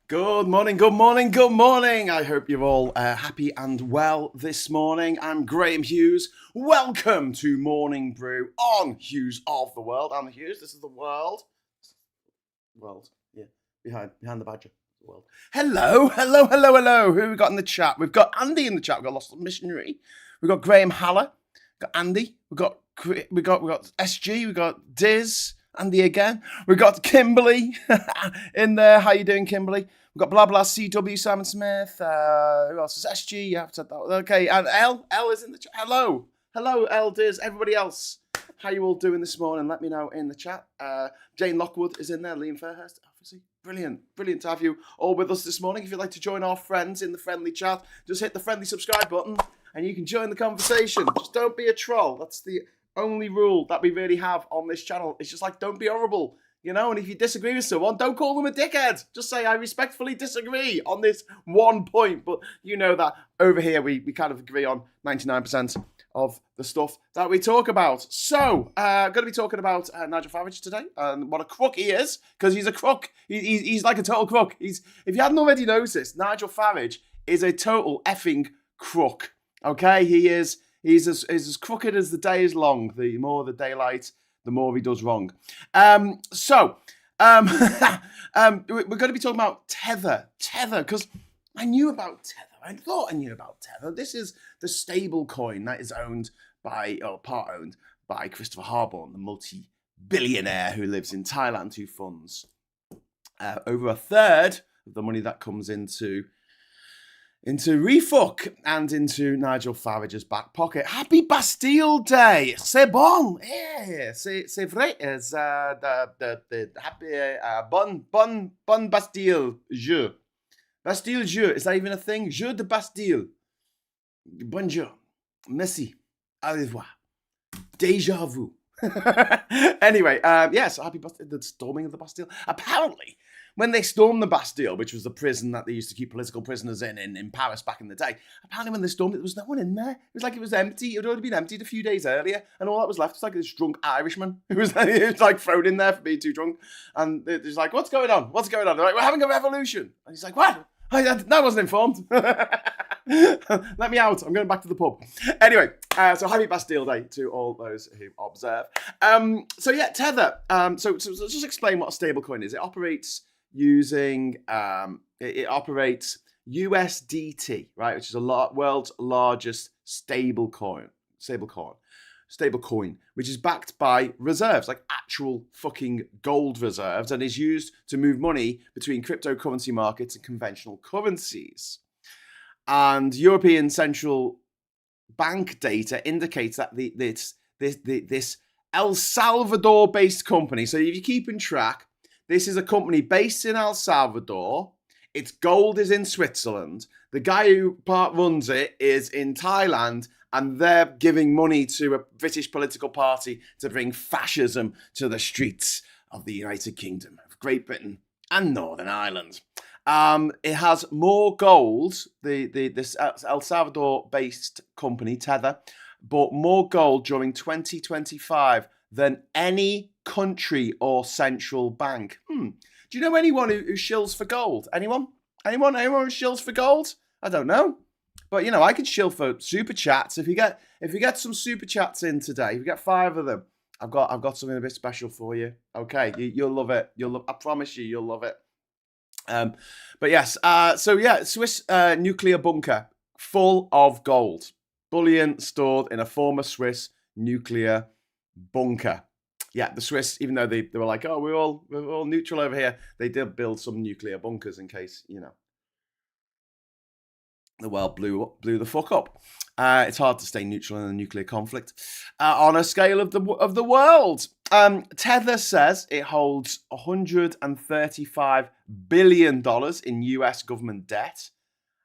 Good morning, good morning, good morning. I hope you're all happy and well this morning. I'm Graham Hughes. Welcome to Morning Brew on Hughes of the World. I'm Hughes. This is the world. World, yeah, behind the badger. The world. Hello, hello, hello, hello. Who we got in the chat? We've got Andy in the chat. We've got Lost Missionary. We've got Graham Haller. We've got Andy. We've got SG. We've got Diz. Andy again. We've got Kimberly in there. How you doing, Kimberly? We've got blah blah CW Simon Smith. Who else is SG? Yeah, I've said that. Okay, and L is in the chat. Hello, L Diz. Everybody else, how you all doing this morning? Let me know in the chat. Jane Lockwood is in there. Liam Fairhurst, obviously. Brilliant to have you all with us this morning. If you'd like to join our friends in the friendly chat, just hit the friendly subscribe button and you can join the conversation. Just don't be a troll. That's the only rule that we really have on this channel. It's just like, don't be horrible, you know? And if you disagree with someone, don't call them a dickhead. Just say, I respectfully disagree on this one point. But you know that over here, we kind of agree on 99% of the stuff that we talk about. So, going to be talking about Nigel Farage today, and what a crook he is, because he's a crook. He's like a total crook. If you hadn't already noticed, Nigel Farage is a total effing crook. Okay, He's as crooked as the day is long. The more the daylight, the more he does wrong. We're going to be talking about Tether, because I knew about Tether. I thought I knew about Tether. This is the stable coin that is owned by, or part owned by Christopher Harborne, the multi-billionaire who lives in Thailand, who funds over a third of the money that comes into Refuck and into Nigel Farage's back pocket. Happy Bastille Day! C'est bon! Yeah, c'est vrai. It's the happy bon Bastille jeu. Bastille jeu. Is that even a thing? Jeu de Bastille. Bonjour. Merci. Au revoir. Déjà vu. Anyway, yes, happy Bastille. The storming of the Bastille. Apparently, when they stormed the Bastille, which was the prison that they used to keep political prisoners in Paris back in the day, apparently when they stormed it, there was no one in there. It was like it was empty. It had already been emptied a few days earlier, and all that was left was like this drunk Irishman who was like thrown in there for being too drunk. And he's like, what's going on? What's going on? They're like, we're having a revolution. And he's like, what? I wasn't informed. Let me out. I'm going back to the pub. Anyway, so happy Bastille Day to all those who observe. Tether. So let's just explain what a stablecoin is. It operates using it operates USDT, right, which is world's largest stablecoin, which is backed by reserves, like actual fucking gold reserves, and is used to move money between cryptocurrency markets and conventional currencies. And European Central Bank data indicates that this El Salvador-based company, so if you're keeping track, this is a company based in El Salvador. Its gold is in Switzerland. The guy who runs it is in Thailand, and they're giving money to a British political party to bring fascism to the streets of the United Kingdom of Great Britain and Northern Ireland. It has more gold. This El Salvador-based company, Tether, bought more gold during 2025 than any country or central bank. Do you know anyone who shills for gold? Anyone who shills for gold? I don't know, but you know, I could shill for super chats. If you get some super chats in today, if you get 5 of them, I've got something a bit special for you. Okay, you'll love it. I promise you'll love it. But yes, Swiss nuclear bunker full of gold, bullion stored in a former Swiss nuclear bunker. Yeah, the Swiss, even though they were like, oh, we're all neutral over here, they did build some nuclear bunkers in case, you know, the world blew the fuck up. It's hard to stay neutral in a nuclear conflict on a scale of the world. Tether says it holds $135 billion in US government debt,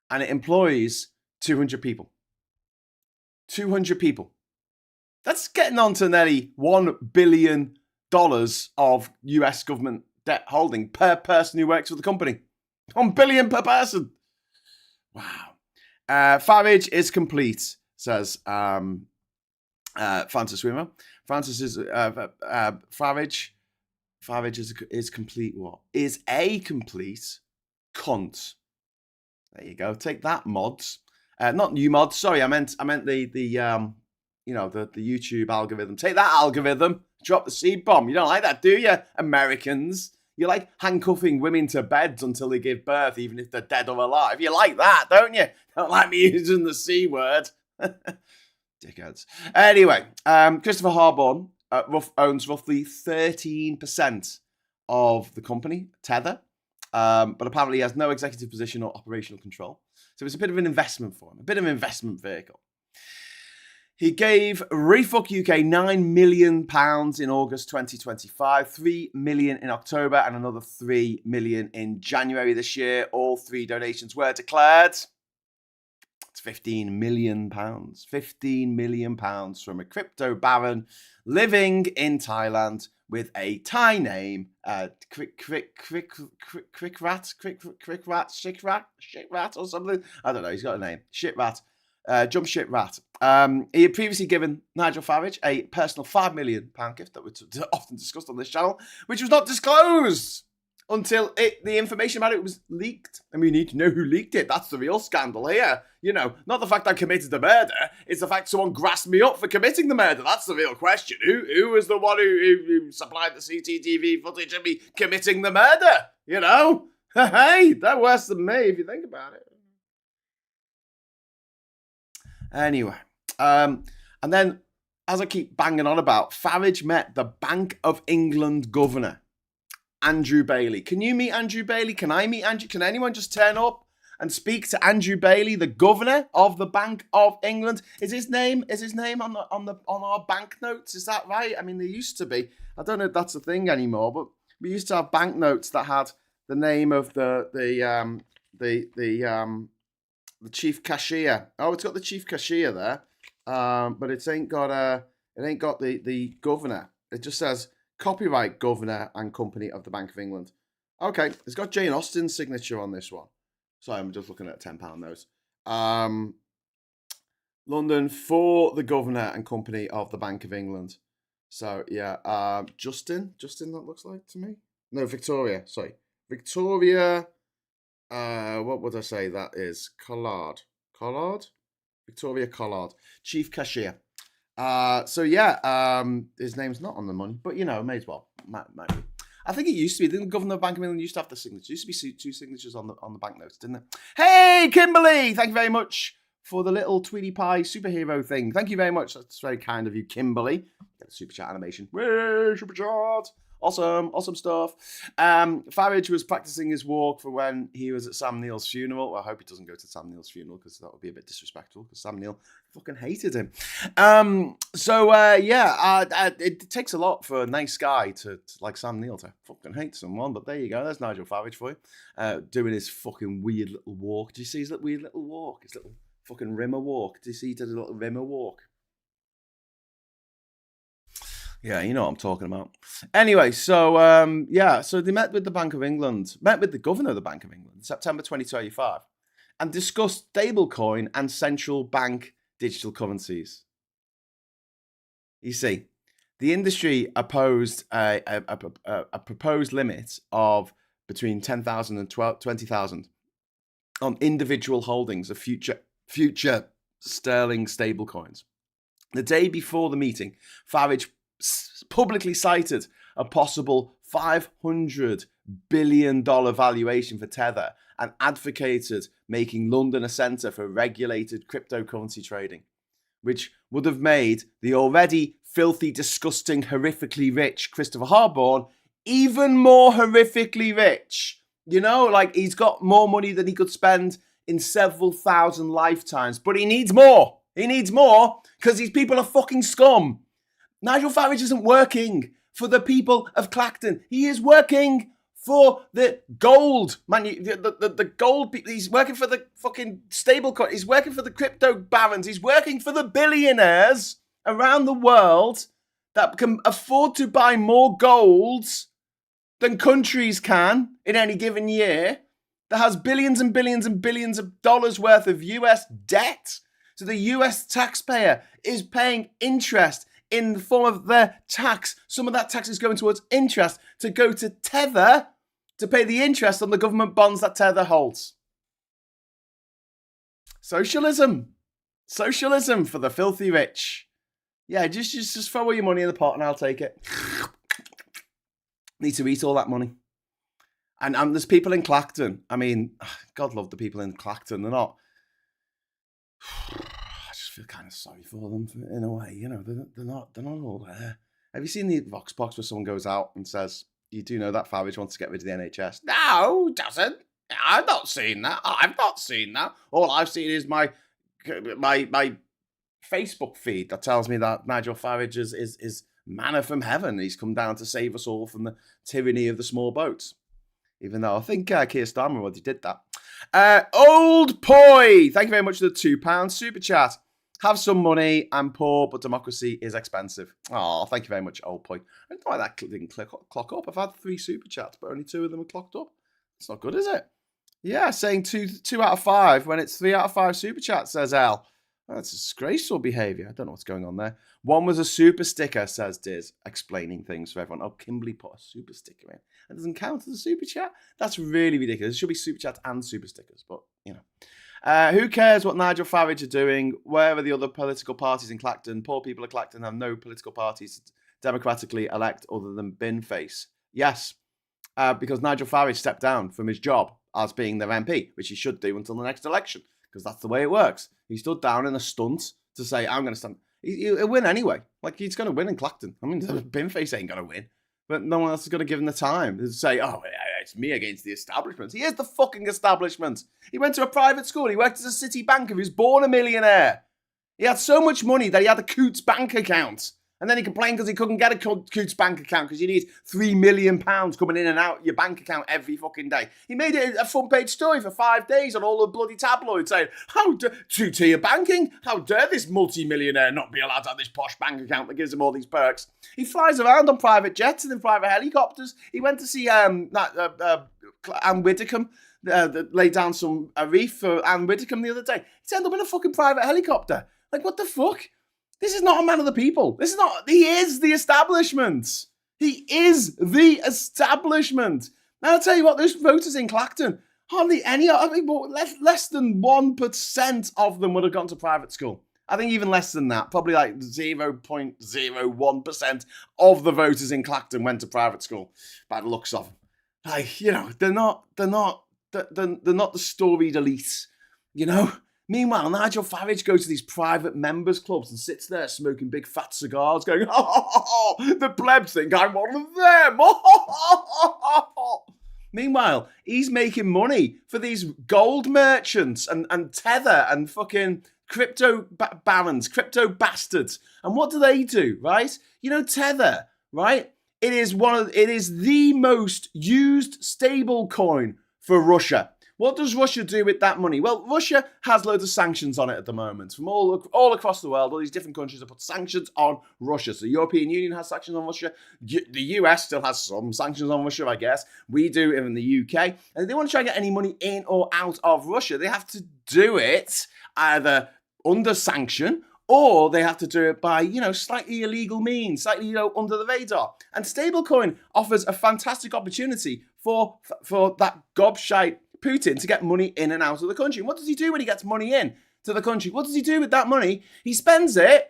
and it employs 200 people. 200 people. That's getting on to nearly $1 billion of US government debt holding per person who works for the company. $1 billion per person. Wow. Farage is complete, says Francis Wimmer. Francis is Farage. Farage is complete. What is a complete? cunt. There you go. Take that, mods. Not new mods. Sorry, I meant the YouTube algorithm. Take that, algorithm. Drop the seed bomb. You don't like that, do you, Americans? You like handcuffing women to beds until they give birth, even if they're dead or alive. You like that, don't you? Don't like me using the C word. Dickheads. Anyway, Christopher Harborne owns roughly 13% of the company, Tether, but apparently he has no executive position or operational control. So it's a bit of an investment for him, a bit of an investment vehicle. He gave Refuck UK £9 million in August 2025, £3 million in October, and another £3 million in January this year. All three donations were declared. It's £15 million. £15 million from a crypto baron living in Thailand with a Thai name, Shitrat or something. I don't know. He's got a name. Shitrat. Jump shit rat. He had previously given Nigel Farage a personal £5 million gift that was often discussed on this channel, which was not disclosed until the information about it was leaked. And we need to know who leaked it. That's the real scandal here. You know, not the fact I committed the murder. It's the fact someone grassed me up for committing the murder. That's the real question. Who was the one who supplied the CCTV footage of me committing the murder? You know? Hey, they're worse than me if you think about it. Anyway, and then, as I keep banging on about, Farage met the Bank of England governor, Andrew Bailey. Can you meet Andrew Bailey? Can I meet Andrew? Can anyone just turn up and speak to Andrew Bailey, the governor of the Bank of England? Is his name on our banknotes? Is that right? I mean, there used to be. I don't know if that's a thing anymore, but we used to have banknotes that had the name of the chief cashier. Oh, it's got the chief cashier there, but it ain't got the governor. It just says copyright governor and company of the Bank of England. Okay, it's got Jane Austen's signature on this one. Sorry, I'm just looking at a £10 note. London for the governor and company of the Bank of England. So yeah, Justin, that looks like to me. No, Victoria. Sorry, Victoria. What would I say that is? Collard? Victoria Collard, chief cashier. So yeah, his name's not on the money, but you know, may as well. Might be. I think it used to be. The governor of the Bank of England used to have the signatures. Used to be two signatures on the banknotes, didn't it? Hey, Kimberly, thank you very much for the little Tweety Pie superhero thing. Thank you very much. That's very kind of you, Kimberly. Get a super chat animation. Way super chat. Awesome stuff. Farage was practicing his walk for when he was at Sam Neill's funeral. Well, I hope he doesn't go to Sam Neill's funeral because that would be a bit disrespectful because Sam Neill fucking hated him. It takes a lot for a nice guy to like Sam Neill to fucking hate someone. But there you go. There's Nigel Farage for you. Doing his fucking weird little walk. Do you see his weird little walk? His little fucking Rimmer walk. Do you see he did a little Rimmer walk? Yeah, you know what I'm talking about. Anyway, so they met with the Bank of England, met with the governor of the Bank of England in September 2025 and discussed stablecoin and central bank digital currencies. You see, the industry opposed a proposed limit of between 10,000 and 20,000 on individual holdings of future sterling stablecoins. The day before the meeting, Farage publicly cited a possible $500 billion valuation for Tether and advocated making London a centre for regulated cryptocurrency trading, which would have made the already filthy, disgusting, horrifically rich Christopher Harborne even more horrifically rich. You know, like he's got more money than he could spend in several thousand lifetimes, but he needs more. He needs more because these people are fucking scum. Nigel Farage isn't working for the people of Clacton. He is working for the gold, the gold people. He's working for the fucking stablecoin. He's working for the crypto barons. He's working for the billionaires around the world that can afford to buy more golds than countries can in any given year, that has billions and billions and billions of dollars worth of US debt. So the US taxpayer is paying interest in the form of their tax. Some of that tax is going towards interest to go to Tether to pay the interest on the government bonds that Tether holds. Socialism. Socialism for the filthy rich. Yeah, just throw all your money in the pot and I'll take it. Need to eat all that money. And there's people in Clacton. I mean, God love the people in Clacton. They're not... I just feel kind of sorry for them in a way. You know, they're not all there. Have you seen the Vox Box where someone goes out and says, you do know that Farage wants to get rid of the NHS? No, doesn't. I've not seen that. I've not seen that. All I've seen is my Facebook feed that tells me that Nigel Farage is manna from heaven. He's come down to save us all from the tyranny of the small boats. Even though I think Keir Starmer already did that. Old Poi, thank you very much for the £2 super chat. Have some money. I'm poor, but democracy is expensive. Oh, thank you very much, Old Poi. I don't know why that didn't clock up. I've had 3 super chats, but only 2 of them are clocked up. It's not good, is it? Yeah, saying 2 out of 5 when it's 3 out of 5 super chats, says Al. That's disgraceful behaviour. I don't know what's going on there. One was a super sticker, says Diz, explaining things for everyone. Oh, Kimberly put a super sticker in. That doesn't count as a super chat? That's really ridiculous. It should be super chats and super stickers, but, you know. Who cares what Nigel Farage are doing? Where are the other political parties in Clacton? Poor people of Clacton have no political parties to democratically elect other than bin face. Yes, because Nigel Farage stepped down from his job as being their MP, which he should do until the next election, because that's the way it works. He stood down in a stunt to say, I'm going to stand. He'll win anyway. Like, he's going to win in Clacton. I mean, Binface ain't going to win. But no one else is going to give him the time to say, oh, it's me against the establishment. He is the fucking establishment. He went to a private school. He worked as a city banker. He was born a millionaire. He had so much money that he had a Coots bank account. And then he complained because he couldn't get a Coots bank account because you need £3 million coming in and out your bank account every fucking day. He made it a front page story for 5 days on all the bloody tabloids saying, how two-tier banking? How dare this multi-millionaire not be allowed to have this posh bank account that gives him all these perks? He flies around on private jets and in private helicopters. He went to see Anne Widdecombe, lay down some reef for Anne Widdecombe the other day. He turned up in a fucking private helicopter. Like, what the fuck? This is not a man of the people. He is the establishment. He is the establishment. Now, I'll tell you what, those voters in Clacton, hardly any, I think less than 1% of them would have gone to private school. I think even less than that, probably like 0.01% of the voters in Clacton went to private school by the looks of them. Like, you know, they're not the storied elite, you know? Meanwhile, Nigel Farage goes to these private members clubs and sits there smoking big fat cigars going, oh, the plebs think I'm one of them. Meanwhile, he's making money for these gold merchants and Tether and fucking crypto barons, crypto bastards. And what do, right? You know, Tether, right? It is the most used stable coin for Russia. What does Russia do with that money? Well, Russia has loads of sanctions on it at the moment. From all across the world, all these different countries have put sanctions on Russia. So the European Union has sanctions on Russia. The US still has some sanctions on Russia, I guess. We do in the UK. And if they want to try and get any money in or out of Russia, they have to do it either under sanction or they have to do it by, slightly illegal means, slightly, under the radar. And stablecoin offers a fantastic opportunity for that gobshite Putin to get money in and out of the country. And what does he do when he gets money in to the country? What does he do with that money? He spends it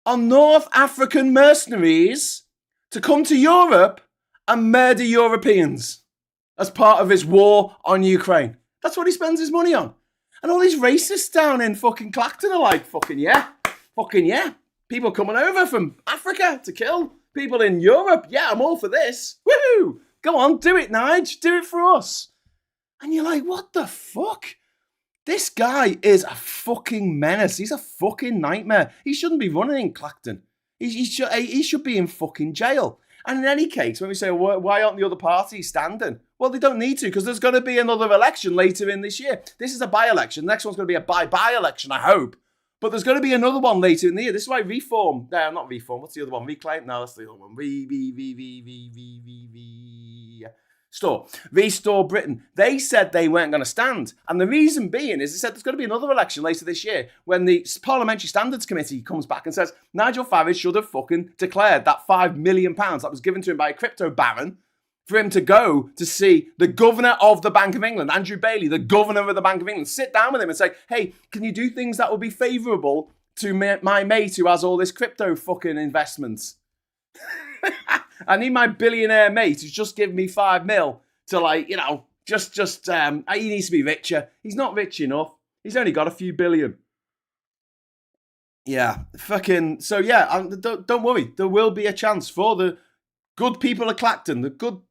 on North African mercenaries to come to Europe and murder Europeans as part of his war on Ukraine. That's what he spends his money on. And all these racists down in fucking Clacton are like, fucking yeah. People coming over from Africa to kill people in Europe. Yeah, I'm all for this. Woohoo! Go on, do it, Nige. Do it for us. And you're like, what the fuck? This guy is a fucking menace. He's a fucking nightmare. He shouldn't be running in Clacton. He should be in fucking jail. And in any case, when we say, why aren't the other parties standing? Well, they don't need to, because there's going to be another election later in this year. This is a by-election. The next one's going to be a by-election, I hope. But there's going to be another one later in the year. This is why Reform. Not Reform. What's the other one? Reclaim? No, that's the other one. Restore Britain. They said they weren't going to stand. And the reason being is they said there's going to be another election later this year when the Parliamentary Standards Committee comes back and says Nigel Farage should have fucking declared that £5 million that was given to him by a crypto baron for him to go to see the governor of the Bank of England, Andrew Bailey, the governor of the Bank of England, sit down with him and say, hey, can you do things that will be favourable to my mate who has all this crypto fucking investments? I need my billionaire mate who's just given me 5 mil to, like, you know, he needs to be richer. He's not rich enough. He's only got a few billion. Yeah, fucking, so yeah, don't worry. There will be a chance for the good people of Clacton, the good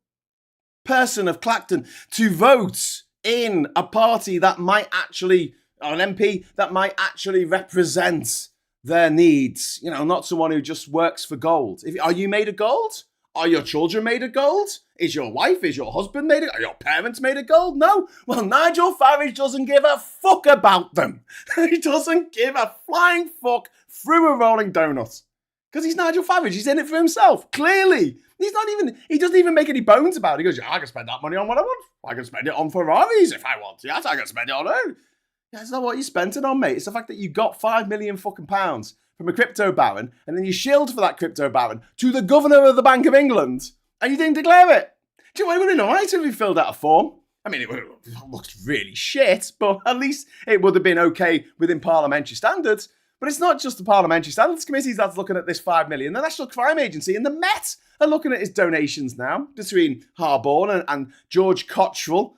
person of Clacton, to vote in a party that might actually, or an MP that might actually represent their needs. You know, not someone who just works for gold. Are you made of gold? Are your children made of gold? Is your wife, is your husband made of gold? Are your parents made of gold? No. Well, Nigel Farage doesn't give a fuck about them. He doesn't give a flying fuck through a rolling donut. Because he's Nigel Farage. He's in it for himself. Clearly. He doesn't even make any bones about it. He goes, yeah, I can spend that money on what I want. I can spend it on Ferraris if I want. Yes, I can spend it on it. Yeah, it's not what you spent it on, mate. It's the fact that you got £5 million fucking pounds from a crypto baron, and then you shilled for that crypto baron to the governor of the Bank of England, and you didn't declare it. Do you know what? It would have been all right if you filled out a form. I mean, it would have looked really shit, but at least it would have been okay within parliamentary standards. But it's not just the Parliamentary Standards Committee that's looking at this $5 million. The National Crime Agency and the Met are looking at his donations now between Harborne and George Cottrell.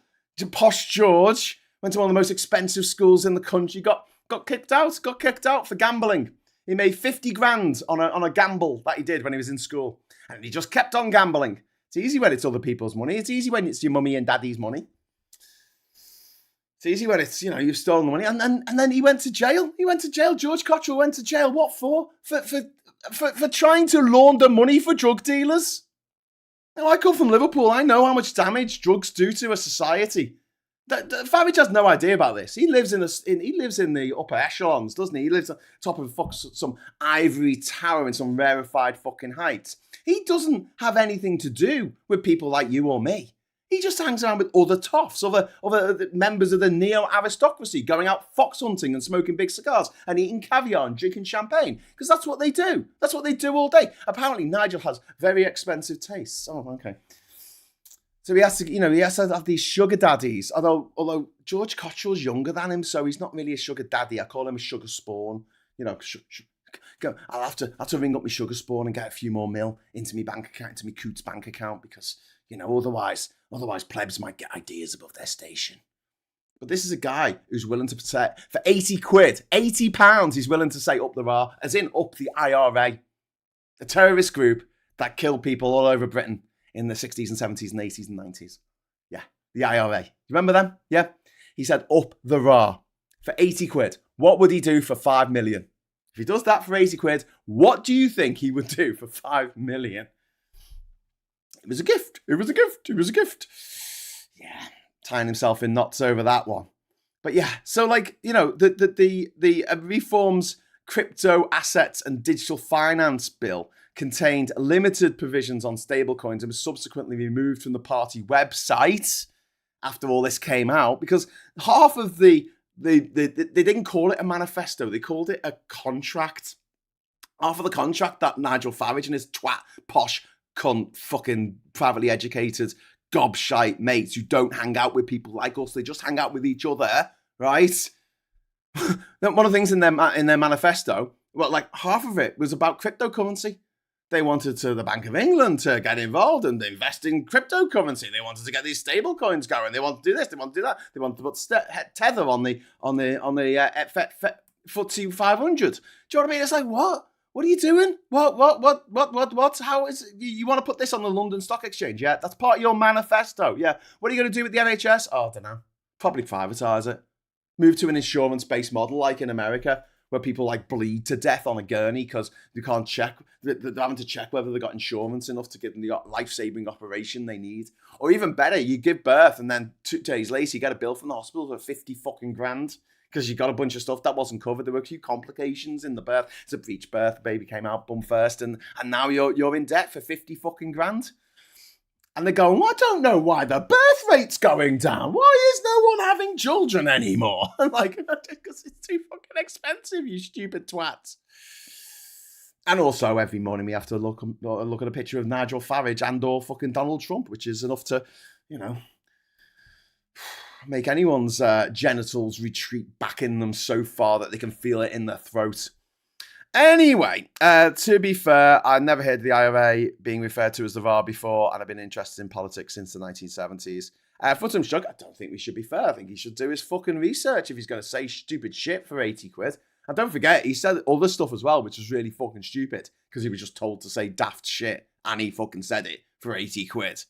Posh George went to one of the most expensive schools in the country, got kicked out for gambling. He made 50 grand on a gamble that he did when he was in school. And he just kept on gambling. It's easy when it's other people's money. It's easy when it's your mummy and daddy's money. It's easy when it's, you know, you've stolen the money. And then he went to jail. George Cottrell went to jail. What for? For trying to launder money for drug dealers. Now, I come from Liverpool. I know how much damage drugs do to a society. Farage has no idea about this. He lives in the upper echelons, doesn't he? He lives on top of some ivory tower in some rarefied fucking heights. He doesn't have anything to do with people like you or me. He just hangs around with other toffs, other members of the neo-aristocracy, going out fox hunting and smoking big cigars and eating caviar and drinking champagne, because that's what they do. That's what they do all day. Apparently, Nigel has very expensive tastes. Oh, okay. So he has to have these sugar daddies. Although George Cottrell's younger than him, so he's not really a sugar daddy. I call him a sugar spawn. You know, I'll have to ring up my sugar spawn and get a few more mil into my bank account, into my Coots bank account, because, you know, otherwise plebs might get ideas above their station. But this is a guy who's willing to protect, for 80 quid, £80, he's willing to say up the RA, as in up the IRA, a terrorist group that killed people all over Britain in the 60s and 70s and 80s and 90s. Yeah, the IRA. You remember them? Yeah. He said up the RA for 80 quid. What would he do for 5 million? If he does that for 80 quid, what do you think he would do for 5 million? It was a gift. Yeah, tying himself in knots over that one. But yeah, so, like, you know, the Reforms Crypto Assets and Digital Finance Bill contained limited provisions on stablecoins and was subsequently removed from the party website after all this came out, because half of they didn't call it a manifesto, they called it a contract. Half of the contract that Nigel Farage and his twat, posh, cunt, fucking privately educated, gobshite mates who don't hang out with people like us, they just hang out with each other, right? One of the things in their manifesto, well, like half of it was about cryptocurrency. They wanted the Bank of England to get involved and invest in cryptocurrency. They wanted to get these stable coins going. They want to do this. They want to do that. They want to put Tether on the FTSE 500. Do you know what I mean? It's like, what? What are you doing? What? How is you want to put this on the London Stock Exchange? Yeah, that's part of your manifesto. Yeah. What are you going to do with the NHS? Oh, I don't know. Probably privatise it. Move to an insurance-based model like in America, where people like bleed to death on a gurney because they can't check. They're having to check whether they've got insurance enough to give them the life-saving operation they need. Or even better, you give birth and then 2 days later you get a bill from the hospital for 50 fucking grand because you got a bunch of stuff that wasn't covered. There were a few complications in the birth. It's a breech birth, the baby came out bum first, and now you're in debt for 50 fucking grand. And they're going, well, I don't know why the birth rate's going down. Why is no one having children anymore? I'm like, because it's too fucking expensive, you stupid twats. And also, every morning we have to look at a picture of Nigel Farage and or fucking Donald Trump, which is enough to, you know, make anyone's genitals retreat back in them so far that they can feel it in their throat. Anyway, to be fair, I never heard the IRA being referred to as the VAR before, and I've been interested in politics since the 1970s. Foot'em Shug, I don't think we should be fair. I think he should do his fucking research if he's going to say stupid shit for 80 quid. And don't forget, he said other stuff as well, which was really fucking stupid, because he was just told to say daft shit, and he fucking said it for 80 quid.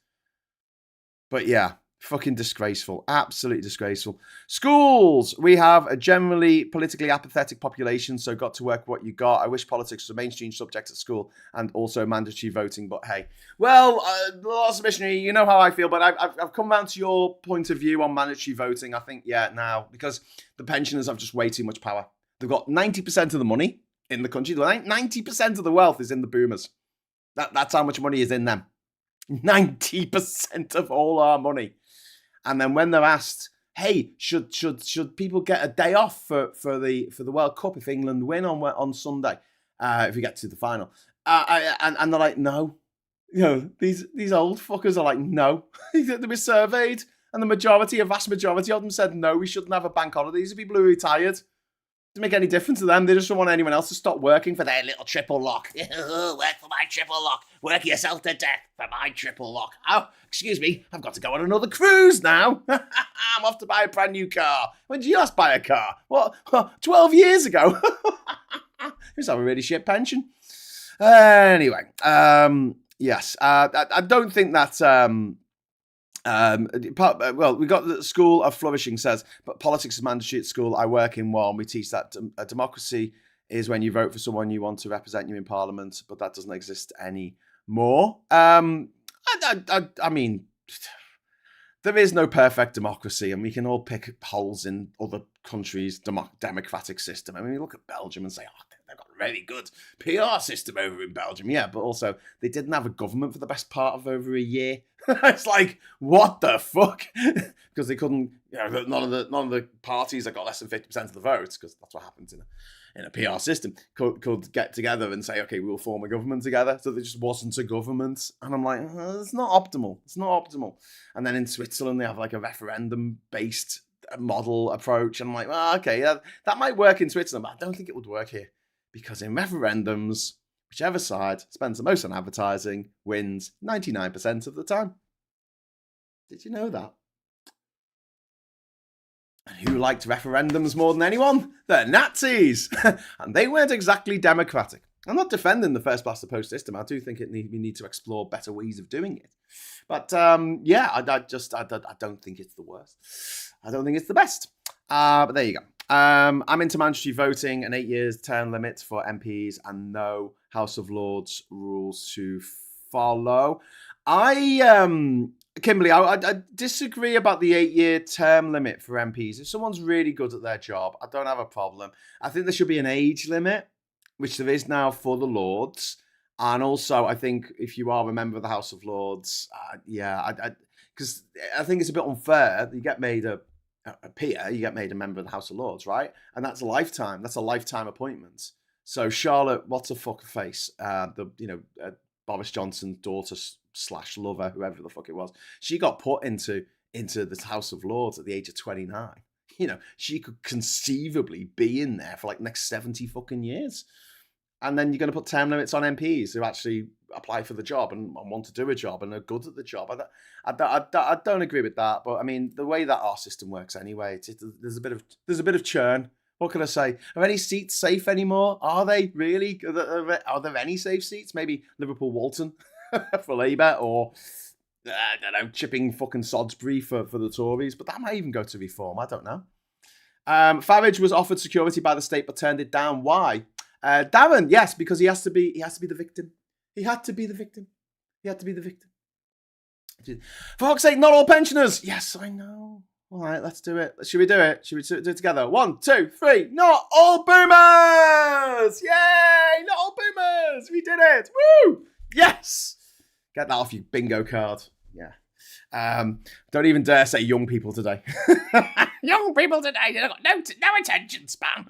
But yeah, fucking disgraceful. Absolutely disgraceful. Schools. We have a generally politically apathetic population, so got to work what you got. I wish politics was a mainstream subject at school and also mandatory voting, but hey. Well, Last Missionary, you know how I feel, but I've come round to your point of view on mandatory voting. I think, yeah, now, because the pensioners have just way too much power. They've got 90% of the money in the country. 90% of the wealth is in the boomers. That's how much money is in them. 90% of all our money. And then when they're asked, hey, should people get a day off for the World Cup if England win on Sunday, if we get to the final? And they're like, no. You know, these old fuckers are like, no. They were surveyed, and a vast majority of them said, no, we shouldn't have a bank holiday. These are people who are retired. Doesn't make any difference to them. They just don't want anyone else to stop working for their little triple lock. Work for my triple lock. Work yourself to death for my triple lock. Oh, excuse me, I've got to go on another cruise now. I'm off to buy a brand new car. When did you last buy a car? What, 12 years ago? Just have a really shit pension. Anyway, yes, I don't think that... well, we got the School of Flourishing says, but politics is mandatory at school. I work in one. We teach that a democracy is when you vote for someone you want to represent you in Parliament, but that doesn't exist anymore. I mean, there is no perfect democracy, and we can all pick holes in other countries' democratic system. I mean, we look at Belgium and say, oh, they've got a very good PR system over in Belgium. Yeah, but also they didn't have a government for the best part of over a year. It's like, what the fuck? Because they couldn't, you know, none of the parties that got less than 50% of the votes, because that's what happens in a PR system, could get together and say, okay, we'll form a government together. So there just wasn't a government. And I'm like, it's not optimal. It's not optimal. And then in Switzerland, they have like a referendum-based model approach. And I'm like, well, okay, that might work in Switzerland, but I don't think it would work here. Because in referendums, whichever side spends the most on advertising wins 99% of the time. Did you know that? And who liked referendums more than anyone? The Nazis! And they weren't exactly democratic. I'm not defending the first past the post system. I do think we need to explore better ways of doing it. But yeah, I don't think it's the worst. I don't think it's the best. But there you go. I'm into mandatory voting, an 8 years term limit for MPs, and no House of Lords rules to follow. Kimberly, I disagree about the 8 year term limit for MPs. If someone's really good at their job, I don't have a problem. I think there should be an age limit, which there is now for the Lords. And also, I think if you are a member of the House of Lords, because I think it's a bit unfair that you get made a peer, you get made a member of the House of Lords, right? And that's a lifetime. That's a lifetime appointment. So Charlotte, what's her fuck face? Boris Johnson's daughter / lover, whoever the fuck it was, she got put into this House of Lords at the age of 29. You know, she could conceivably be in there for like the next 70 fucking years. And then you're going to put term limits on MPs who actually apply for the job and want to do a job and are good at the job. I don't agree with that. But I mean, the way that our system works anyway, there's a bit of churn. What can I say? Are any seats safe anymore? Are they really? Are there any safe seats? Maybe Liverpool Walton for Labour, or I don't know, chipping fucking Salisbury for the Tories. But that might even go to reform. I don't know. Farage was offered security by the state but turned it down. Why? Darren, yes, because he has to be the victim. He had to be the victim. For fuck's sake, not all pensioners. Yes, I know. All right, let's do it. Should we do it? Should we do it together? 1, 2, 3. Not all boomers! Yay! Not all boomers! We did it! Woo! Yes! Get that off your bingo card. Yeah. Don't even dare say young people today. Young people today, they've got no attention span.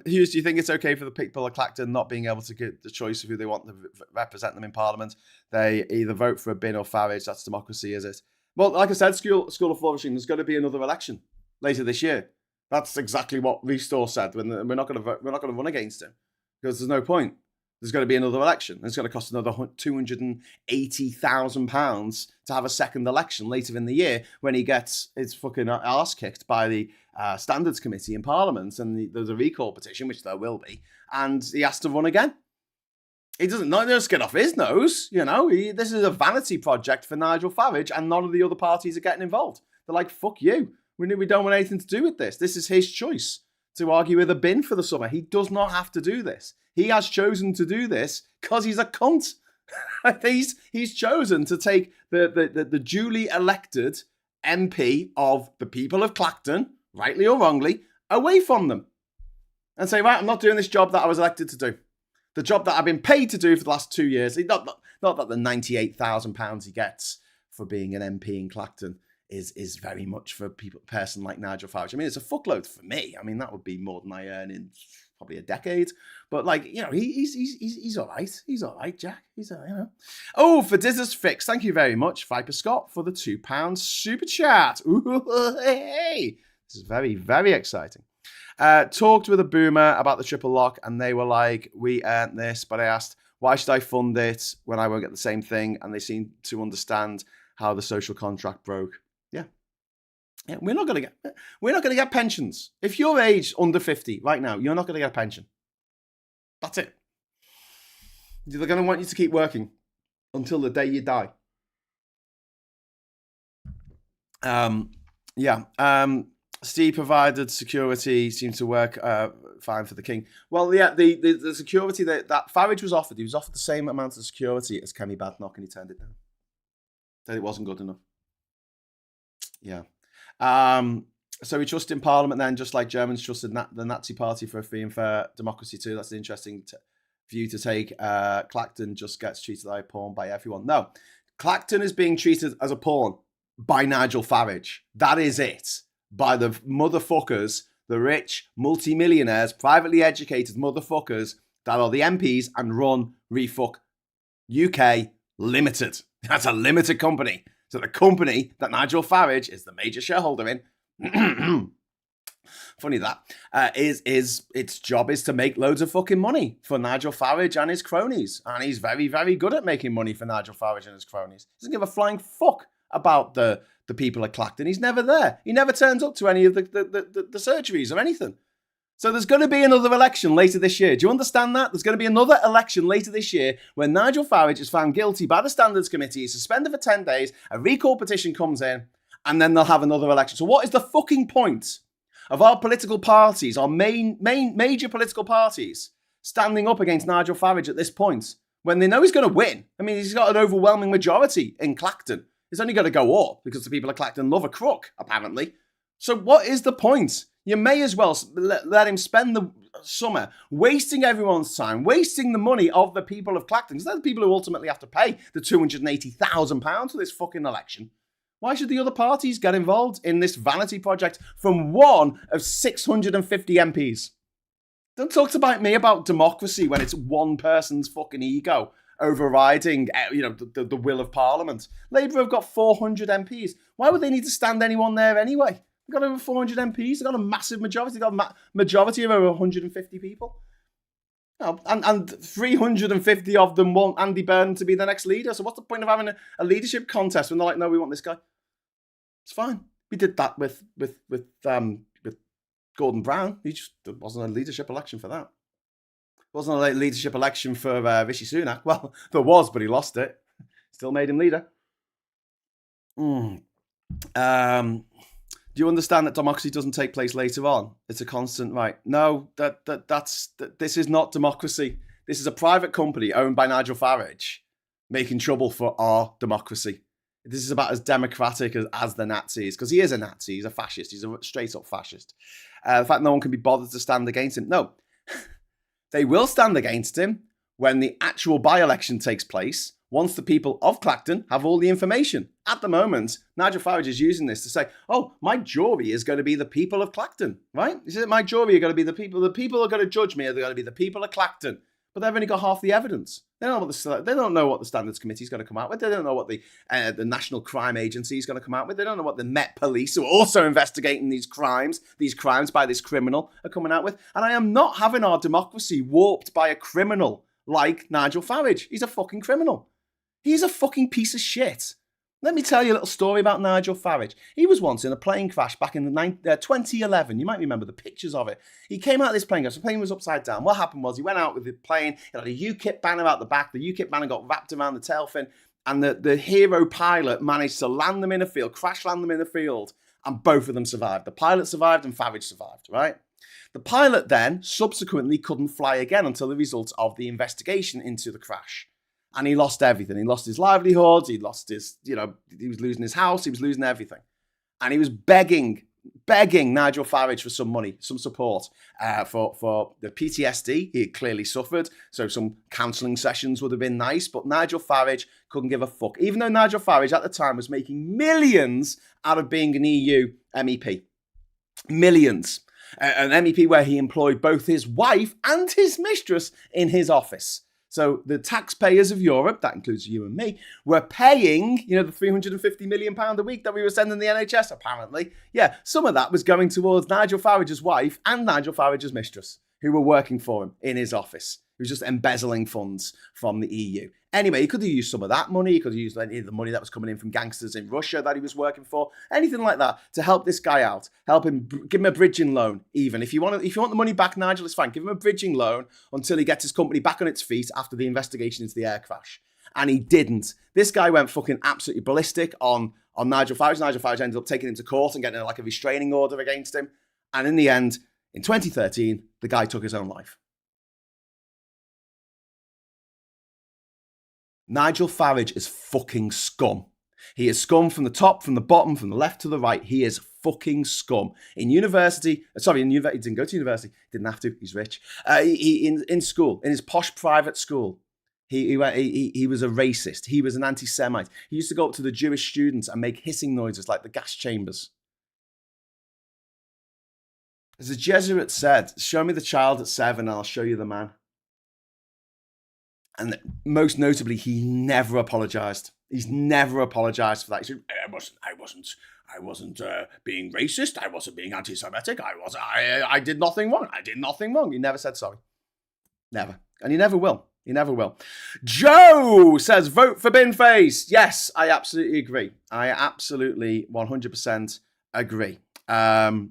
Hughes, do you think it's okay for the people of Clacton not being able to get the choice of who they want to represent them in Parliament? They either vote for a bin or Farage. That's democracy, is it? Well, like I said, School of Flourishing, there's going to be another election later this year. That's exactly what Restore said. When we're not going to run against him because there's no point. There's going to be another election. It's going to cost another £280,000 to have a second election later in the year when he gets his fucking arse kicked by the Standards Committee in Parliament, and there's a recall petition, which there will be, and he has to run again. He doesn't just get off his nose, this is a vanity project for Nigel Farage, and none of the other parties are getting involved. They're like, fuck you. We don't want anything to do with this. This is his choice to argue with a bin for the summer. He does not have to do this. He has chosen to do this because he's a cunt. he's chosen to take the duly elected MP of the people of Clacton, rightly or wrongly, away from them. And say, right, I'm not doing this job that I was elected to do. The job that I've been paid to do for the last 2 years. Not that the £98,000 he gets for being an MP in Clacton is very much for a person like Nigel Farage. I mean, it's a fuckload for me. I mean, that would be more than I earn in probably a decade. But he's all right. He's all right, Jack. He's Oh, for Dizzers Fix, thank you very much, Viper Scott, for the £2 super chat. Ooh, hey. This is very, very exciting. Talked with a boomer about the triple lock, and they were like, we earned this, but I asked, why should I fund it when I won't get the same thing? And they seem to understand how the social contract broke. Yeah, we're not gonna get pensions. If you're aged under 50 right now, you're not gonna get a pension. That's it. They're gonna want you to keep working until the day you die. Steve provided security seemed to work fine for the king. Well, yeah, the security that Farage was offered, he was offered the same amount of security as Kemi Badenoch, and he turned it down. Said it wasn't good enough. Yeah. So we trust in Parliament then, just like Germans trusted the Nazi Party for a free and fair democracy too. That's an interesting view to take. Clacton just gets treated like a pawn by everyone. No, Clacton is being treated as a pawn by Nigel Farage. That is it. By the motherfuckers, the rich multimillionaires, privately educated motherfuckers that are the MPs and run Refuck UK Limited. That's a limited company. So the company that Nigel Farage is the major shareholder in, funny that, is its job is to make loads of fucking money for Nigel Farage and his cronies. And he's very, very good at making money for Nigel Farage and his cronies. He doesn't give a flying fuck about the people at Clacton. He's never there. He never turns up to any of the surgeries or anything. So there's going to be another election later this year. Do you understand that? There's going to be another election later this year when Nigel Farage is found guilty by the Standards Committee, is suspended for 10 days, a recall petition comes in, and then they'll have another election. So what is the fucking point of our political parties, our major political parties, standing up against Nigel Farage at this point when they know he's going to win? I mean, he's got an overwhelming majority in Clacton. It's only going to go up because the people of Clacton love a crook, apparently. So what is the point? You may as well let him spend the summer wasting everyone's time, wasting the money of the people of Clacton, because they're the people who ultimately have to pay the £280,000 for this fucking election. Why should the other parties get involved in this vanity project from one of 650 MPs? Don't talk to me about democracy when it's one person's fucking ego overriding, the will of Parliament. Labour have got 400 MPs. Why would they need to stand anyone there anyway? They've got over 400 MPs. They've got a massive majority. They've got a majority of over 150 people. And 350 of them want Andy Burnham to be the next leader. So what's the point of having a leadership contest when they're like, no, we want this guy? It's fine. We did that with Gordon Brown. There wasn't a leadership election for that. There wasn't a leadership election for Rishi Sunak. Well, there was, but he lost it. Still made him leader. Do you understand that democracy doesn't take place later on? It's a constant, right? No, this is not democracy. This is a private company owned by Nigel Farage making trouble for our democracy. This is about as democratic as the Nazis, because he is a Nazi. He's a fascist. He's a straight up fascist. The fact no one can be bothered to stand against him. No, they will stand against him when the actual by-election takes place, once the people of Clacton have all the information. At the moment, Nigel Farage is using this to say, oh, my jury is going to be the people of Clacton, right? He said, my jury are going to be the people are going to judge me, are going to be the people of Clacton. But they've only got half the evidence. They don't know what the Standards Committee is going to come out with. They don't know what the National Crime Agency is going to come out with. They don't know what the Met Police, who are also investigating these crimes by this criminal, are coming out with. And I am not having our democracy warped by a criminal like Nigel Farage. He's a fucking criminal. He's a fucking piece of shit. Let me tell you a little story about Nigel Farage. He was once in a plane crash back in 2011. You might remember the pictures of it. He came out of this plane crash. The plane was upside down. What happened was he went out with the plane. He had a UKIP banner out the back. The UKIP banner got wrapped around the tail fin. And the hero pilot managed to land them in a field, crash land them in a field. And both of them survived. The pilot survived and Farage survived, right? The pilot then subsequently couldn't fly again until the results of the investigation into the crash. And he lost everything. He lost his livelihood. He lost his, he was losing his house. He was losing everything. And he was begging Nigel Farage for some money, some support for the PTSD he had clearly suffered. So some counselling sessions would have been nice. But Nigel Farage couldn't give a fuck. Even though Nigel Farage at the time was making millions out of being an EU MEP. Millions. An MEP where he employed both his wife and his mistress in his office. So the taxpayers of Europe, that includes you and me, were paying, the £350 million a week that we were sending the NHS, apparently. Yeah, some of that was going towards Nigel Farage's wife and Nigel Farage's mistress, who were working for him in his office. He was just embezzling funds from the EU. Anyway, he could have used some of that money. He could have used any of the money that was coming in from gangsters in Russia that he was working for. Anything like that to help this guy out. Help him, give him a bridging loan even. If you want the money back, Nigel, it's fine. Give him a bridging loan until he gets his company back on its feet after the investigation into the air crash. And he didn't. This guy went fucking absolutely ballistic on Nigel Farage. Nigel Farage ended up taking him to court and getting a restraining order against him. And in the end, in 2013, the guy took his own life. Nigel Farage is fucking scum. He is scum from the top, from the bottom, from the left to the right. He is fucking scum. He didn't go to university. Didn't have to. He's rich. In school, in his posh private school, he was a racist. He was an anti-Semite. He used to go up to the Jewish students and make hissing noises like the gas chambers. As a Jesuit said, show me the child at 7 and I'll show you the man. And most notably, he never apologized. He's never apologized for that. He said, I wasn't being racist. I wasn't being anti-Semitic. I did nothing wrong. I did nothing wrong. He never said sorry. Never. And he never will. He never will. Joe says, vote for Binface. Yes, I absolutely agree. I absolutely 100% agree. Farage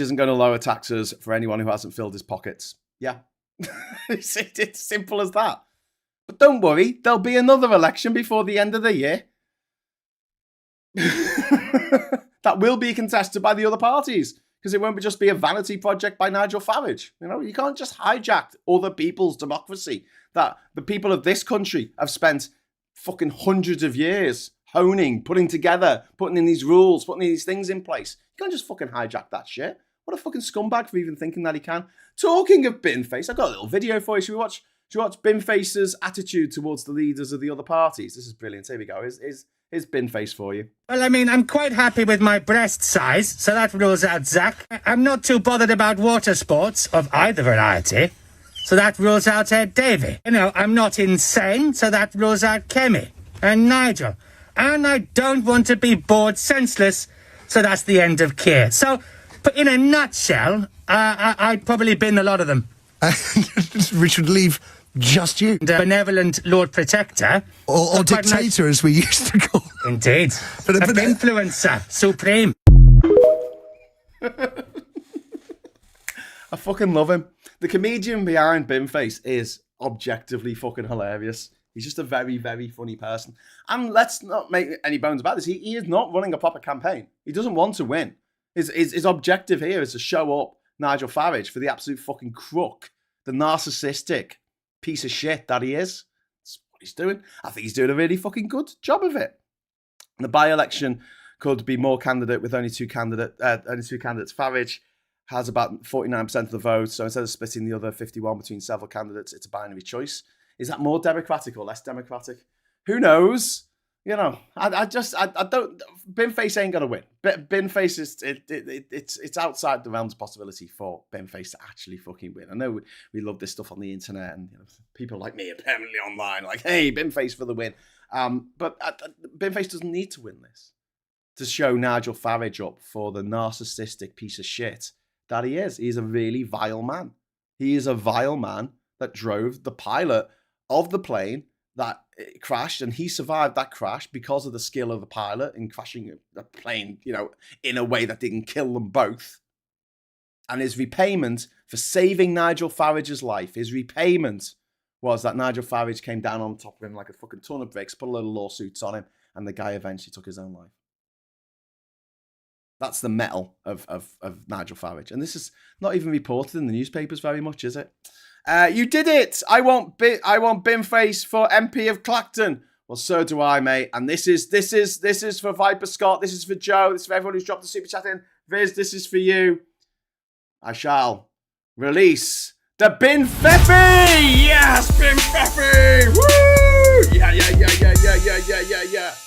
isn't going to lower taxes for anyone who hasn't filled his pockets. Yeah. It's simple as that. But don't worry, there'll be another election before the end of the year. That will be contested by the other parties. Because it won't just be a vanity project by Nigel Farage. You can't just hijack other people's democracy that the people of this country have spent fucking hundreds of years honing, putting together, putting in these rules, putting these things in place. You can't just fucking hijack that shit. What a fucking scumbag for even thinking that he can. Talking of Binface, I've got a little video for you. Should we watch Binface's attitude towards the leaders of the other parties? This is brilliant. Here we go. Here's Binface for you. Well, I'm quite happy with my breast size, so that rules out Zach. I'm not too bothered about water sports of either variety, so that rules out Davey. I'm not insane, so that rules out Kemi and Nigel. And I don't want to be bored senseless, so that's the end of Keir. So, but in a nutshell, I'd probably bin a lot of them. Richard, leave just you. The benevolent Lord Protector. Or dictator, as we used to call him. Indeed. But influencer, supreme. I fucking love him. The comedian behind Binface is objectively fucking hilarious. He's just a very, very funny person. And let's not make any bones about this. He is not running a proper campaign. He doesn't want to win. His objective here is to show up Nigel Farage for the absolute fucking crook, the narcissistic piece of shit that he is. That's what he's doing. I think he's doing a really fucking good job of it. And the by-election could be more candidate with only two candidates. Farage has about 49% of the vote, so instead of splitting the other 51 between several candidates, it's a binary choice. Is that more democratic or less democratic? Who knows? You know, I don't. Binface ain't gonna win. Binface is it's outside the realms of possibility for Binface to actually fucking win. I know we love this stuff on the internet, and people like me are permanently online, like, hey, Binface for the win. But Binface doesn't need to win this to show Nigel Farage up for the narcissistic piece of shit that he is. He's a really vile man. He is a vile man that drove the pilot of the plane that crashed, and he survived that crash because of the skill of the pilot in crashing the plane, in a way that didn't kill them both. And his repayment for saving Nigel Farage's life, his repayment was that Nigel Farage came down on top of him like a fucking ton of bricks, put a load of lawsuits on him, and the guy eventually took his own life. That's the metal of Nigel Farage. And this is not even reported in the newspapers very much, is it? You did it. I want Binface for MP of Clacton. Well, so do I, mate. And this is for Viper Scott. This is for Joe. This is for everyone who's dropped a super chat in. Viz, this is for you. I shall release the Binfeffy. Yes, Binfeffy. Woo! Yeah.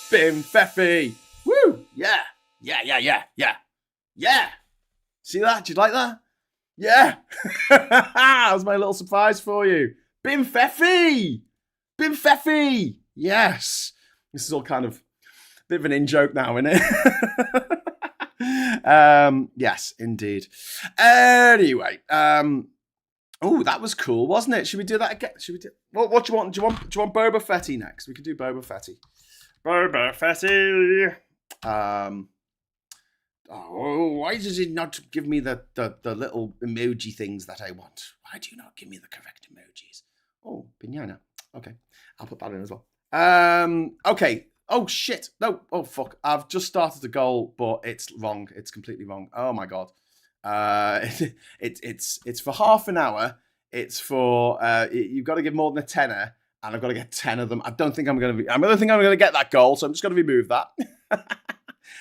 Binfeffy. Woo! Yeah. See that? Did you like that? Yeah. That was my little surprise for you. Binfeffy. Yes. This is all kind of a bit of an in-joke now, isn't it? Yes, indeed. Anyway, oh, that was cool, wasn't it? Should we do that again? What do you want? Do you want Boba Fetty next? We could do Boba Fetty. Boba Fetty. Oh, why does it not give me the little emoji things that I want? Why do you not give me the correct emojis? Oh, banana. Okay, I'll put that in as well. Okay. Oh, shit. No. Oh, fuck. I've just started a goal, but it's wrong. It's completely wrong. Oh, my God. It's for half an hour. It's for, you've got to give more than a tenner, and I've got to get 10 of them. I don't think I'm going to get that goal, so I'm just going to remove that.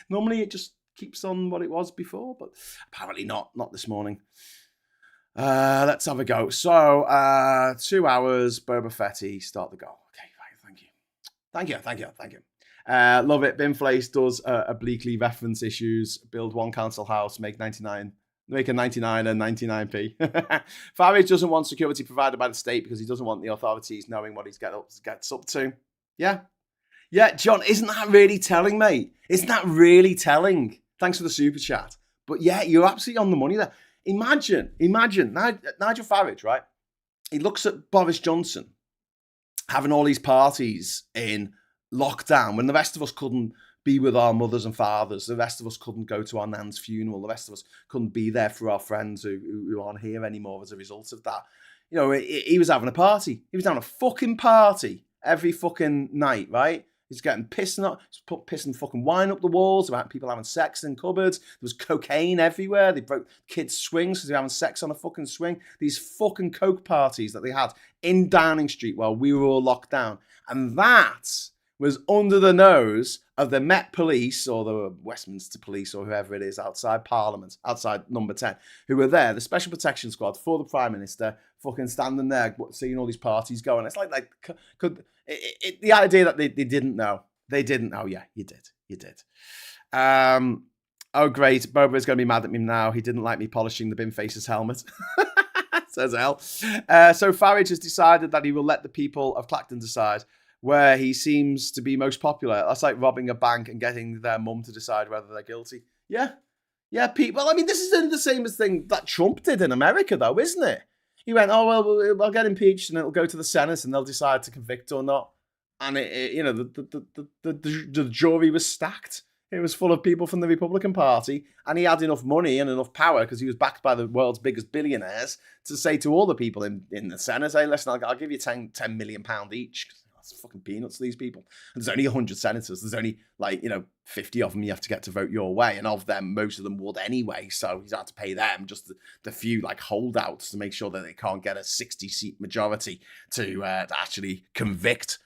Normally, it just keeps on what it was before, but apparently not this morning. Let's have a go. So 2 hours, Boba Fetty, start the goal. Okay, thank you. Love it. Binflace does obliquely reference issues, build one council house, make a 99 and 99p. Farage doesn't want security provided by the state because he doesn't want the authorities knowing what he gets up to. Yeah, John, isn't that really telling, mate? Isn't that really telling? Thanks for the super chat. But yeah, you're absolutely on the money there. Imagine, Nigel Farage, right? He looks at Boris Johnson having all these parties in lockdown when the rest of us couldn't be with our mothers and fathers. The rest of us couldn't go to our nan's funeral. The rest of us couldn't be there for our friends who aren't here anymore as a result of that. He was having a party. He was having a fucking party every fucking night, right? He's getting pissing fucking wine up the walls about people having sex in cupboards. There was cocaine everywhere. They broke kids' swings because they were having sex on a fucking swing. These fucking coke parties that they had in Downing Street while we were all locked down. And that was under the nose of the Met Police or the Westminster Police or whoever it is outside Parliament, outside number 10, who were there, the Special Protection Squad for the Prime Minister, fucking standing there seeing all these parties going. It's like the idea that they didn't know. They didn't know. Yeah, you did. Oh, great. Boba is going to be mad at me now. He didn't like me polishing the Binface's helmet. Says L. So Farage has decided that he will let the people of Clacton decide where he seems to be most popular. That's like robbing a bank and getting their mum to decide whether they're guilty. Yeah, people. I mean, this is the same as thing that Trump did in America, though, isn't it? He went, oh, well, I'll get impeached and it'll go to the Senate and they'll decide to convict or not. And, the jury was stacked. It was full of people from the Republican Party, and he had enough money and enough power because he was backed by the world's biggest billionaires to say to all the people in the Senate, hey, listen, I'll give you £10 million each. That's fucking peanuts to these people. And there's only 100 senators. There's only 50 of them you have to get to vote your way. And of them, most of them would anyway. So he's had to pay them just the few holdouts to make sure that they can't get a 60-seat majority to actually convict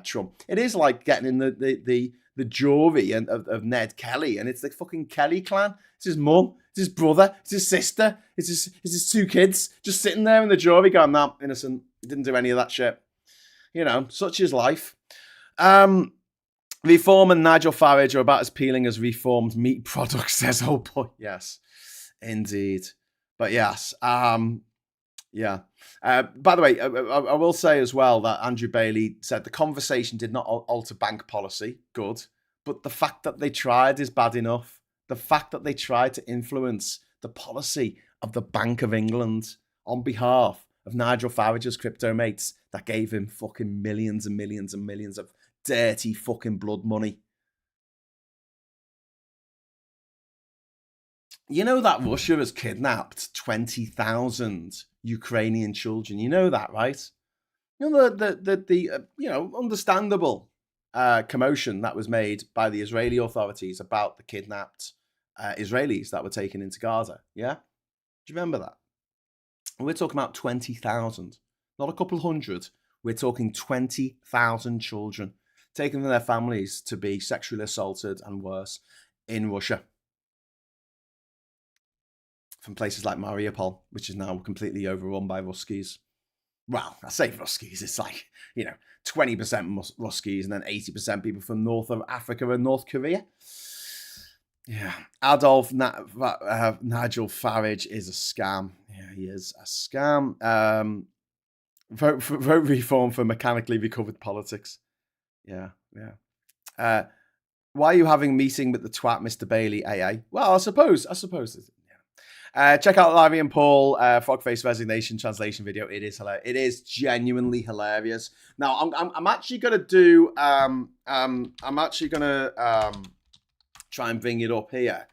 Trump. It is like getting in the jury of Ned Kelly, and it's the fucking Kelly clan. It's his mum, it's his brother, it's his sister, it's his 2 kids just sitting there in the jury going, nah, innocent. He didn't do any of that shit. such is life. Reform and Nigel Farage are about as appealing as reformed meat products, says old boy. Yes, indeed. But yes, yeah. By the way, I will say as well that Andrew Bailey said the conversation did not alter bank policy. Good. But the fact that they tried is bad enough. The fact that they tried to influence the policy of the Bank of England on behalf of Nigel Farage's crypto mates that gave him fucking millions and millions and millions of dirty fucking blood money. You know that Russia has kidnapped 20,000 Ukrainian children. You know that, right? You know the understandable commotion that was made by the Israeli authorities about the kidnapped Israelis that were taken into Gaza. Yeah, do you remember that? We're talking about 20,000, not a couple hundred. We're talking 20,000 children taken from their families to be sexually assaulted and worse in Russia. From places like Mariupol, which is now completely overrun by Ruskies. Well, I say Ruskies, it's like, 20% Ruskies and then 80% people from north of Africa and North Korea. Yeah. Nigel Farage is a scam. Yeah, he is a scam. Vote reform for mechanically recovered politics. Yeah. Why are you having a meeting with the twat, Mr. Bailey, AA? Well, I suppose. Check out Larry and Paul Frogface resignation translation video. It is hilarious. It is genuinely hilarious. Now, I'm actually gonna do. I'm actually gonna try and bring it up here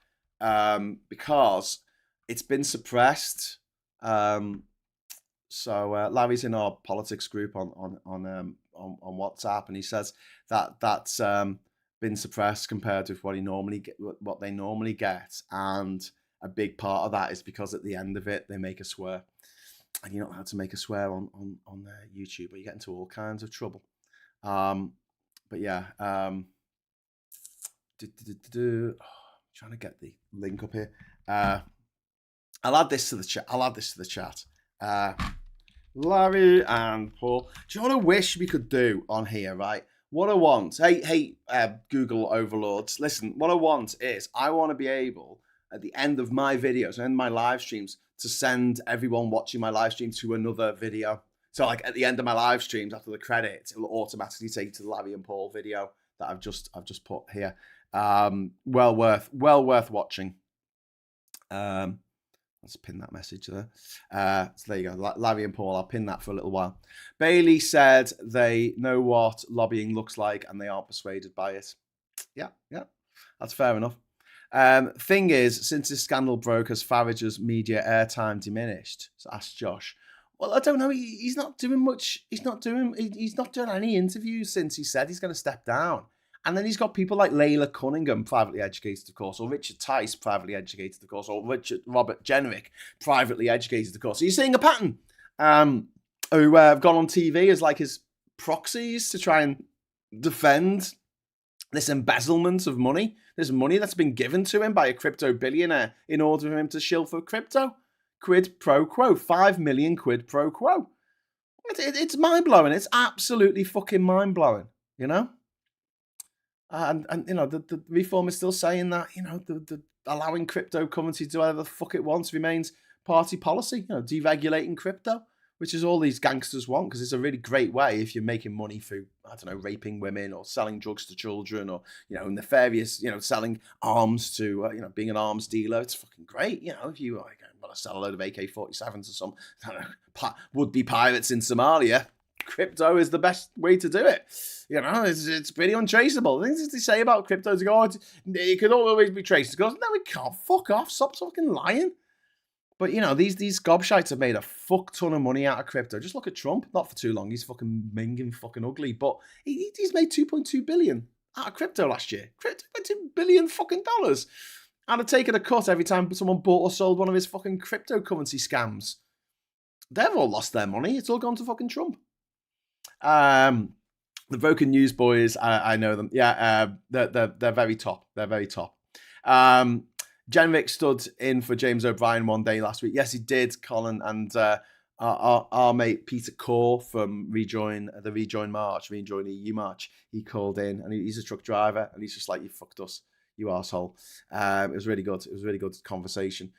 because it's been suppressed. So Larry's in our politics group on WhatsApp, and he says that that's been suppressed compared with what they normally get, and a big part of that is because at the end of it, they make a swear. And you're not allowed to make a swear on YouTube, but you get into all kinds of trouble. But yeah. Trying to get the link up here. I'll add this to the chat. Larry and Paul. Do you know what I wish we could do on here, right? What I want, hey, Google overlords, listen, what I want is I want to be able at the end of my videos and my live streams to send everyone watching my live stream to another video. So like at the end of my live streams, after the credits, it will automatically take you to the Larry and Paul video that I've just put here. Well worth watching. Let's pin that message there. So there you go, Larry and Paul. I'll pin that for a little while. Bailey said they know what lobbying looks like and they aren't persuaded by it. Yeah, that's fair enough. Thing is, since this scandal broke, has Farage's media airtime diminished? So asked Josh. Well, I don't know. He's not doing much. He's not doing any interviews since he said he's going to step down. And then he's got people like Layla Cunningham, privately educated, of course, or Richard Tice, privately educated, of course, or Robert Jenrick, privately educated, of course. So you're seeing a pattern who have gone on TV as like his proxies to try and defend this embezzlement of money, this money that's been given to him by a crypto billionaire in order for him to shill for crypto. Quid pro quo, 5 million quid pro quo. It's mind-blowing. It's absolutely fucking mind-blowing, you know? And you know, the reform is still saying that, you know, the allowing cryptocurrency to do whatever the fuck it wants remains party policy, you know, deregulating crypto, which is all these gangsters want, because it's a really great way if you're making money through, I don't know, raping women or selling drugs to children or, you know, nefarious, you know, selling arms to, you know, being an arms dealer. It's fucking great, you know, if you want to sell a load of AK-47s to some, I don't know, would-be pirates in Somalia, crypto is the best way to do it. You know, it's pretty untraceable. The things they say about crypto to go, it could always be traced. It goes, no, it can't. Fuck off. Stop fucking lying. But, you know, these gobshites have made a fuck ton of money out of crypto. Just look at Trump. Not for too long. He's fucking minging fucking ugly. But he's made $2.2 billion out of crypto last year. $2 billion fucking dollars. And I've taken a cut every time someone bought or sold one of his fucking cryptocurrency scams. They've all lost their money. It's all gone to fucking Trump. The Broken News boys, I know them. Yeah, they're very top. They're very top. Jenrick stood in for James O'Brien one day last week. Yes, he did, Colin. And our mate Peter Core from Rejoin EU March, he called in, and he's a truck driver, and he's just like, you fucked us, you arsehole. It was really good. It was a really good conversation.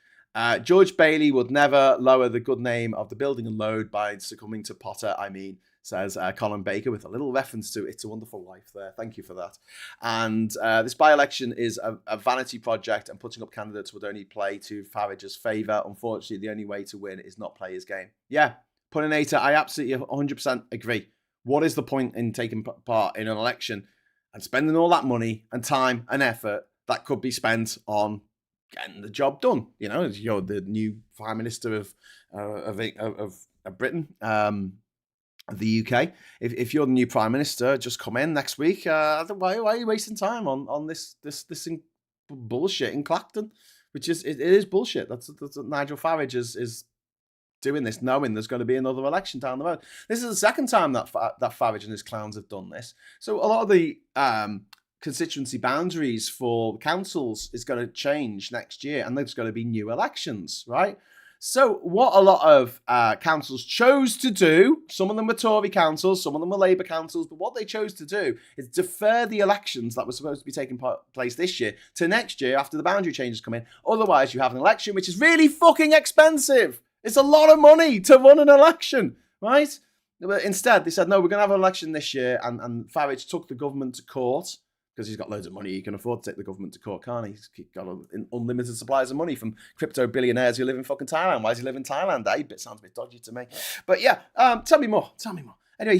George Bailey would never lower the good name of the building and load by succumbing to Potter, says Colin Baker, with a little reference to It's a Wonderful Life there. Thank you for that. And this by-election is a vanity project, and putting up candidates would only play to Farage's favour. Unfortunately, the only way to win is not play his game. Yeah, Puninator, I absolutely 100% agree. What is the point in taking part in an election and spending all that money and time and effort that could be spent on getting the job done? You know, you're the new Prime Minister of Britain, the UK. If you're the new Prime Minister, just come in next week. Why are you wasting time on this bullshit in Clacton? Which is it is bullshit. That's what Nigel Farage is doing this, knowing there's going to be another election down the road. This is the second time that Farage and his clowns have done this. So a lot of the constituency boundaries for councils is going to change next year, and there's going to be new elections, right? So what a lot of councils chose to do, some of them were Tory councils, some of them were Labour councils, but what they chose to do is defer the elections that were supposed to be taking place this year to next year after the boundary changes come in. Otherwise, you have an election which is really fucking expensive. It's a lot of money to run an election, right? But instead, they said, no, we're going to have an election this year, and Farage took the government to court, because he's got loads of money. He can afford to take the government to court, can't he? He's got unlimited supplies of money from crypto billionaires who live in fucking Thailand. Why does he live in Thailand? It sounds a bit dodgy to me. But yeah, tell me more. Anyway,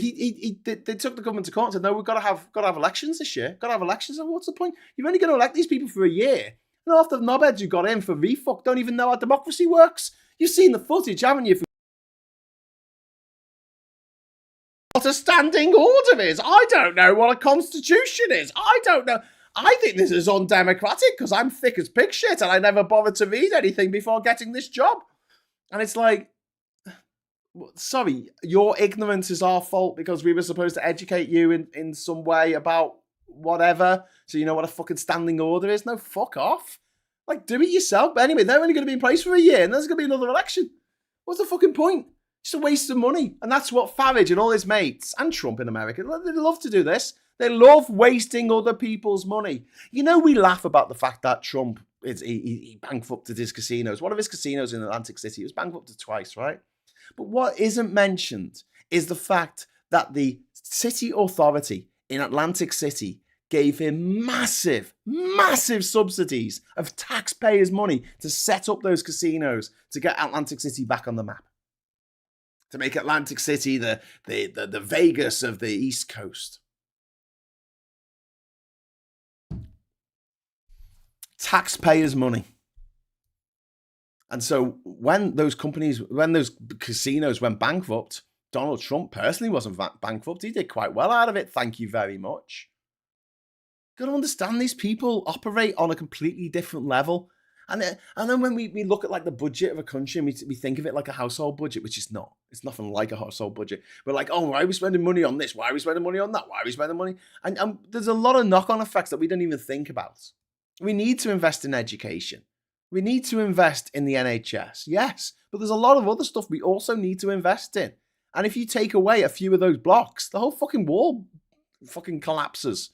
they took the government to court and said, no, we've got to have elections this year. Got to have elections. And what's the point? You're only going to elect these people for a year. And half the knobheads who got in for refuck don't even know how democracy works. You've seen the footage, haven't you? What a standing order is. I don't know what a constitution is. I don't know. I think this is undemocratic because I'm thick as pig shit and I never bothered to read anything before getting this job. And it's like, sorry, your ignorance is our fault because we were supposed to educate you in some way about whatever, so you know what a fucking standing order is. No, fuck off. Like, do it yourself. But anyway, they're only going to be in place for a year and there's going to be another election. What's the fucking point? It's a waste of money. And that's what Farage and all his mates, and Trump in America, they love to do this. They love wasting other people's money. You know, we laugh about the fact that Trump, he bankrupted his casinos. One of his casinos in Atlantic City, he was bankrupted twice, right? But what isn't mentioned is the fact that the city authority in Atlantic City gave him massive subsidies of taxpayers' money to set up those casinos to get Atlantic City back on the map. To make Atlantic City the Vegas of the East Coast. Taxpayers' money. And so when those casinos went bankrupt, Donald Trump personally wasn't bankrupt. He did quite well out of it. Thank you very much. Got to understand these people operate on a completely different level. And then when we look at like the budget of a country and we think of it like a household budget, which is not. It's nothing like a household budget. We're like, oh, why are we spending money on this? Why are we spending money on that? Why are we spending money? And there's a lot of knock-on effects that we don't even think about. We need to invest in education. We need to invest in the NHS. Yes, but there's a lot of other stuff we also need to invest in. And if you take away a few of those blocks, the whole fucking wall fucking collapses.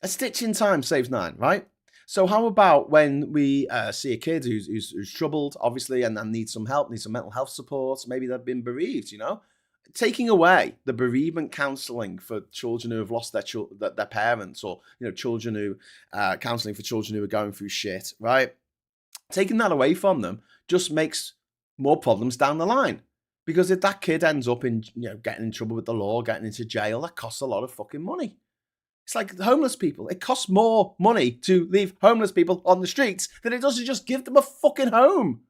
A stitch in time saves nine, right? So how about when we see a kid who's troubled, obviously, and needs some help, needs some mental health support, maybe they've been bereaved, you know? Taking away the bereavement counselling for children who have lost their parents, or, you know, children who, counselling for children who are going through shit, right? Taking that away from them just makes more problems down the line. Because if that kid ends up in, you know, getting in trouble with the law, getting into jail, that costs a lot of fucking money. It's like homeless people. It costs more money to leave homeless people on the streets than it does to just give them a fucking home.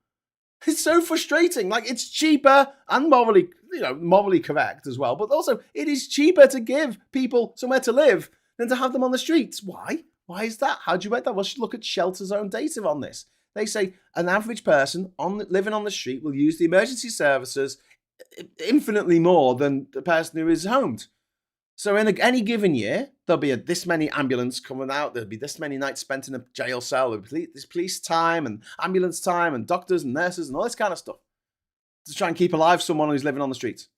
It's so frustrating. Like, it's cheaper and morally correct as well. But also, it is cheaper to give people somewhere to live than to have them on the streets. Why? Why is that? How do you make that? Well, look at Shelter Zone data on this. They say an average person living on the street will use the emergency services infinitely more than the person who is homed. So in any given year, there'll be this many ambulance coming out. There'll be this many nights spent in a jail cell. There'll be this police time and ambulance time and doctors and nurses and all this kind of stuff. to try and keep alive someone who's living on the streets.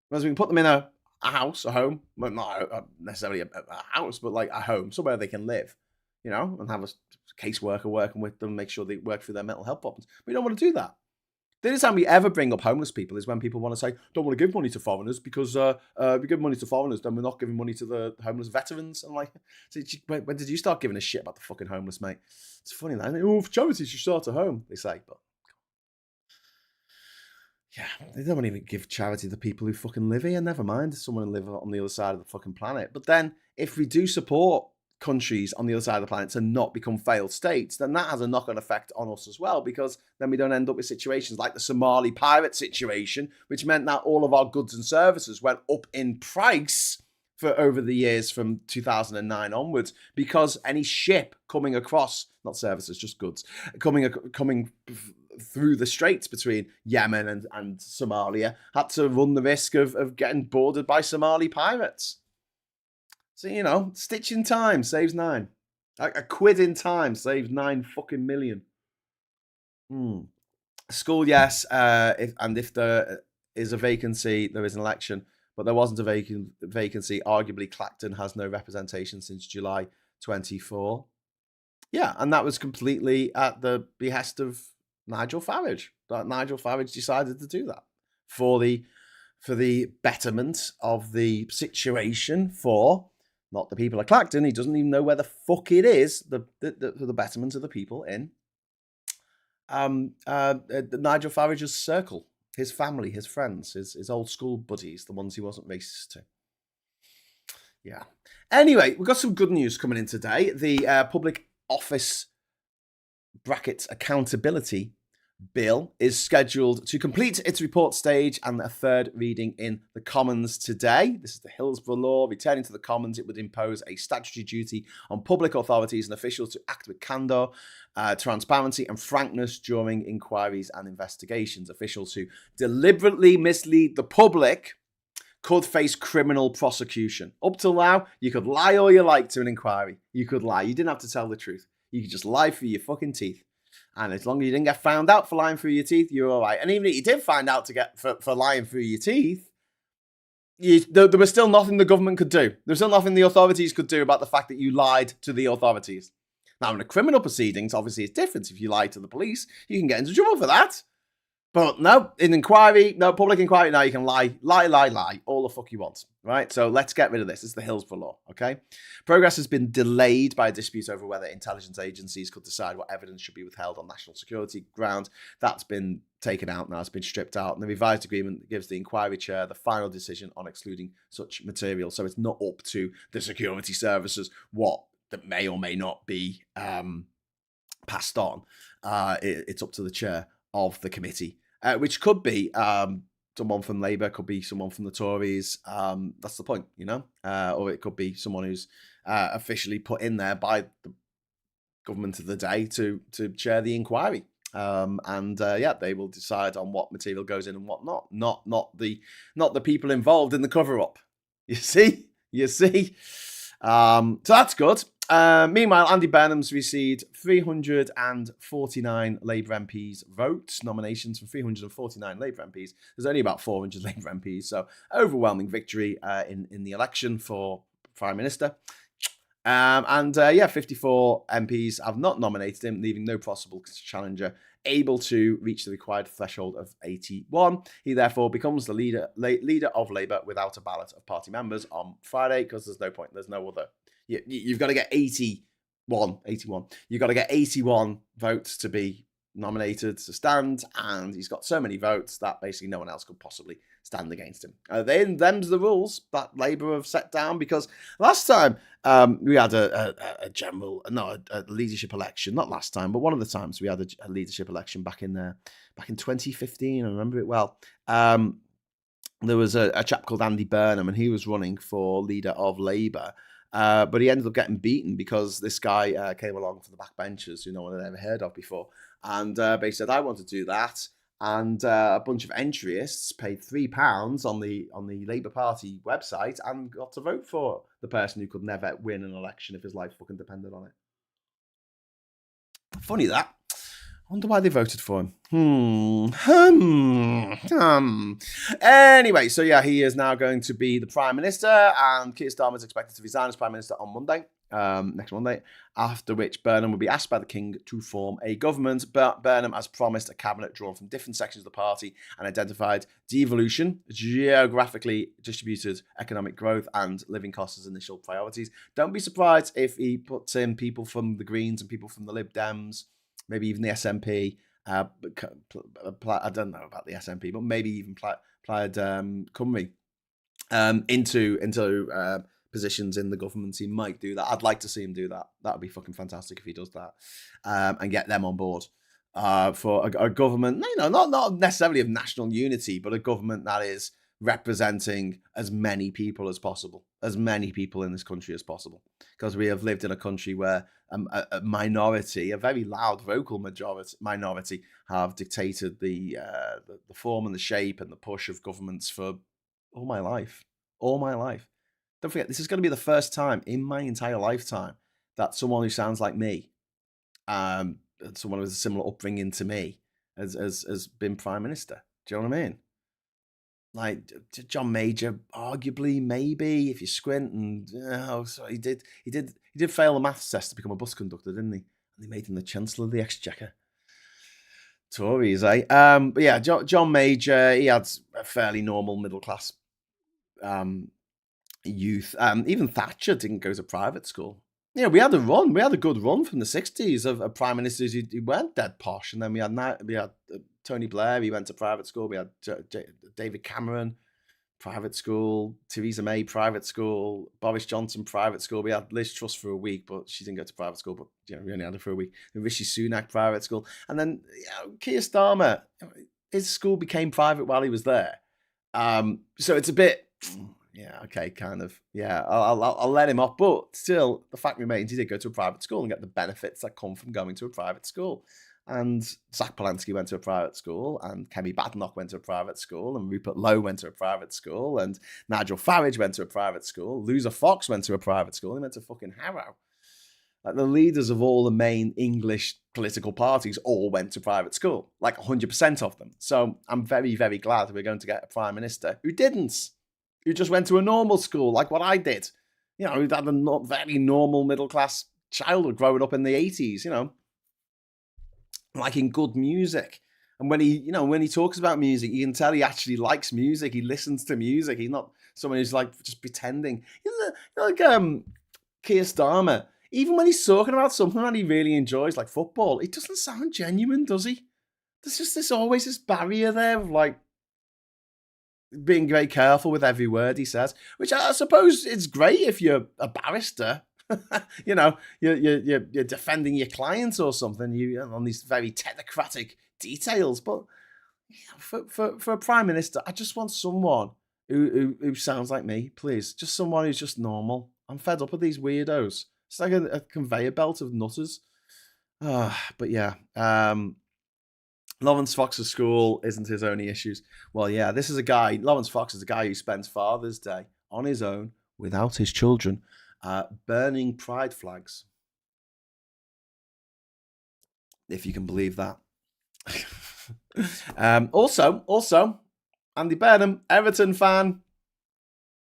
Whereas we can put them in a house, a home, well, not necessarily a house, but like a home, somewhere they can live, you know, and have a caseworker working with them, make sure they work through their mental health problems. We don't want to do that. The only time we ever bring up homeless people is when people want to say, don't want to give money to foreigners because if we give money to foreigners, then we're not giving money to the homeless veterans. And like, so when did you start giving a shit about the fucking homeless, mate? It's funny that. Oh, for charities, you start at home, they say. But yeah, they don't even give charity to the people who fucking live here. Never mind someone who live on the other side of the fucking planet. But then if we do support countries on the other side of the planet to not become failed states, then that has a knock-on effect on us as well, because then we don't end up with situations like the Somali pirate situation, which meant that all of our goods and services went up in price for over the years from 2009 onwards, because any ship coming across, not services, just goods, coming through the straits between Yemen and Somalia had to run the risk of getting boarded by Somali pirates. So, you know, stitch in time saves 9. A quid in time saves 9 fucking million. School, yes. If there is a vacancy, there is an election. But there wasn't a vacancy. Arguably, Clacton has no representation since July 24. Yeah, and that was completely at the behest of Nigel Farage. Nigel Farage decided to do that for the betterment of the situation for not the people of Clacton. He doesn't even know where the fuck it is. For the betterment of the people in Nigel Farage's circle, his family, his friends, his old school buddies, the ones he wasn't racist to. Yeah. Anyway, we've got some good news coming in today. The Public Office Accountability Bill is scheduled to complete its report stage and a third reading in the Commons today. This is the Hillsborough law. Returning to the Commons, it would impose a statutory duty on public authorities and officials to act with candour, transparency and frankness during inquiries and investigations. Officials who deliberately mislead the public could face criminal prosecution. Up till now, you could lie all you like to an inquiry. You could lie. You didn't have to tell the truth. You could just lie through your fucking teeth. And as long as you didn't get found out for lying through your teeth, you're all right. And even if you did find out for lying through your teeth, there was still nothing the government could do. There was still nothing the authorities could do about the fact that you lied to the authorities. Now, in the criminal proceedings, obviously it's different. If you lie to the police, you can get into trouble for that. But no, in inquiry, no, public inquiry, now you can lie all the fuck you want, right? So let's get rid of this. It's the Hillsborough law, okay? Progress has been delayed by a dispute over whether intelligence agencies could decide what evidence should be withheld on national security grounds. That's been taken out now. It's been stripped out. And the revised agreement gives the inquiry chair the final decision on excluding such material. So it's not up to the security services what that may or may not be passed on. It's up to the chair of the committee. Which could be someone from Labour, could be someone from the Tories. That's the point, you know? Or it could be someone who's officially put in there by the government of the day to chair the inquiry. They will decide on what material goes in and what not. Not the people involved in the cover-up. You see? So that's good. Meanwhile, Andy Burnham's received 349 Labour MPs votes, nominations from 349 Labour MPs. There's only about 400 Labour MPs, so overwhelming victory in the election for Prime Minister. 54 MPs have not nominated him, leaving no possible challenger able to reach the required threshold of 81. He therefore becomes the leader of Labour without a ballot of party members on Friday, because there's no point. There's no other. You've got to get 81. You've got to get 81 votes to be nominated to stand, and he's got so many votes that basically no one else could possibly stand against him. Them's the rules that Labour have set down, because last time we had a leadership election. Not last time, but one of the times we had a leadership election back in 2015. I remember it well. There was a chap called Andy Burnham, and he was running for leader of Labour. But he ended up getting beaten because this guy came along from the backbenchers who no one had ever heard of before. And basically said, I want to do that. And a bunch of entryists paid £3 on the Labour Party website and got to vote for the person who could never win an election if his life fucking depended on it. Funny that. I wonder why they voted for him. Anyway, so yeah, he is now going to be the Prime Minister, and Keir Starmer is expected to resign as Prime Minister on Monday, next Monday, after which Burnham will be asked by the King to form a government. But Burnham has promised a cabinet drawn from different sections of the party and identified devolution, geographically distributed economic growth, and living costs as initial priorities. Don't be surprised if he puts in people from the Greens and people from the Lib Dems, maybe even the SNP. I don't know about the SNP, but maybe even Plaid Cymru into positions in the government. He might do that. I'd like to see him do that. That would be fucking fantastic if he does that, and get them on board for a government. Not necessarily of national unity, but a government that is representing as many people as possible, as many people in this country as possible, because we have lived in a country where a minority, a very loud vocal minority, have dictated the form and the shape and the push of governments for all my life. Don't forget, this is going to be the first time in my entire lifetime that someone who sounds like me, someone with a similar upbringing to me, has been Prime Minister. Do you know what I mean? Like John Major, arguably, maybe if you squint, and so he did fail the maths test to become a bus conductor, didn't he? And they made him the Chancellor of the Exchequer. Tories, eh? But yeah, John Major, he had a fairly normal middle class youth. Even Thatcher didn't go to private school. Yeah, we had a good run from the 60s of prime ministers who weren't dead posh, and then we had Tony Blair, he went to private school. We had David Cameron, private school. Theresa May, private school. Boris Johnson, private school. We had Liz Truss for a week, but she didn't go to private school, but we only had her for a week. And Rishi Sunak, private school. And then Keir Starmer, his school became private while he was there. So it's a bit, yeah, okay, kind of. Yeah, I'll let him off. But still, the fact remains he did go to a private school and get the benefits that come from going to a private school. And Zach Polanski went to a private school, and Kemi Badenoch went to a private school, and Rupert Lowe went to a private school, and Nigel Farage went to a private school. Loser Fox went to a private school. He went to fucking Harrow. Like, the leaders of all the main English political parties all went to private school, like 100% of them. So I'm very, very glad we're going to get a prime minister who didn't, who just went to a normal school, like what I did. Who had a very normal middle class childhood growing up in the 80s, liking good music. And when he talks about music, you can tell he actually likes music. He listens to music. He's not someone who's like just pretending. Like Keir Starmer, even when he's talking about something that he really enjoys, like football, it doesn't sound genuine, does he? There's just always this barrier there of like being very careful with every word he says, which I suppose is great if you're a barrister. You're defending your clients or something. On these very technocratic details, but for a prime minister, I just want someone who sounds like me, please. Just someone who's just normal. I'm fed up with these weirdos. It's like a conveyor belt of nutters. But yeah, Lawrence Fox's school isn't his only issues. Well, yeah, Lawrence Fox is a guy who spends Father's Day on his own without his children, burning pride flags. If you can believe that. Also, Andy Burnham, Everton fan.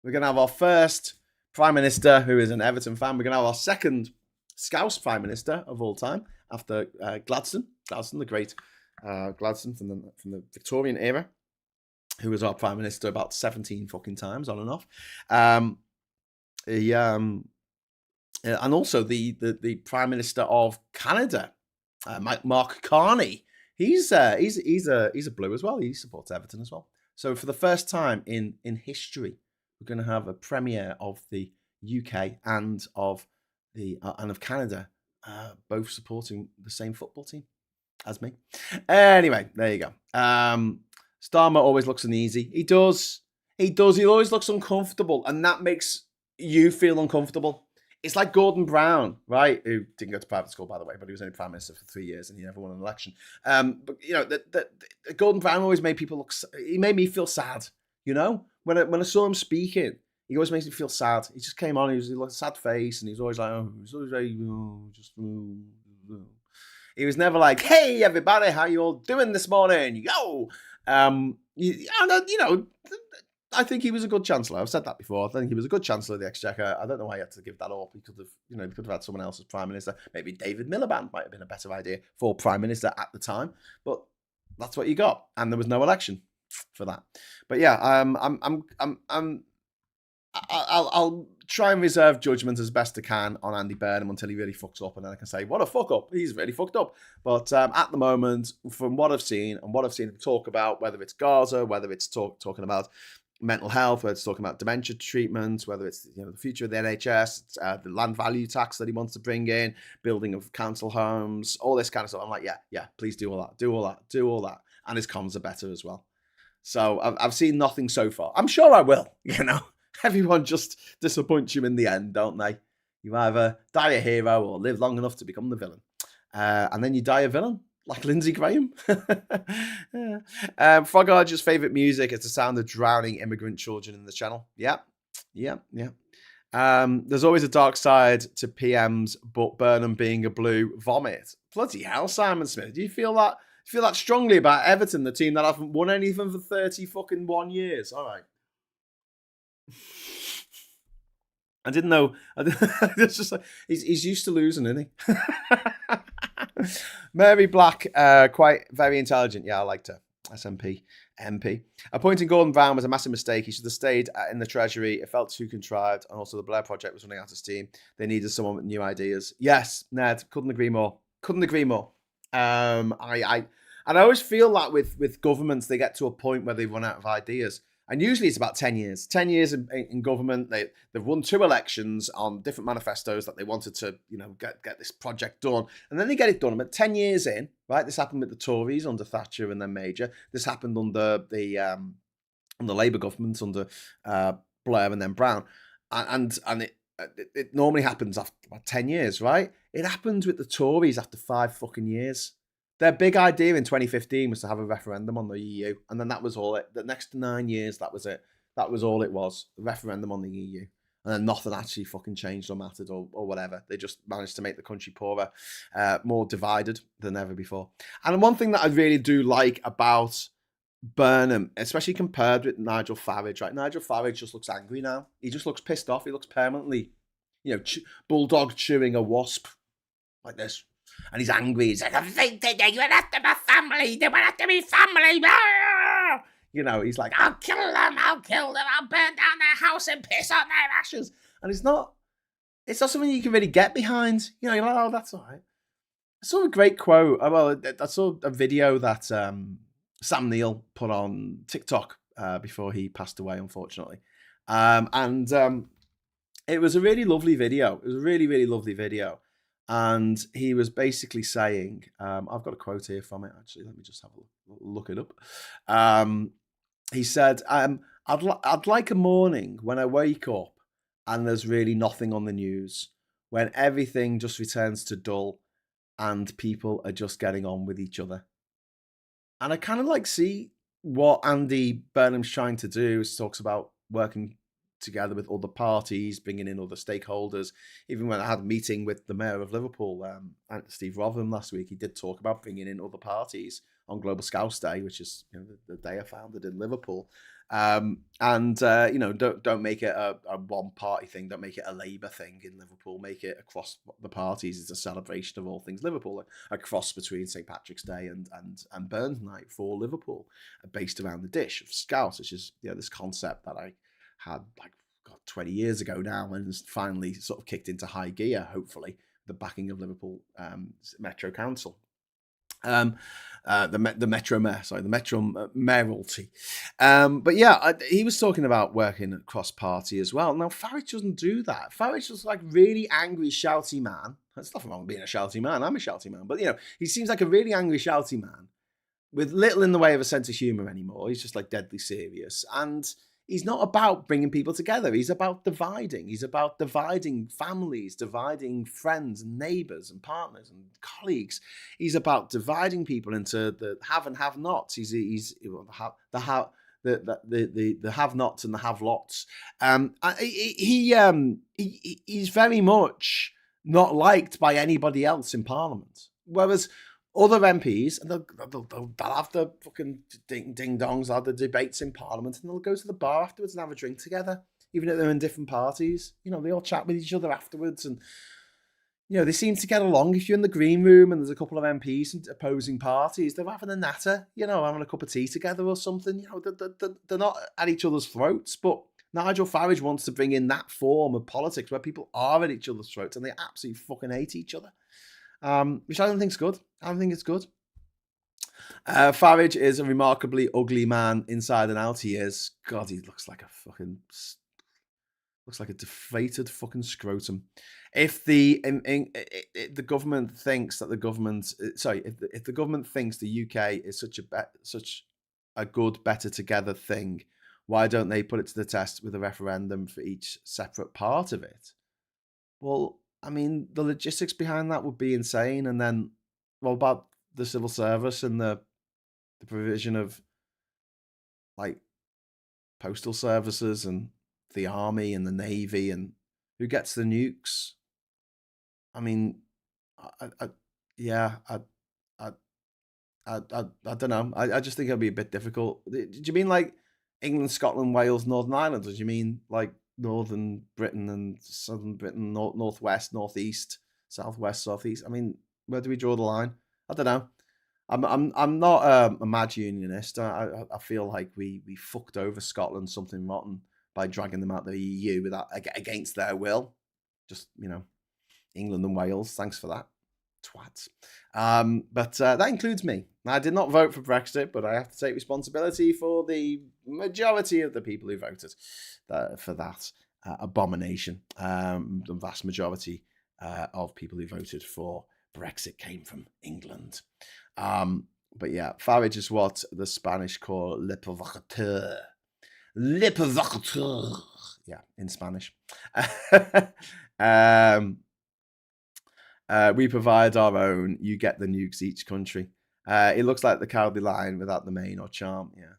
We're going to have our first Prime Minister who is an Everton fan. We're going to have our second Scouse Prime Minister of all time after Gladstone, the great Gladstone from the Victorian era, who was our Prime Minister about 17 fucking times on and off. And also the Prime Minister of Canada, Mark Carney. He's a Blue as well. He supports Everton as well. So for the first time in history, we're going to have a premiere of the UK and of Canada, both supporting the same football team as me. Anyway, there you go. Starmer always looks uneasy. He does. He always looks uncomfortable, and that makes you feel uncomfortable. It's like Gordon Brown, right? Who didn't go to private school, by the way, but he was only Prime Minister for 3 years and he never won an election. But Gordon Brown always made people look. He made me feel sad. When I saw him speaking, he always makes me feel sad. He just came on. He was like a sad face, and he was always like, "Oh, he's always very just." He was never like, hey, everybody, how you all doing this morning? Yo! I think he was a good chancellor. I've said that before. I think he was a good chancellor of the Exchequer. I don't know why he had to give that up. He could have, he could have had someone else as prime minister. Maybe David Miliband might have been a better idea for prime minister at the time. But that's what you got, and there was no election for that. But yeah, I'll try and reserve judgment as best I can on Andy Burnham until he really fucks up, and then I can say, what a fuck up. He's really fucked up. But at the moment, from what I've seen and what I've seen him talk about, whether it's Gaza, whether it's talking about mental health, whether it's talking about dementia treatment, whether it's the future of the NHS, the land value tax that he wants to bring in, building of council homes, all this kind of stuff. I'm like, yeah, please do all that. And his comms are better as well. So I've seen nothing so far. I'm sure I will, Everyone just disappoints you in the end, don't they? You either die a hero or live long enough to become the villain. And then you die a villain, like Lindsey Graham. Frog Archer's favourite music is the sound of drowning immigrant children in the channel. Yeah. There's always a dark side to PMs, but Burnham being a blue vomit. Bloody hell, Simon Smith. Do you feel that strongly about Everton, the team that haven't won anything for 31 years? All right. I didn't know. It's just like he's used to losing, isn't he? Mary Black, quite very intelligent. Yeah, I liked her. SNP MP. Appointing Gordon Brown was a massive mistake. He should have stayed in the Treasury. It felt too contrived, and also the Blair Project was running out of steam. They needed someone with new ideas. Yes, Ned, couldn't agree more. I always feel that with governments, they get to a point where they run out of ideas. And usually it's about 10 years. 10 years in government. They've won 2 elections on different manifestos that they wanted to, get this project done. And then they get it done. But 10 years in, right? This happened with the Tories under Thatcher and then Major. This happened under the Labour government under Blair and then Brown. And it normally happens after about 10 years, right? It happened with the Tories after 5 fucking years. Their big idea in 2015 was to have a referendum on the EU. And then that was all it. The next 9 years, that was it. That was all it was. The referendum on the EU. And then nothing actually fucking changed or mattered or whatever. They just managed to make the country poorer, more divided than ever before. And one thing that I really do like about Burnham, especially compared with Nigel Farage, right? Nigel Farage just looks angry now. He just looks pissed off. He looks permanently, bulldog chewing a wasp like this. And he's angry. He's like, I think that you have to be family. They will have to be family. He's like, I'll kill them. I'll burn down their house and piss on their ashes. And it's not something you can really get behind. You're like, oh, that's all right. I saw a great quote. I saw a video that Sam Neill put on TikTok before he passed away, unfortunately. It was a really lovely video. It was a really, really lovely video. And he was basically saying, I've got a quote here from it, actually. Let me just have a look it up. He said, I'd like a morning when I wake up and there's really nothing on the news, when everything just returns to dull and people are just getting on with each other. And I kind of see what Andy Burnham's trying to do. He talks about working together with other parties, bringing in other stakeholders. Even when I had a meeting with the mayor of Liverpool, Steve Rotherham, last week, he did talk about bringing in other parties on Global Scouts Day, which is the day I founded in Liverpool. Don't make it a one party thing. Don't make it a Labour thing in Liverpool. Make it across the parties. It's a celebration of all things Liverpool, a cross between St Patrick's Day and Burns Night for Liverpool, based around the dish of Scouts, which is this concept that I had 20 years ago now, and has finally sort of kicked into high gear, hopefully, the backing of Liverpool Metro Council. The Metro Mayoralty. But yeah, he was talking about working across party as well. Now, Farage doesn't do that. Farage was really angry, shouty man. There's nothing wrong with being a shouty man. I'm a shouty man. But, he seems like a really angry, shouty man with little in the way of a sense of humour anymore. He's just deadly serious. And he's not about bringing people together. He's about dividing. He's about dividing families, dividing friends and neighbours and partners and colleagues. He's about dividing people into the have and have-nots. He's the have-nots and the have-lots. He's very much not liked by anybody else in Parliament. Whereas other MPs, and they'll have the fucking ding-dongs, they'll have the debates in Parliament, and they'll go to the bar afterwards and have a drink together, even if they're in different parties. You know, they all chat with each other afterwards, and, you know, they seem to get along. If you're in the green room and there's a couple of MPs from opposing parties, they're having a natter, you know, having a cup of tea together or something. You know, they're not at each other's throats, but Nigel Farage wants to bring in that form of politics where people are at each other's throats and they absolutely fucking hate each other. Which I don't think is good. I don't think it's good. Farage is a remarkably ugly man inside and out. He is. God, he looks like a deflated fucking scrotum. If the government thinks that the government, if the government thinks the UK is such a good, better together thing, why don't they put it to the test with a referendum for each separate part of it? Well, I mean, the logistics behind that would be insane. And then, what about the civil service and the provision of, like, postal services and the army and the navy, and who gets the nukes? I mean, I don't know. I just think it'll be a bit difficult. Do you mean like England, Scotland, Wales, Northern Ireland, or do you mean like Northern Britain and Southern Britain, Northwest, Northeast, Southwest, Southeast? I mean, where do we draw the line? I don't know. I'm not a mad unionist. I feel like we fucked over Scotland something rotten by dragging them out of the EU without against their will. Just, you know, England and Wales. Thanks for that, twats. But that includes me. I did not vote for Brexit, but I have to take responsibility for the majority of the people who voted for that abomination. The vast majority of people who voted for Brexit came from England. But yeah, Farage is what the Spanish call le provocateur. Le provocateur. Yeah, in Spanish. We provide our own. You get the nukes, each country. It looks like the Cowardly Lion without the mane or charm. Yeah.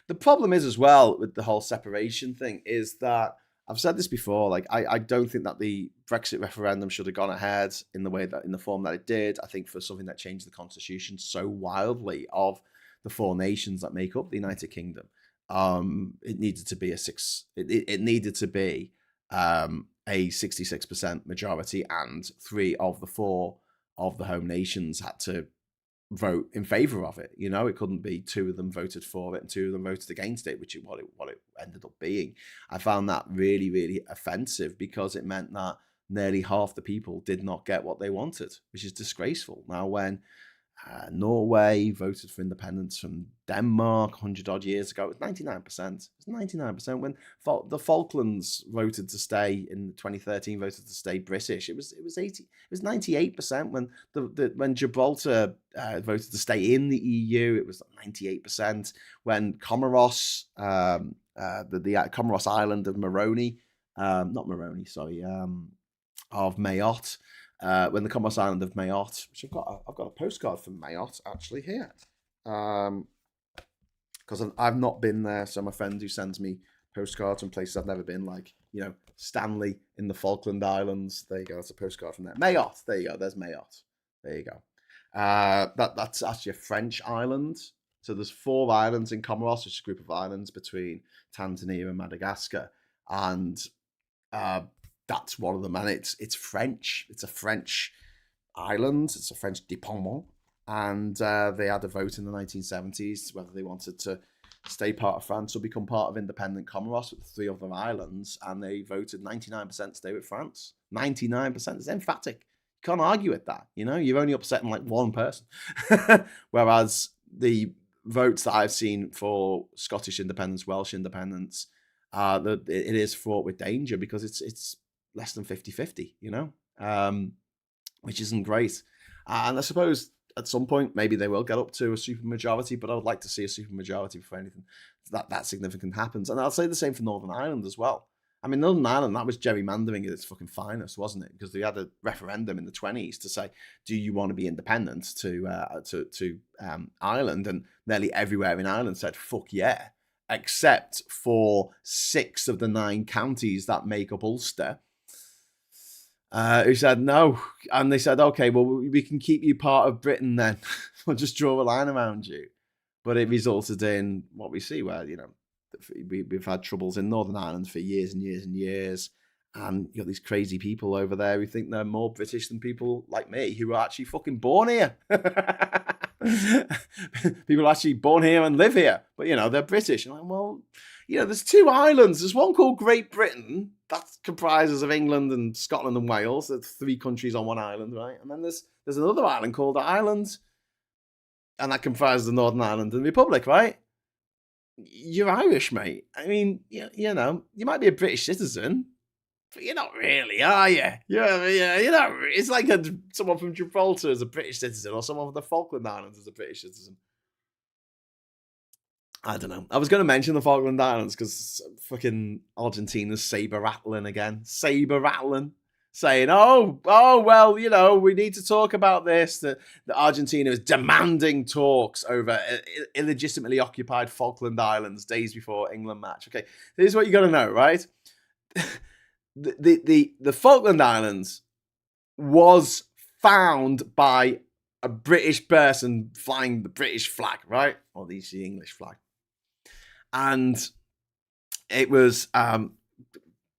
The problem is as well with the whole separation thing is that I've said this before. Like, I don't think that the Brexit referendum should have gone ahead in the form that it did. I think for something that changed the constitution so wildly of the four nations that make up the United Kingdom, it needed to be it needed to be a 66% majority, and 3 of the 4 of the home nations had to vote in favor of it. You know, it couldn't be 2 of them voted for it and 2 of them voted against it, which is what it ended up being. I found that really, really offensive because it meant that nearly half the people did not get what they wanted, which is disgraceful. Now, when Norway voted for independence from Denmark 100 odd years ago, it was 99%. It was 99%. When the Falklands voted to stay in 2013, voted to stay British, it was 98%. When Gibraltar voted to stay in the EU, it was 98%. When Comoros, the Comoros island of of Mayotte. When the Comoros Island of Mayotte, which I've got a postcard from Mayotte actually here, because I've not been there. So my friend who sends me postcards from places I've never been, like, you know, Stanley in the Falkland Islands. There you go. That's a postcard from there. Mayotte. There you go. There's Mayotte. There you go. That's actually a French island. So there's 4 islands in Comoros, which is a group of islands between Tanzania and Madagascar, and that's one of them, and it's French. It's a French island. It's a French département, and they had a vote in the 1970s whether they wanted to stay part of France or become part of independent Comoros with 3 other islands, and they voted 99% to stay with France. 99%. It's emphatic. You can't argue with that. You know, you're only upsetting like one person. Whereas the votes that I've seen for Scottish independence, Welsh independence, it is fraught with danger because it's less than 50-50, you know, which isn't great. And I suppose at some point, maybe they will get up to a supermajority, but I would like to see a supermajority before anything that significant happens. And I'll say the same for Northern Ireland as well. I mean, Northern Ireland, that was gerrymandering at its fucking finest, wasn't it? Because they had a referendum in the 1920s to say, do you want to be independent to Ireland? And nearly everywhere in Ireland said, fuck yeah, except for 6 of the 9 counties that make up Ulster. who said no. And they said, okay, well, we can keep you part of Britain then. We'll just draw a line around you. But it resulted in what we see where, we've had troubles in Northern Ireland for years and years and years. And you got these crazy people over there who think they're more British than people like me who are actually fucking born here. People are actually born here and live here. But, they're British. And I'm like, well, there's two islands. There's one called Great Britain. That comprises of England and Scotland and Wales. There's 3 countries on one island, right? And then there's another island called Ireland. And that comprises the Northern Ireland and Republic, right? You're Irish, mate. I mean, you might be a British citizen, but you're not really, are you? You're not. It's like someone from Gibraltar is a British citizen, or someone from the Falkland Islands is a British citizen. I don't know. I was going to mention the Falkland Islands because fucking Argentina's saber rattling again. Saber rattling. Saying, well, we need to talk about this. That Argentina is demanding talks over illegitimately occupied Falkland Islands days before England match. Okay, here's what you got to know, right? The Falkland Islands was found by a British person flying the British flag, right? Or the English flag. And it was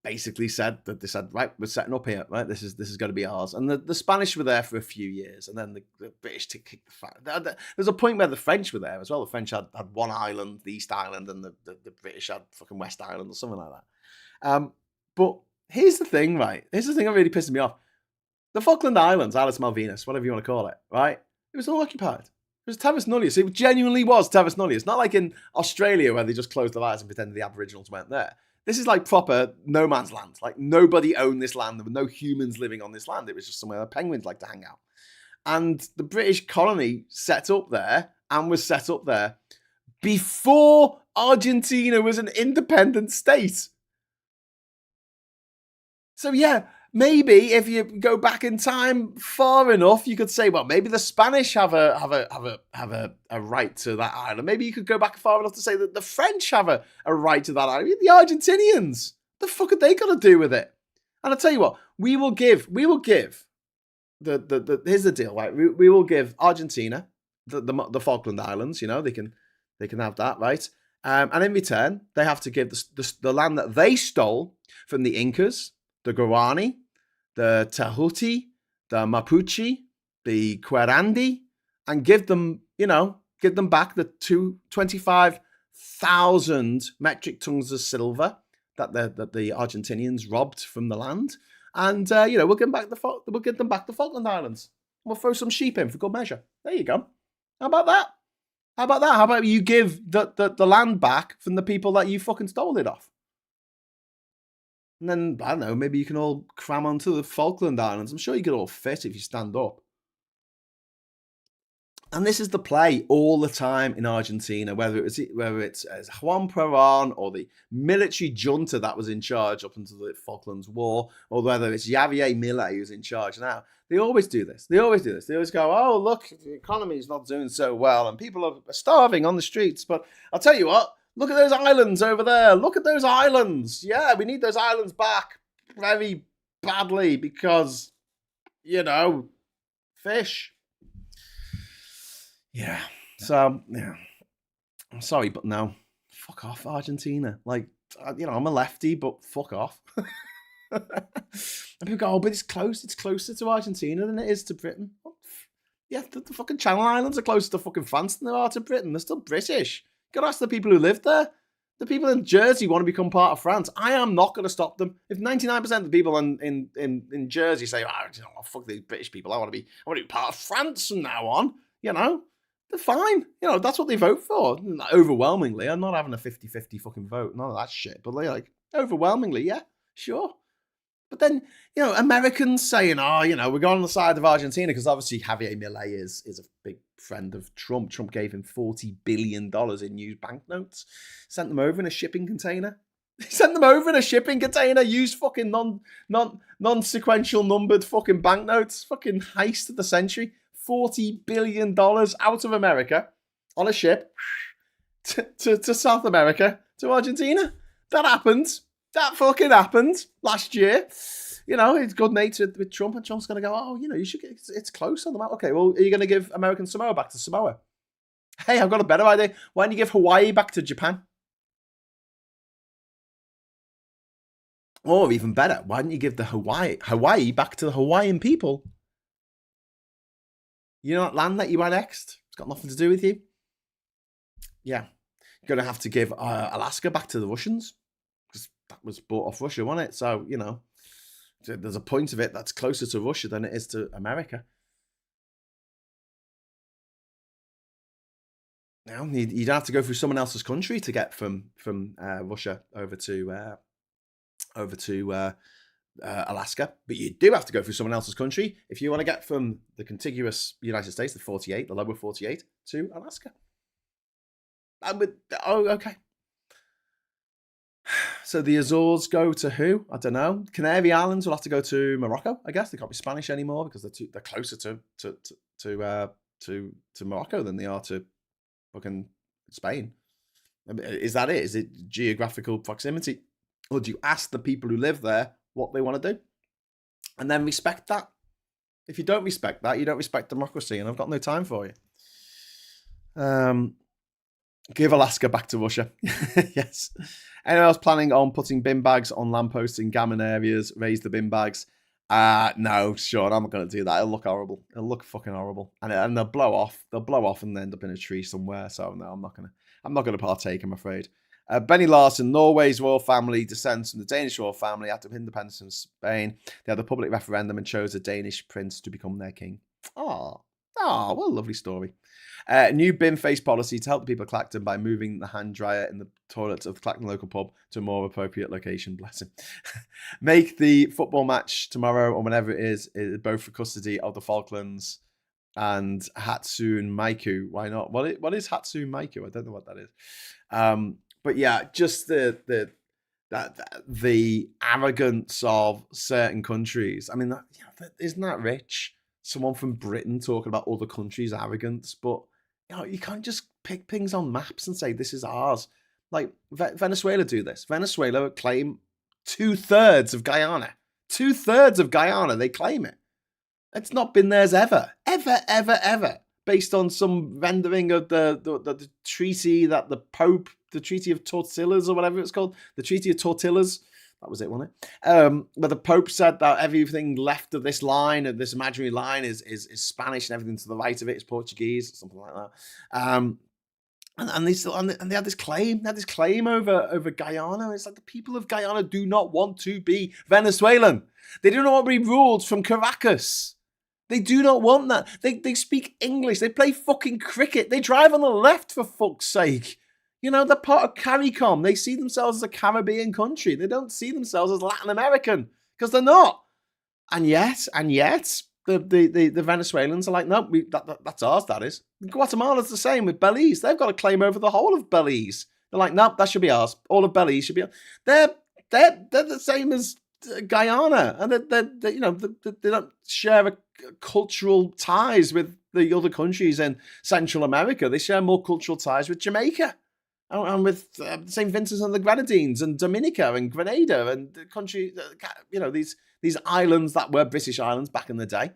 basically said that they said, right, we're setting up here, right? This is going to be ours. And the Spanish were there for a few years, and then the British kicked the flag. There's a point where the French were there as well. The French had one island, the East Island, and the British had fucking West Island or something like that. But here's the thing, right? Here's the thing that really pissed me off. The Falkland Islands, Alice Malvinas, whatever you want to call it, right? It was all occupied. It was terrace nullius. It genuinely was terrace nullius. Not like in Australia where they just closed their eyes and pretended the Aboriginals weren't there. This is like proper no man's land. Like nobody owned this land. There were no humans living on this land. It was just somewhere the penguins like to hang out. And the British colony set up there and was set up there before Argentina was an independent state. So yeah, maybe if you go back in time far enough, you could say, well, maybe the Spanish have a right to that island. Maybe you could go back far enough to say that the French have a right to that island. The Argentinians, the fuck are they got to do with it? And I'll tell you what, we will give the here's the deal, right? We will give Argentina the Falkland Islands. They can have that, right? And in return, they have to give the land that they stole from the Incas, the Guarani, the Tahuti, the Mapuche, the Querandi, and give them back the 25,000 metric tons of silver that the Argentinians robbed from the land, and we'll give them back the Falkland Islands. We'll throw some sheep in for good measure. There you go. How about that? How about you give the land back from the people that you fucking stole it off? And then, I don't know, maybe you can all cram onto the Falkland Islands. I'm sure you could all fit if you stand up. And this is the play all the time in Argentina, whether it's Juan Perón or the military junta that was in charge up until the Falklands War, or whether it's Javier Milei who's in charge now. They always do this. They always go, oh, look, the economy is not doing so well and people are starving on the streets. But I'll tell you what. Look at those islands over there. Look at those islands. Yeah, we need those islands back very badly because, fish. Yeah. So, yeah. I'm sorry, but no. Fuck off, Argentina. Like, I'm a lefty, but fuck off. And people go, oh, but it's close. It's closer to Argentina than it is to Britain. Yeah, the fucking Channel Islands are closer to fucking France than they are to Britain. They're still British. Got to ask the people who live there. The people in Jersey want to become part of France. I am not going to stop them. If 99% of the people in Jersey say, oh, fuck these British people, I want to be part of France from now on, they're fine. That's what they vote for. Overwhelmingly. I'm not having a 50-50 fucking vote. None of that shit. But they're like, overwhelmingly, yeah, sure. But then, Americans saying, we're going on the side of Argentina because obviously Javier Milei is a big friend of Trump. Trump gave him $40 billion in used banknotes, sent them over in a shipping container. Used fucking non-sequential numbered fucking banknotes. Fucking heist of the century. $40 billion out of America on a ship to South America, to Argentina. That happened. That fucking happened last year. you know, he's good natured with Trump, and Trump's going to go, oh, you know, you should get, it's close on the map. Okay, well, are you going to give American Samoa back to Samoa? Hey, I've got a better idea. Why don't you give Hawaii back to Japan? Or even better, why don't you give the Hawaii back to the Hawaiian people? You know that land that you annexed? It's got nothing to do with you. Yeah. You're going to have to give Alaska back to the Russians, because that was bought off Russia, wasn't it? So, you know, there's a point of it that's closer to Russia than it is to America. Now, you don't have to go through someone else's country to get from Russia over to Alaska, but you do have to go through someone else's country if you want to get from the contiguous United States, the lower 48, to Alaska. Okay. So the Azores go to who? I don't know. Canary Islands will have to go to Morocco, I guess. They can't be Spanish anymore because they're closer to Morocco than they are to fucking Spain. Is that it? Is it geographical proximity? Or do you ask the people who live there what they want to do? And then respect that. If you don't respect that, you don't respect democracy, and I've got no time for you. Give Alaska back to Russia. Yes. Anyone else planning on putting bin bags on lampposts in gammon areas? Raise the bin bags. No, Sean, I'm not going to do that. It'll look horrible. It'll look fucking horrible. And they'll blow off. They'll blow off and end up in a tree somewhere. So no, I'm not going to partake, I'm afraid. Benny Larson, Norway's royal family descends from the Danish royal family after independence from Spain. They had a public referendum and chose a Danish prince to become their king. Oh, what a lovely story. New bin face policy to help the people of Clacton by moving the hand dryer in the toilets of the Clacton local pub to a more appropriate location. Bless him. Make the football match tomorrow or whenever it is both for custody of the Falklands and Hatsune Miku. Why not? What is Hatsune Miku? I don't know what that is. But yeah, just the arrogance of certain countries. I mean, isn't that rich? Someone from Britain talking about other countries' arrogance, but you can't just pick things on maps and say this is ours. Like Venezuela do this. Venezuela claim 2/3 of Guyana. 2/3 of Guyana, they claim it. It's not been theirs ever, based on some rendering of the treaty that the Pope, the Treaty of Tortillas or whatever it's called, the Treaty of Tortillas. That was it, wasn't it? But the Pope said that everything left of this line, of this imaginary line, is Spanish, and everything to the right of it is Portuguese, something like that. And they had this claim over Guyana. It's like the people of Guyana do not want to be Venezuelan. They do not want to be ruled from Caracas. They do not want that. They speak English. They play fucking cricket. They drive on the left, for fuck's sake. You know, they're part of CARICOM. They see themselves as a Caribbean country. They don't see themselves as Latin American because they're not. And yet, the Venezuelans are like, no, that's ours, that is. Guatemala's the same with Belize. They've got a claim over the whole of Belize. They're like, no, that should be ours. All of Belize should be ours. They're the same as Guyana. And they don't share cultural ties with the other countries in Central America. They share more cultural ties with Jamaica. And with St. Vincent and the Grenadines and Dominica and Grenada and the country, these islands that were British islands back in the day.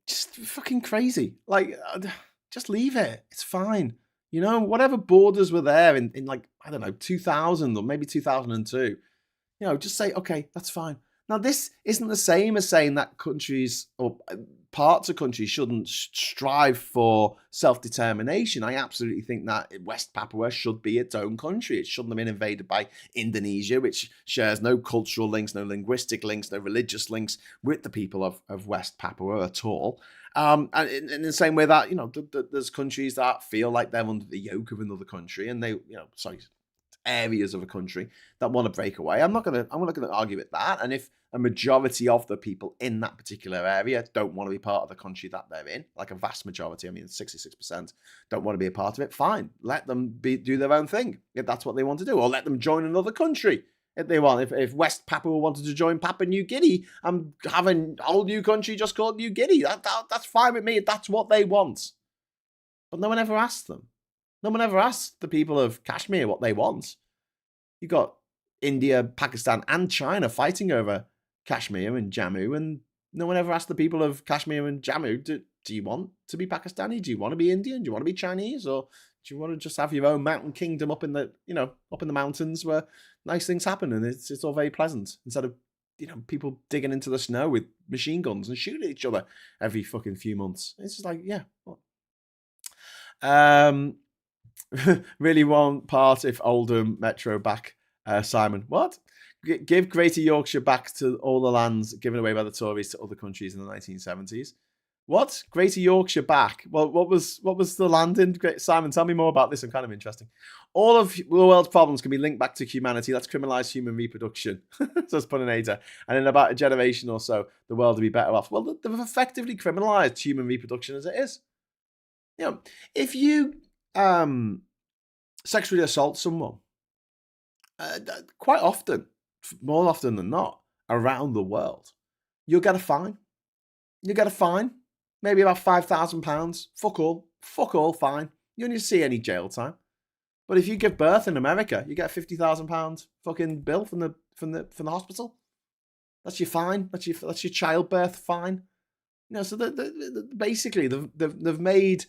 Just fucking crazy. Like, just leave it. It's fine. You know, whatever borders were there in like, I don't know, 2000 or maybe 2002, just say, okay, that's fine. Now, this isn't the same as saying that countries or parts of countries shouldn't strive for self-determination. I absolutely think that West Papua should be its own country. It shouldn't have been invaded by Indonesia, which shares no cultural links, no linguistic links, no religious links with the people of West Papua at all. And in the same way that, there's countries that feel like they're under the yoke of another country and areas of a country that want to break away. I'm not going to argue with that. And if a majority of the people in that particular area don't want to be part of the country that they're in, like a vast majority, 66% don't want to be a part of it, fine. Let them do their own thing if that's what they want to do, or let them join another country if they want. If West Papua wanted to join Papua New Guinea and have a whole new country just called New Guinea, that's fine with me if that's what they want. But no one ever asked them. No one ever asked the people of Kashmir what they want. You've got India, Pakistan, and China fighting over Kashmir and Jammu, and no one ever asked the people of Kashmir and Jammu, do you want to be Pakistani? Do you want to be Indian? Do you want to be Chinese? Or do you want to just have your own mountain kingdom up in the mountains where nice things happen and it's all very pleasant, instead of people digging into the snow with machine guns and shooting at each other every fucking few months? It's just like, yeah. What? Really want part if Oldham Metro back, Simon. What? Give Greater Yorkshire back to all the lands given away by the Tories to other countries in the 1970s. What? Greater Yorkshire back? Well, what was the land in? Simon, tell me more about this. I'm kind of interesting. All of the world's problems can be linked back to humanity. Let's criminalise human reproduction. Says Puninator. And in about a generation or so, the world will be better off. Well, they've effectively criminalised human reproduction as it is. If you sexually assault someone, quite often, more often than not, around the world, you'll get a fine. You get a fine, maybe about £5,000. Fuck all, fine. You don't need to see any jail time. But if you give birth in America, you get a £50,000 fucking bill from the hospital. That's your fine. That's your childbirth fine. So basically they've made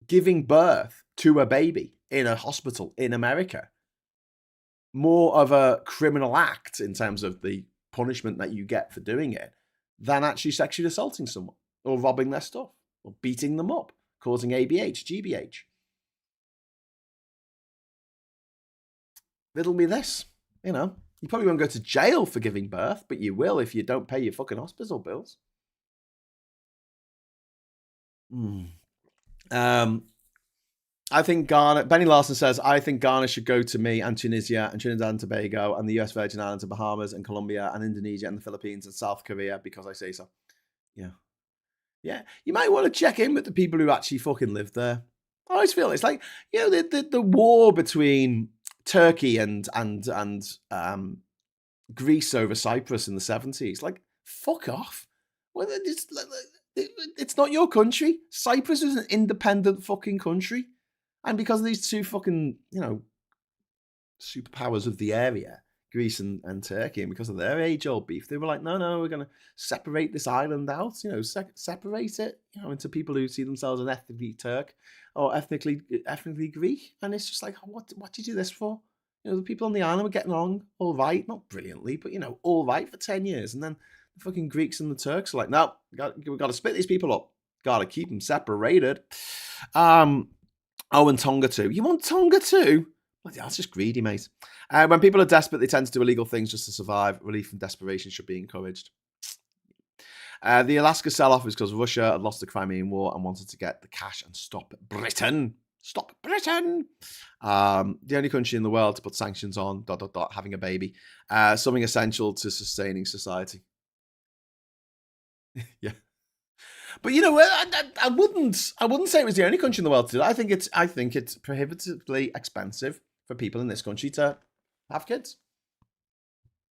giving birth to a baby in a hospital in America more of a criminal act in terms of the punishment that you get for doing it than actually sexually assaulting someone or robbing their stuff or beating them up, causing ABH, GBH. Riddle me this, you probably won't go to jail for giving birth, but you will if you don't pay your fucking hospital bills. I think Ghana, Benny Larson says, I think Ghana should go to me and Tunisia and Trinidad and Tobago and the US Virgin Islands and Bahamas and Colombia and Indonesia and the Philippines and South Korea because I say so. Yeah. Yeah. You might want to check in with the people who actually fucking live there. I always feel it's like, the war between Turkey and Greece over Cyprus in the 70s. Like, fuck off. Well, it's not your country. Cyprus is an independent fucking country. And because of these two fucking, superpowers of the area, Greece and Turkey, and because of their age-old beef, they were like, no, we're going to separate this island out, separate it, into people who see themselves as ethnically Turk or ethnically Greek. And it's just like, what do you do this for? The people on the island were getting along all right, not brilliantly, but, all right for 10 years. And then the fucking Greeks and the Turks are like, no, we've got to split these people up. Got to keep them separated. And Tonga too. You want Tonga too? Well, that's just greedy, mate. When people are desperate, they tend to do illegal things just to survive. Relief and desperation should be encouraged. The Alaska sell-off is because Russia had lost the Crimean War and wanted to get the cash and stop Britain. Stop Britain! The only country in the world to put sanctions on, ... having a baby. Something essential to sustaining society. Yeah. But I wouldn't say it was the only country in the world to do that. I think it's prohibitively expensive for people in this country to have kids.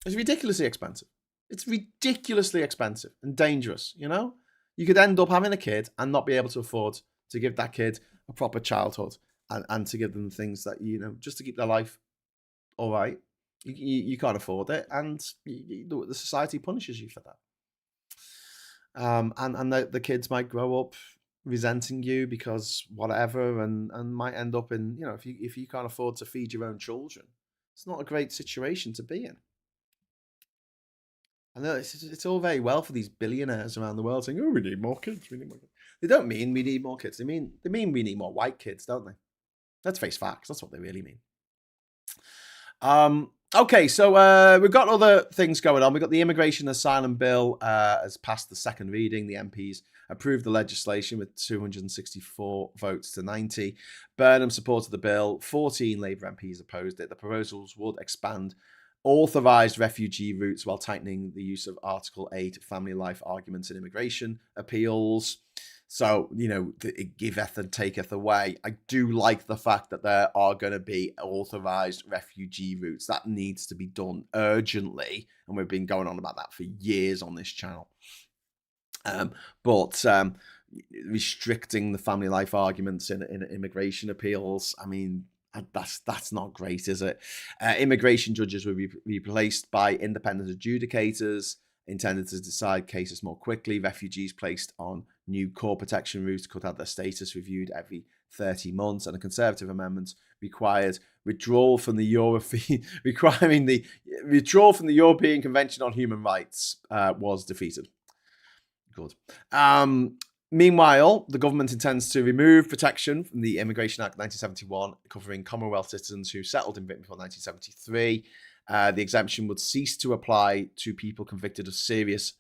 It's ridiculously expensive. It's ridiculously expensive and dangerous. You could end up having a kid and not be able to afford to give that kid a proper childhood and to give them things that just to keep their life all right. You can't afford it, and the society punishes you for that. And the kids might grow up resenting you because whatever, and might end up in, if you can't afford to feed your own children, it's not a great situation to be in. I know it's all very well for these billionaires around the world saying, "Oh, we need more kids. We need more kids." They don't mean we need more kids. They mean we need more white kids, don't they? Let's face facts. That's what they really mean. Okay, so we've got other things going on. We've got the immigration asylum bill has passed the second reading. The MPs approved the legislation with 264 votes to 90. Burnham supported the bill. 14 Labour MPs opposed it. The proposals would expand authorised refugee routes while tightening the use of Article 8 family life arguments in immigration appeals. So, it giveth and taketh away. I do like the fact that there are going to be authorised refugee routes. That needs to be done urgently. And we've been going on about that for years on this channel. But restricting the family life arguments in immigration appeals, I mean, That's not great, is it? Immigration judges will be replaced by independent adjudicators intended to decide cases more quickly. Refugees placed on new core protection routes could have their status reviewed every 30 months, and a Conservative amendment required withdrawal from the requiring the withdrawal from the European Convention on Human Rights was defeated. Good. Meanwhile, the government intends to remove protection from the Immigration Act 1971, covering Commonwealth citizens who settled in Britain before 1973. The exemption would cease to apply to people convicted of serious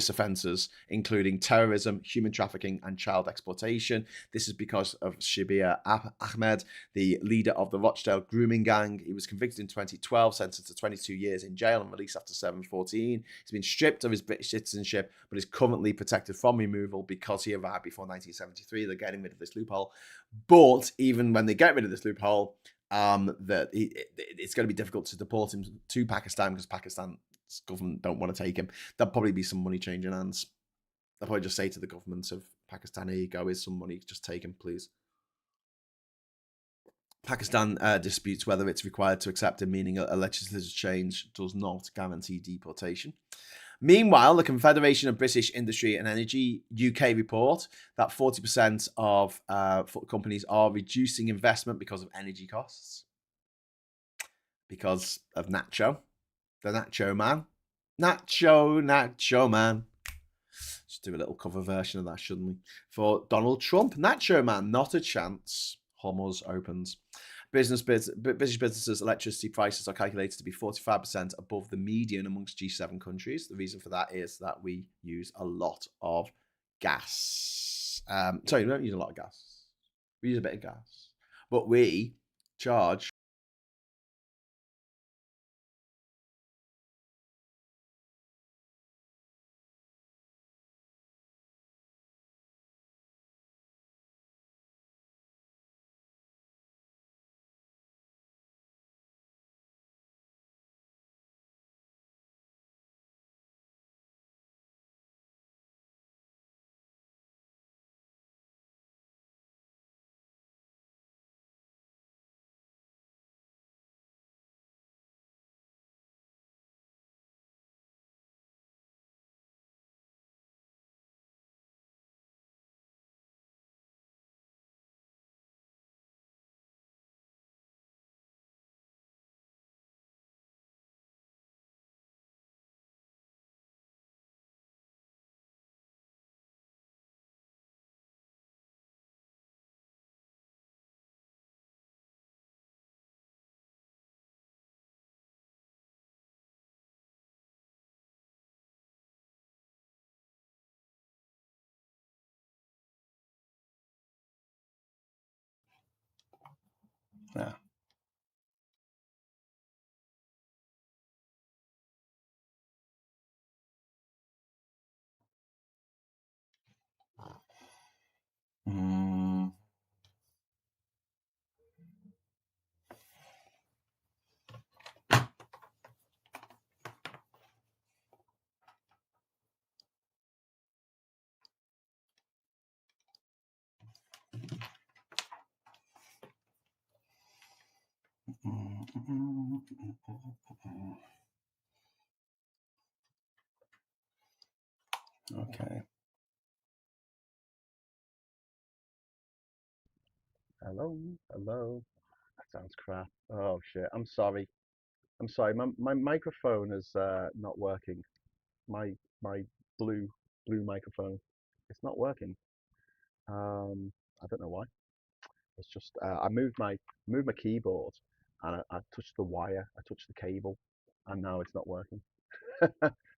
offences, including terrorism, human trafficking, and child exploitation. This is because of Shabir Ahmed, the leader of the Rochdale grooming-gang. He was convicted in 2012, sentenced to 22 years in jail, and released after 7/14. He's been stripped of his British citizenship, but is currently protected from removal because he arrived before 1973. They're getting rid of this loophole. But even when they get rid of this loophole, it's going to be difficult to deport him to Pakistan because Pakistan's government don't want to take him. There'll probably be some money changing hands. They'll probably just say to the government of Pakistan, here you go, here's some money, just take him, please. Pakistan disputes whether it's required to accept him, meaning a legislative change does not guarantee deportation. Meanwhile, the Confederation of British Industry and Energy UK report that 40% of companies are reducing investment because of energy costs. Because of Nacho, the Nacho Man. Nacho Man. Just do a little cover version of that, shouldn't we? For Donald Trump, Nacho Man, not a chance. Hormuz opens. British businesses' electricity prices are calculated to be 45% above the median amongst G7 countries. The reason for that is that we use a lot of gas. Sorry, we don't use a lot of gas. We use a bit of gas. But we charge yeah. Okay. Hello. That sounds crap. Oh shit. I'm sorry. My microphone is not working. My blue microphone. It's not working. I don't know why. It's just I moved my keyboard and I touched the wire. I touched the cable, and now it's not working.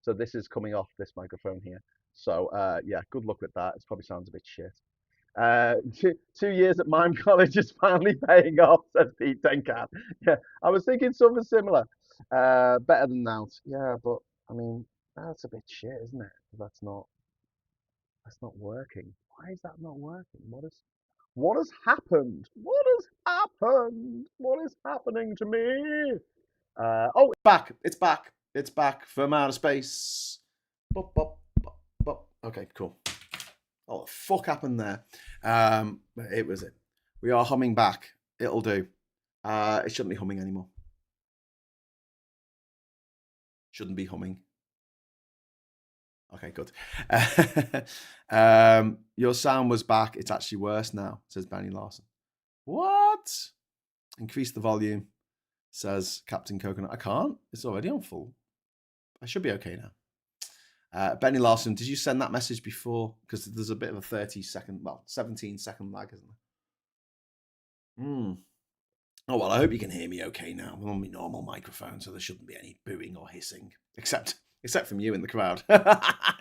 So this is coming off this microphone here. So yeah, good luck with that. It probably sounds a bit shit. 2 years at Mime College is finally paying off, says Pete Tenkat. Yeah, I was thinking something similar. Better than that. Yeah, but I mean, that's a bit shit, isn't it? That's not working. Why is that not working? What has happened? What has happened? What is happening to me? Oh, it's back. It's back. It's back from outer space. Bop, bop, bop, bop. Okay, cool. Oh, the fuck happened there? It was it. We are humming back. It'll do. It shouldn't be humming anymore. Shouldn't be humming. Okay, good. Your sound was back. It's actually worse now, says Benny Larson. What? Increase the volume, says Captain Coconut. I can't. It's already on full. I should be okay now. Benny Larson, did you send that message before? Because there's a bit of a 17-second lag, isn't there? Oh, well, I hope you can hear me okay now. I'm on my normal microphone, so there shouldn't be any booing or hissing, except from you in the crowd,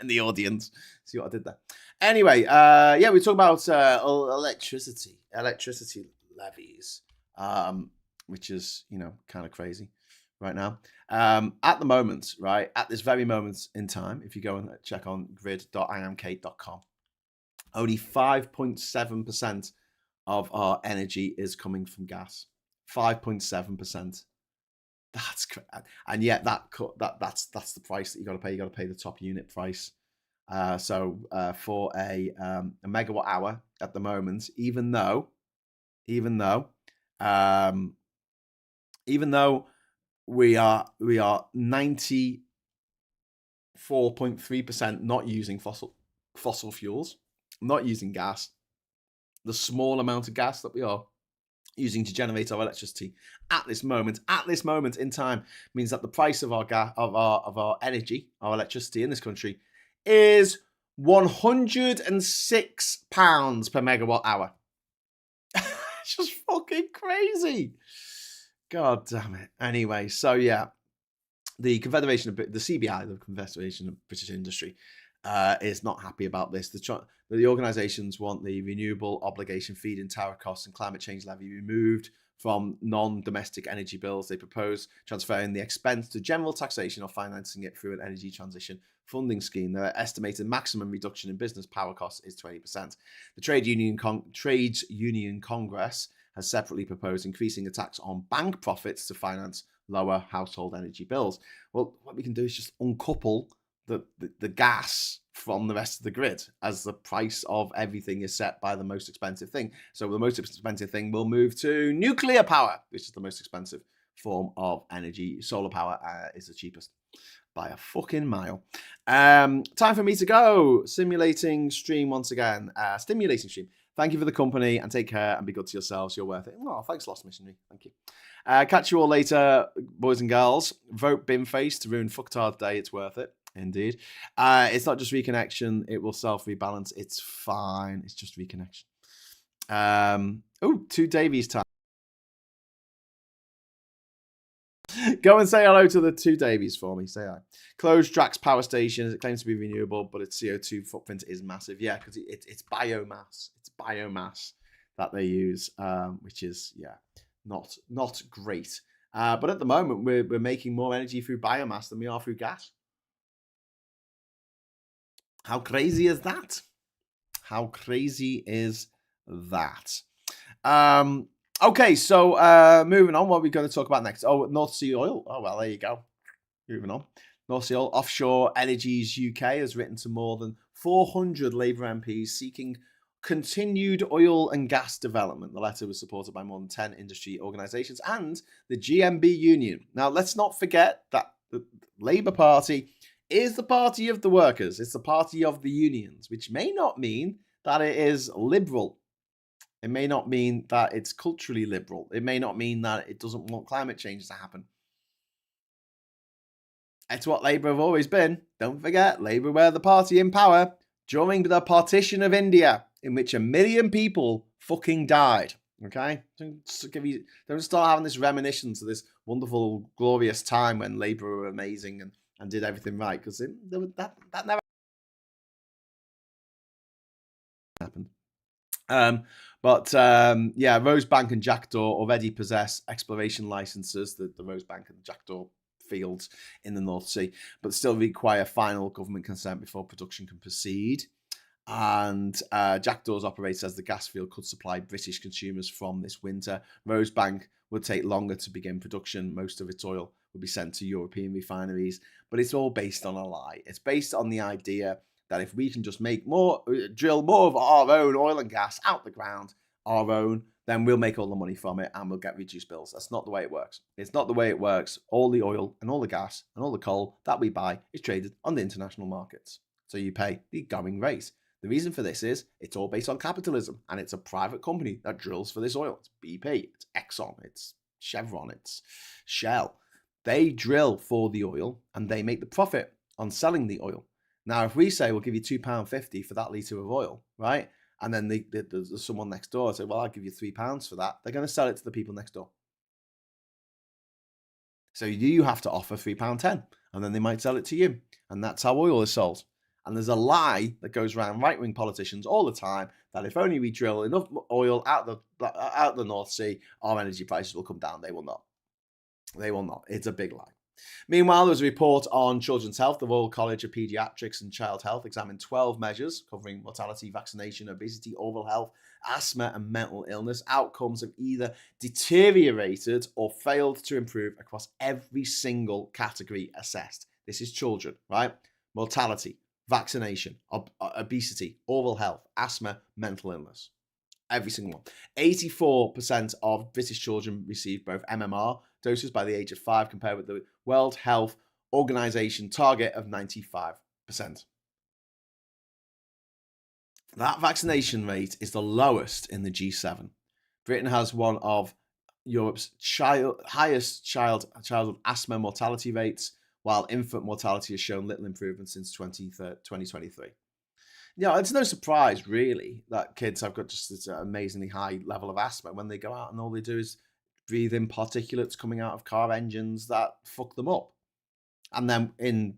in the audience. See what I did there? Anyway, we talk about electricity levies, which is, kind of crazy right now. At the moment, right, at this very moment in time, if you go and check on grid.iamkate.com, only 5.7% of our energy is coming from gas. 5.7%. That's and yet that's the price that you got to pay. You got to pay the top unit price. So for a megawatt hour at the moment, even though we are 94.3% not using fossil fuels, not using gas. The small amount of gas that we are using to generate our electricity at this moment in time means that the price of our gas, of our energy, our electricity in this country is £106 per megawatt hour. It's just fucking crazy. God damn it. Anyway, so yeah, the Confederation of the CBI, the Confederation of British Industry, is not happy about this. The organisations want the renewable obligation feed-in tariff costs and climate change levy removed from non-domestic energy bills. They propose transferring the expense to general taxation or financing it through an energy transition funding scheme. Their estimated maximum reduction in business power costs is 20%. The Trades Union Congress has separately proposed increasing a tax on bank profits to finance lower household energy bills. Well, what we can do is just uncouple the gas from the rest of the grid, as the price of everything is set by the most expensive thing. So the most expensive thing will move to nuclear power, which is the most expensive form of energy. Solar power is the cheapest by a fucking mile. Time for me to go. Simulating stream once again. Stimulating stream. Thank you for the company and take care and be good to yourselves. You're worth it. Oh, thanks, Lost Missionary. Thank you. Catch you all later, boys and girls. Vote Binface to ruin Fucktard Day. It's worth it. Indeed. It's not just reconnection. It will self-rebalance. It's fine. It's just reconnection. Two Davies time. Go and say hello to the two Davies for me. Say hi. Closed Drax power station. It claims to be renewable, but its CO2 footprint is massive. Yeah, because it's biomass. It's biomass that they use, which is, not great. But at the moment, we're making more energy through biomass than we are through gas. How crazy is that? How crazy is that? Okay, so moving on. What are we going to talk about next? Oh, North Sea oil. Oh, well, there you go. Moving on. North Sea oil. Offshore Energies UK has written to more than 400 Labour MPs seeking continued oil and gas development. The letter was supported by more than 10 industry organisations and the GMB union. Now, let's not forget that the Labour Party is the party of the workers. It's the party of the unions, which may not mean that it is liberal. It may not mean that it's culturally liberal. It may not mean that it doesn't want climate change to happen. It's what Labour have always been. Don't forget, Labour were the party in power during the partition of India, in which 1 million people fucking died. Okay? Don't start having this reminiscence of this wonderful, glorious time when Labour were amazing and did everything right, because that never happened. Rosebank and Jackdaw already possess exploration licenses, the Rosebank and Jackdaw fields in the North Sea, but still require final government consent before production can proceed. And Jackdaw's operates as the gas field could supply British consumers from this winter. Rosebank would take longer to begin production. Most of its oil would be sent to European refineries, but it's all based on a lie. It's based on the idea that if we can just drill more of our own oil and gas out the ground, our own, then we'll make all the money from it and we'll get reduced bills. That's not the way it works. It's not the way it works. All the oil and all the gas and all the coal that we buy is traded on the international markets. So you pay the going rate. The reason for this is it's all based on capitalism, and it's a private company that drills for this oil. It's BP, it's Exxon, it's Chevron, it's Shell. They drill for the oil and they make the profit on selling the oil. Now, if we say we'll give you £2.50 for that litre of oil, right? And then there's someone next door say, well, I'll give you £3 for that. They're going to sell it to the people next door. So you have to offer £3.10, and then they might sell it to you. And that's how oil is sold. And there's a lie that goes around right-wing politicians all the time that if only we drill enough oil out the North Sea, our energy prices will come down. They will not. They will not. It's a big lie. Meanwhile, there was a report on children's health. The Royal College of Paediatrics and Child Health examined 12 measures covering mortality, vaccination, obesity, oral health, asthma, and mental illness. Outcomes have either deteriorated or failed to improve across every single category assessed. This is children, right? Mortality, vaccination, obesity, oral health, asthma, mental illness. Every single one. 84% of British children receive both MMR doses by the age of 5, compared with the World Health Organization target of 95%. That vaccination rate is the lowest in the G7. Britain has one of Europe's highest childhood asthma mortality rates, while infant mortality has shown little improvement since 2023. Yeah, it's no surprise, really, that kids have got just this amazingly high level of asthma when they go out and all they do is breathe in particulates coming out of car engines that fuck them up. And then in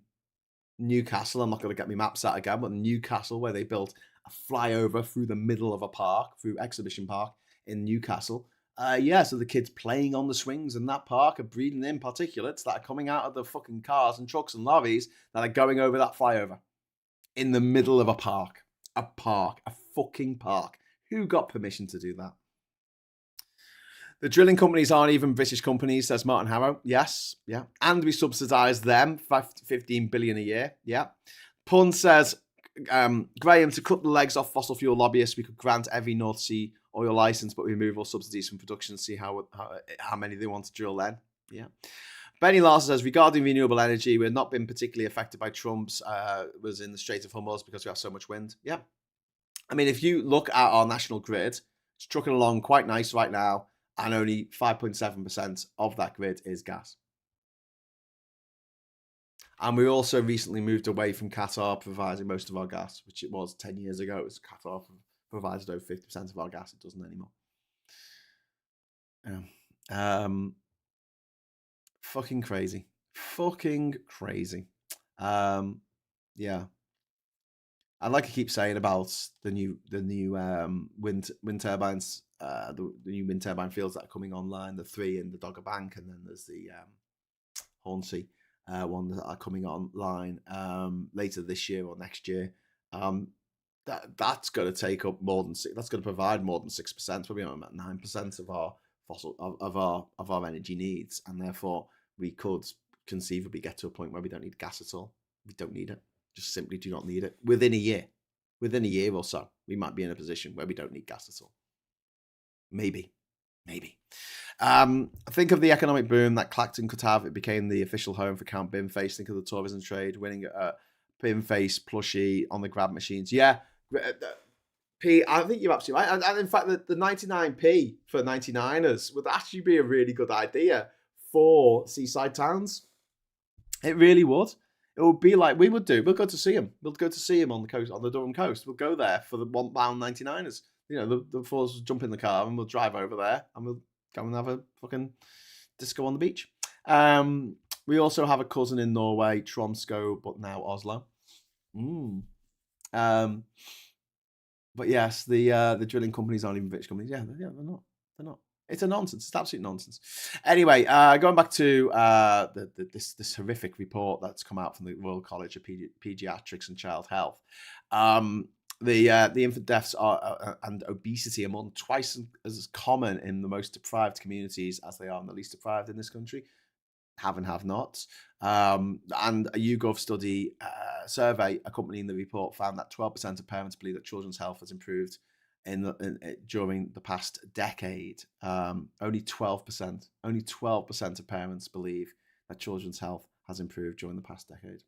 Newcastle, I'm not going to get my maps out again, but Newcastle, where they built a flyover through the middle of a park, through Exhibition Park in Newcastle. So the kids playing on the swings in that park are breathing in particulates that are coming out of the fucking cars and trucks and lorries that are going over that flyover. In the middle of a fucking park. Who got permission to do that? The drilling companies aren't even British companies, says Martin Harrow. Yes, yeah. And we subsidise them, 15 billion a year. Yeah. Pun says, Graham, to cut the legs off fossil fuel lobbyists, we could grant every North Sea oil licence, but we remove all subsidies from production and see how many they want to drill then. Yeah. Benny Larson says, regarding renewable energy, we've not been particularly affected by Trump's, was in the Strait of Hormuz because we have so much wind. Yeah. I mean, if you look at our national grid, it's trucking along quite nice right now, and only 5.7% of that grid is gas. And we also recently moved away from Qatar providing most of our gas, which it was 10 years ago. It was Qatar provided over 50% of our gas. It doesn't anymore. Yeah. Fucking crazy. Yeah. And like I keep saying about the new wind turbines, the new wind turbine fields that are coming online, the 3 in the Dogger Bank, and then there's the Hornsea one that are coming online later this year or next year. That's going to take up more than that's going to provide more than 6%, probably about 9% of our of our energy needs, and therefore we could conceivably get to a point where we don't need gas at all. We don't need it. Just simply do not need it. Within a year or so, we might be in a position where we don't need gas at all. Maybe. Think of the economic boom that Clacton could have. It became the official home for Count Binface. Think of the tourism trade, winning a Binface plushie on the grab machines. Yeah, P, I think you're absolutely right. And in fact, the 99p for 99ers would actually be a really good idea for seaside towns. It really would. It would be like we would do. We'll go to see him. We'll go to see him on the coast, on the Durham coast. We'll go there for the £1 99ers. You know, the four of us jump in the car and we'll drive over there and we'll go and have a fucking disco on the beach. We also have a cousin in Norway, Tromsø, but now Oslo. But yes, the drilling companies aren't even British companies. Yeah, they're not. They're not. It's a nonsense. It's absolute nonsense. Anyway, going back to this horrific report that's come out from the Royal College of Paediatrics and Child Health. The infant deaths and obesity are more than twice as common in the most deprived communities as they are in the least deprived in this country. Have and have nots. And a YouGov study survey accompanying the report found that 12% of parents believe that children's health has improved during the past decade. Only 12% of parents believe that children's health has improved during the past decade.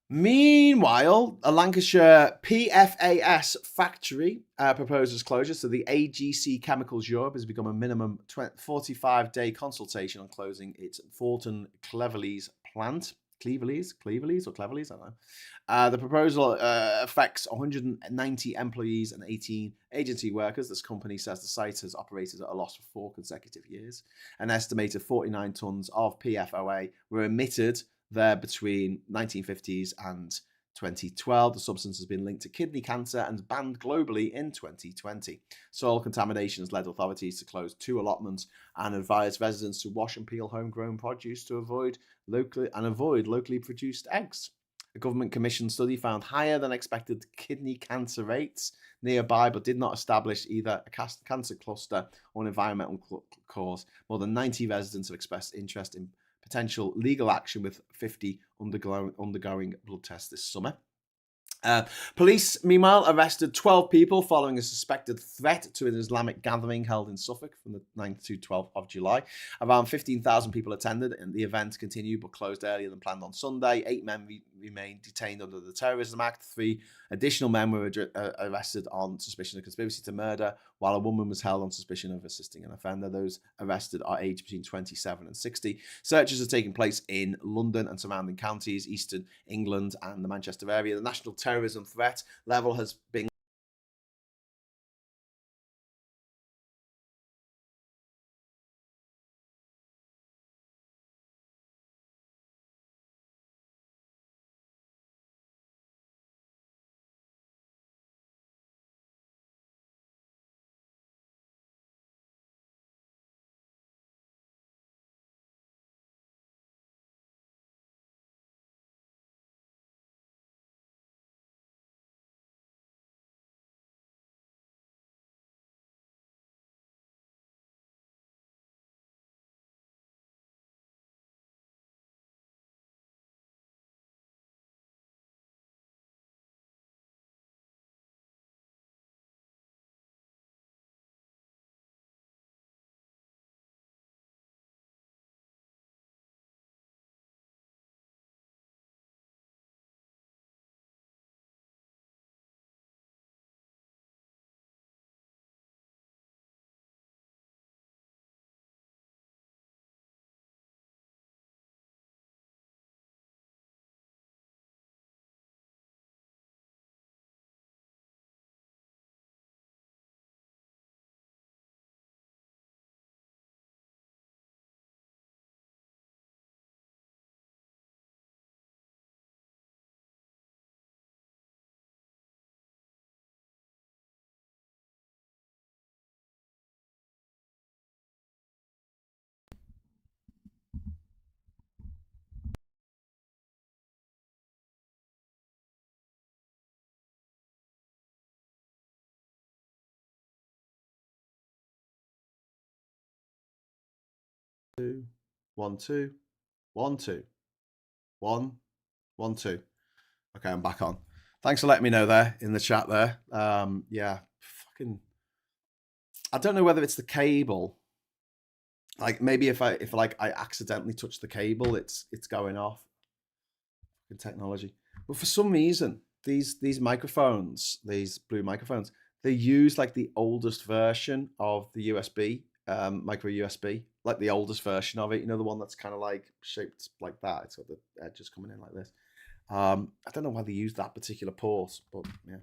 Meanwhile, a Lancashire PFAS factory proposes closure. So the AGC Chemicals Europe has become a minimum 45-day consultation on closing its Thornton Cleverleys plant. Cleverleys or Cleverleys, I don't know. The proposal affects 190 employees and 18 agency workers. This company says the site has operated at a loss for 4 consecutive years. An estimated 49 tonnes of PFOA were emitted there between 1950s and 2012. The substance has been linked to kidney cancer and banned globally in 2020. Soil contamination has led authorities to close 2 allotments and advise residents to wash and peel homegrown produce to avoid locally produced eggs. A government commissioned study found higher than expected kidney cancer rates nearby, but did not establish either a cancer cluster or an environmental cause. More than 90 residents have expressed interest in potential legal action, with 50 undergoing blood tests this summer. Police, meanwhile, arrested 12 people following a suspected threat to an Islamic gathering held in Suffolk from the 9th to 12th of July. Around 15,000 people attended, and the event continued but closed earlier than planned on Sunday. 8 men remained detained under the Terrorism Act. 3 additional men were arrested on suspicion of conspiracy to murder, while a woman was held on suspicion of assisting an offender. Those arrested are aged between 27 and 60. Searches are taking place in London and surrounding counties, Eastern England and the Manchester area. The national terrorism threat level has been two, 1 2 1 2 1 1 2. Okay, I'm back on. Thanks for letting me know there in the chat there. Yeah, fucking. I don't know whether it's the cable. Like maybe if I accidentally touch the cable, it's going off. Fucking technology. But for some reason, these microphones, these Blue microphones, they use like the oldest version of the USB, micro USB, like the oldest version of it. You know, the one that's kind of like shaped like that. It's got the edges coming in like this. I don't know why they use that particular port, but yeah.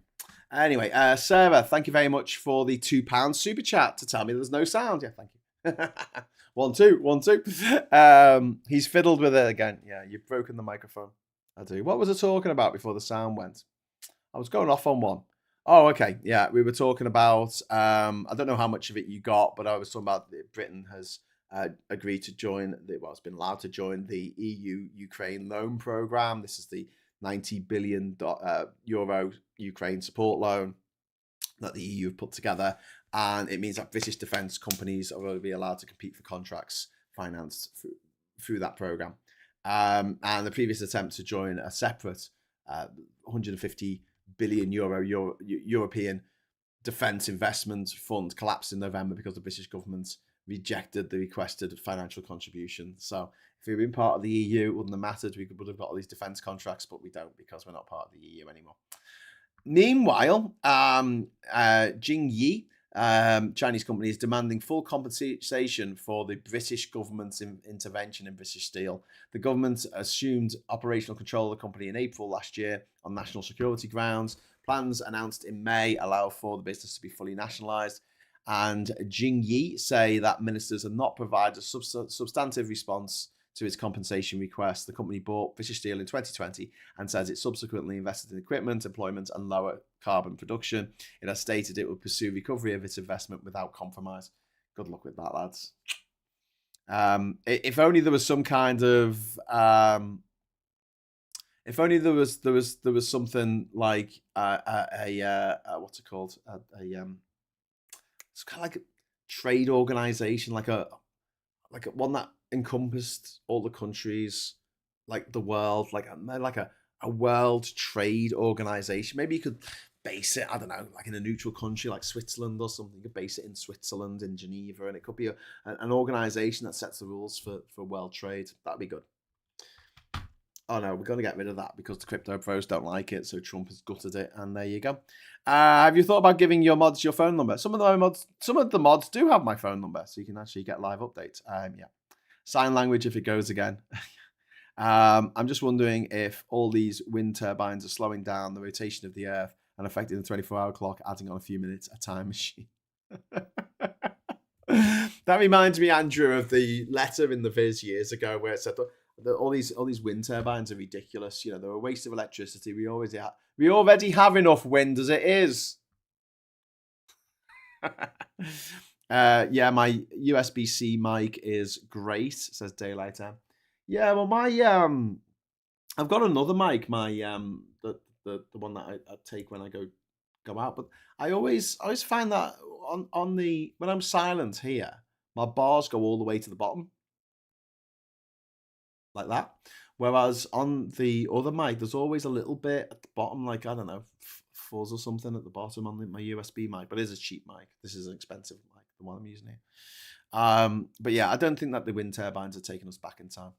Anyway, Sarah, thank you very much for the £2 super chat to tell me there's no sound. Yeah, thank you. 1 2 1 2. He's fiddled with it again. Yeah, you've broken the microphone. I do. What was I talking about before the sound went? I was going off on one. Oh, okay. Yeah, we were talking about, I don't know how much of it you got, but I was talking about Britain has agreed to join, it's been allowed to join the EU Ukraine loan program. This is the 90 billion euro Ukraine support loan that the EU have put together. And it means that British defence companies are going to be allowed to compete for contracts financed through that program. And the previous attempt to join a separate 150 billion European defence investment fund collapsed in November because the British government rejected the requested financial contribution. So if we'd been part of the EU, it wouldn't have mattered. We would have got all these defence contracts, but we don't because we're not part of the EU anymore. Meanwhile, Jingye, Chinese company, is demanding full compensation for the British government's intervention in British Steel. The government assumed operational control of the company in April last year on national security grounds. Plans announced in May allow for the business to be fully nationalised. And Jingye say that ministers have not provided a substantive response to its compensation request. The company bought British Steel in 2020 and says it subsequently invested in equipment, employment and lower carbon production. It has stated it will pursue recovery of its investment without compromise. Good luck with that, lads. If only there was some kind of if only there was something like what's it called? It's kind of like a trade organization, like a one that encompassed all the countries, like the world, like a world trade organization. Maybe you could base it, I don't know, like in a neutral country like Switzerland or something. You could base it in Switzerland, in Geneva, and it could be an organization that sets the rules for world trade. That'd be good. Oh no, we're going to get rid of that because the crypto pros don't like it, so Trump has gutted it, and there you go. Have you thought about giving your mods your phone number? Some of the mods do have my phone number, so you can actually get live updates. Yeah, sign language if it goes again. I'm just wondering if all these wind turbines are slowing down the rotation of the Earth and affecting the 24-hour clock, adding on a few minutes a time machine. That reminds me, Andrew, of the letter in the Viz years ago where it said all these wind turbines are ridiculous. You know, they're a waste of electricity. We already have enough wind as it is. Yeah, my USB-C mic is great, says Daylight M. Yeah, well, my I've got another mic, my the one that I take when I go out, but I always find that on the when I'm silent here, my bars go all the way to the bottom. Like that. Whereas on the other mic, there's always a little bit at the bottom, like, I don't know, fuzz or something at the bottom on my USB mic, but it is a cheap mic. This is an expensive mic, the one I'm using here. But yeah, I don't think that the wind turbines are taking us back in time.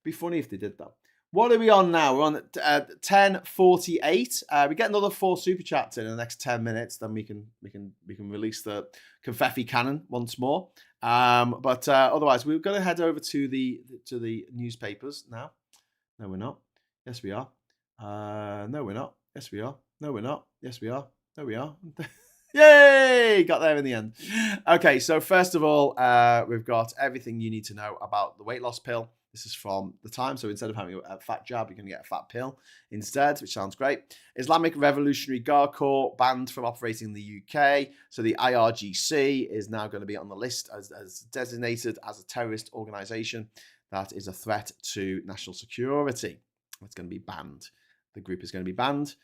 Be funny if they did that. What are we on now? We're on 10:48. We get another 4 super chats in the next 10 minutes, then we can release the confetti cannon once more. But otherwise, we're going to head over to the newspapers now. No, we're not. Yes, we are. No, we're not. Yes, we are. No, we're not. Yes, we are. No, we are. Yay! Got there in the end. Okay, so first of all, we've got everything you need to know about the weight loss pill. This is from the Times. So instead of having a fat jab, you can get a fat pill instead, which sounds great. Islamic Revolutionary Guard Corps banned from operating in the UK. So the IRGC is now going to be on the list as designated as a terrorist organisation that is a threat to national security. It's going to be banned. The group is going to be banned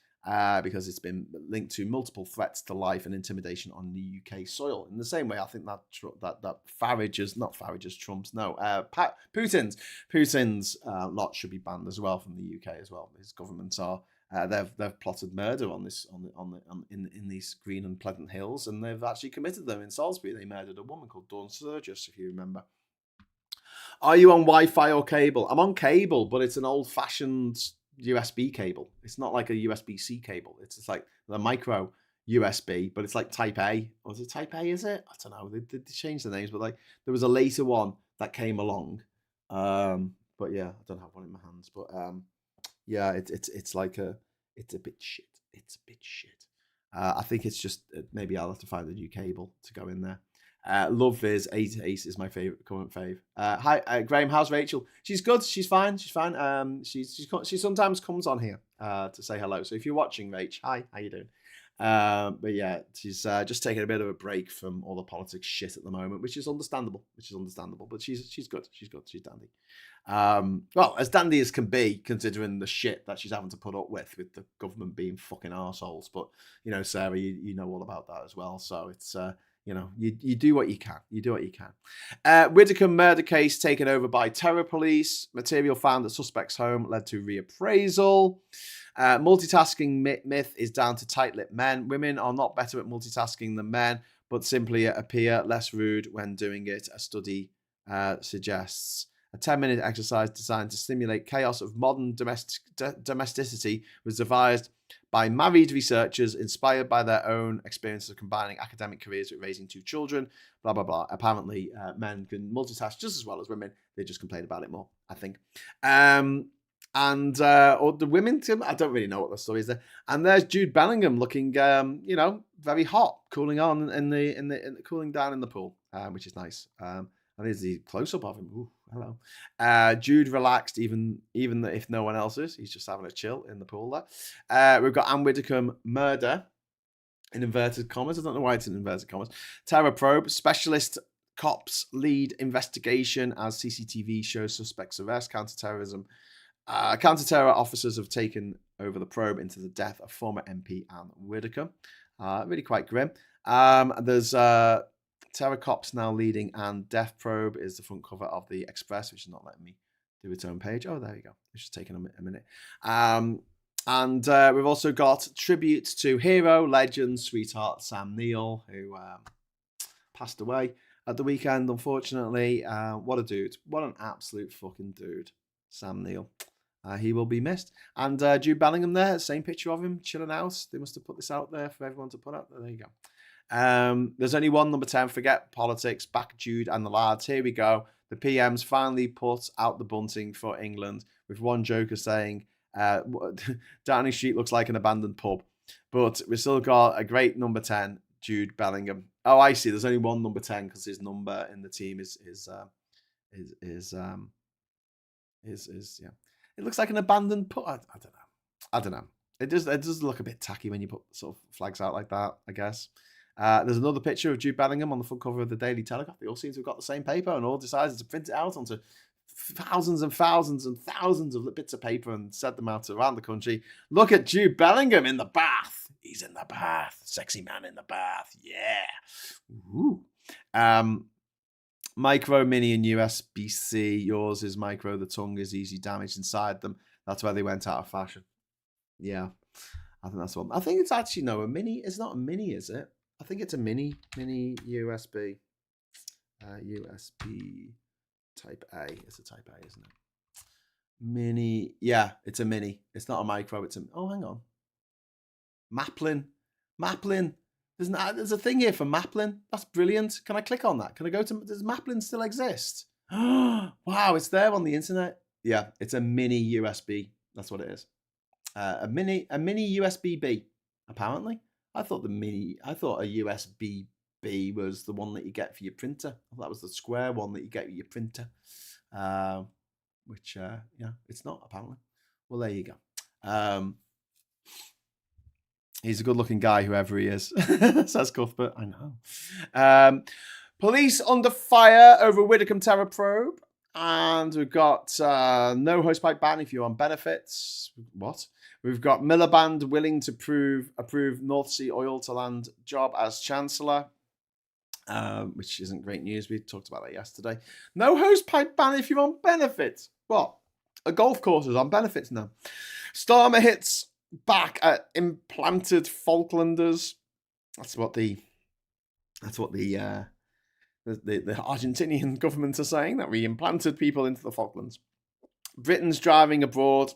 because it's been linked to multiple threats to life and intimidation on the UK soil. In the same way, I think that Putin's lot should be banned as well from the UK as well. His governments are they've plotted murder on in these green and pleasant hills, and they've actually committed them in Salisbury. They murdered a woman called Dawn Sturgis, if you remember. Are you on Wi-Fi or cable? I'm on cable, but it's an old-fashioned USB cable. It's not like a USB-C cable. It's just like the micro USB, but it's like Type A. Or is it Type A, is it? I don't know. They changed the names, but like there was a later one that came along. But yeah, I don't have one in my hands. But yeah, it's like it's a bit shit. It's a bit shit. I think it's just maybe I'll have to find a new cable to go in there. Love Viz 8 is my favorite current fave. Hi Graham, how's Rachel? She's good. She's fine. She's fine. She sometimes comes on here to say hello. So if you're watching, Rach, hi, how you doing? But yeah, she's just taking a bit of a break from all the politics shit at the moment, which is understandable. But she's good. She's good. She's dandy. Well, as dandy as can be, considering the shit that she's having to put up with the government being fucking arseholes. But you know, Sarah, you know all about that as well. So it's you know, you do what you can. You do what you can. Whittaker murder case taken over by terror police. Material found at suspect's home led to reappraisal. Multitasking myth is down to tight-lipped men. Women are not better at multitasking than men, but simply appear less rude when doing it, a study suggests. A 10-minute exercise designed to stimulate chaos of modern domesticity was devised by married researchers inspired by their own experiences of combining academic careers with raising 2 children, blah, blah, blah. Apparently, men can multitask just as well as women. They just complain about it more, I think. Or the women, I don't really know what the story is there. And there's Jude Bellingham looking, very hot, cooling down in the pool, which is nice. And here's the close-up of him. Ooh, hello. Jude relaxed, even if no one else is. He's just having a chill in the pool there. We've got Anne Widdecombe murder, in inverted commas. I don't know why it's in inverted commas. Terror probe. Specialist cops lead investigation as CCTV shows suspects arrest. Counter-terrorism. Counter-terror officers have taken over the probe into the death of former MP Anne Widdecombe. Really quite grim. There's... Terror Cops now leading and Death Probe is the front cover of the Express, which is not letting me do its own page. Oh, there you go. It's just taking a minute. We've also got tributes to hero, legend, sweetheart Sam Neill, who passed away at the weekend, unfortunately. What a dude. What an absolute fucking dude, Sam Neill. He will be missed. And Jude Bellingham there, same picture of him chilling out. They must have put this out there for everyone to put out there. There you go. There's only one number 10. Forget politics. Back Jude and the lads. Here we go. The PM's finally put out the bunting for England with one joker saying, Downing Street looks like an abandoned pub. But we've still got a great number 10, Jude Bellingham. Oh, I see. There's only one number 10 because his number in the team is yeah. It looks like an abandoned pub. I don't know. It does look a bit tacky when you put sort of flags out like that, I guess. There's another picture of Jude Bellingham on the front cover of the Daily Telegraph. They all seem to have got the same paper and all decided to print it out onto thousands and thousands and thousands of bits of paper and sent them out around the country. Look at Jude Bellingham in the bath. He's in the bath. Sexy man in the bath. Yeah. Ooh. Micro, mini, and USB-C. Yours is micro. The tongue is easy damage inside them. That's why they went out of fashion. Yeah. I think that's one. I think it's actually, no, a mini. It's not a mini, is it? I think it's a mini USB. USB type A. It's a type A, isn't it? Mini. Yeah, it's a mini. It's not a micro. It's a... Oh, hang on. Maplin. There's a thing here for Maplin. That's brilliant. Can I click on that? Can I go to... Does Maplin still exist? Wow, it's there on the internet. Yeah, it's a mini USB. That's what it is. A mini USB-B, apparently. I thought a USB-B was the one that you get for your printer. That was the square one that you get with your printer. Which, it's not, apparently. Well, there you go. He's a good-looking guy, whoever he is, says Cuthbert. I know. Police under fire over Widdecombe terror probe. And we've got no hosepipe ban if you're on benefits. What? We've got Miliband willing to approve North Sea oil to land job as Chancellor, which isn't great news. We talked about that yesterday. No hosepipe ban if you're on benefits. What? A golf course is on benefits now. Starmer hits back at implanted Falklanders. That's what the Argentinian government are saying, that we implanted people into the Falklands. Britain's driving abroad,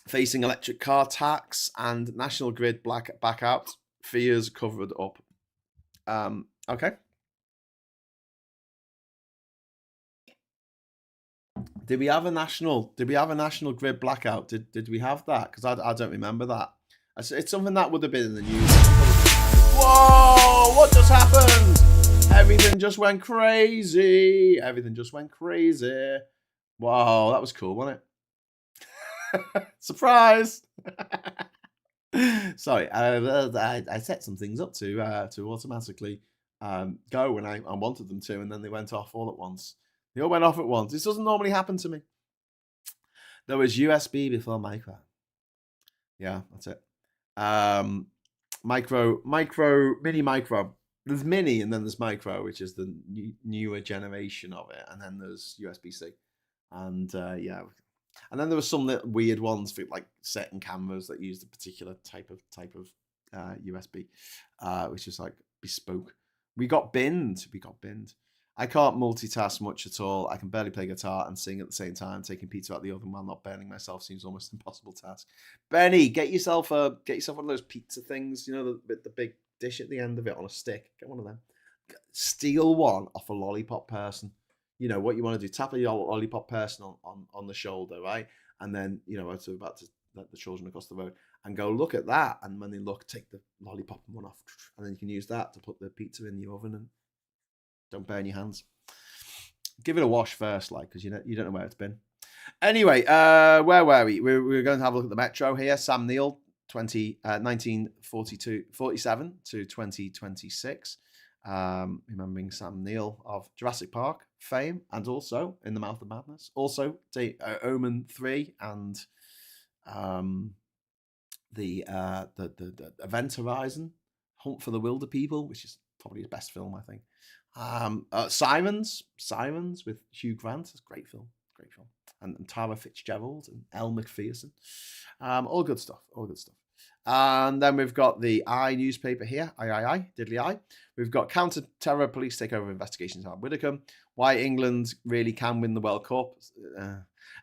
facing electric car tax, and National Grid back out. Fears covered up. Okay. Did we have a national grid blackout? Did we have that? Because I don't remember that. It's something that would have been in the news. Whoa! What just happened? Everything just went crazy. Wow, that was cool, wasn't it? Surprise! Sorry, I set some things up to automatically go when I wanted them to, and then they went off all at once. They all went off at once. This doesn't normally happen to me. There was USB before micro. Yeah, that's it. Micro, mini micro. There's mini and then there's micro, which is the newer generation of it. And then there's USB-C. And And then there were some little weird ones for like certain cameras that used a particular type of USB, which is like bespoke. We got binned. I can't multitask much at all. I can barely play guitar and sing at the same time. Taking pizza out the oven while not burning myself seems almost an impossible task. Benny, get yourself one of those pizza things. You know, the big dish at the end of it on a stick. Get one of them. Steal one off a lollipop person. You know what you want to do? Tap a lollipop person on the shoulder, right? And then it's about to let the children across the road and go, look at that. And when they look, take the lollipop and one off, and then you can use that to put the pizza in the oven and don't burn your hands. Give it a wash first, like, because you don't know where it's been. Anyway, where were we? We're going to have a look at the Metro here. Sam Neill, 1947 to 2026. Remembering Sam Neill of Jurassic Park fame and also In the Mouth of Madness. Also, Omen 3 and the Event Horizon, Hunt for the Wilder People, which is probably his best film, I think. Sirens with Hugh Grant. It's a great film. And Tara Fitzgerald and Elle Macpherson. All good stuff. And then we've got the I newspaper here, Diddley I. We've got counter-terror police takeover investigations at Widdicombe. Why England really can win the World Cup.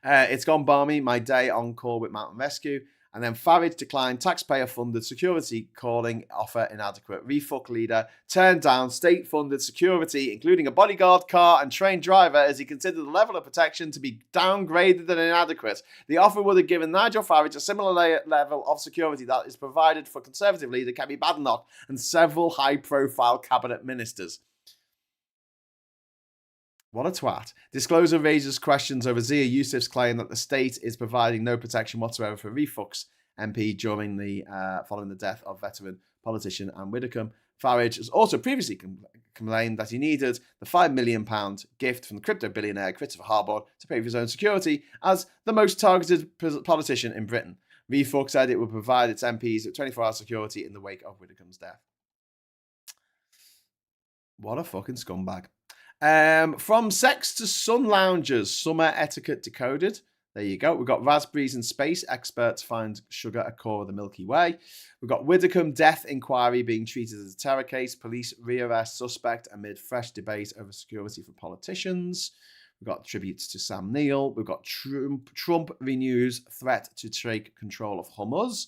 It's gone balmy, my day on call with Mountain Rescue. And then Farage declined taxpayer-funded security calling offer inadequate. Refuck leader turned down state-funded security, including a bodyguard, car and trained driver, as he considered the level of protection to be downgraded and inadequate. The offer would have given Nigel Farage a similar level of security that is provided for Conservative leader Kemi Badenoch and several high-profile cabinet ministers. What a twat. Disclosure raises questions over Zia Yusuf's claim that the state is providing no protection whatsoever for Refux MP during following the death of veteran politician Anne Widdecombe. Farage has also previously complained that he needed the £5 million gift from the crypto billionaire Christopher Harborne to pay for his own security as the most targeted politician in Britain. Refux said it would provide its MPs with 24-hour security in the wake of Widdecombe's death. What a fucking scumbag. From sex to sun loungers, summer etiquette decoded. There you go. We've got raspberries in space. Experts find sugar at core of the Milky Way. We've got Widdecombe death inquiry being treated as a terror case. Police rearrest suspect amid fresh debate over security for politicians. We've got tributes to Sam Neill. We've got Trump renews threat to take control of Hormuz.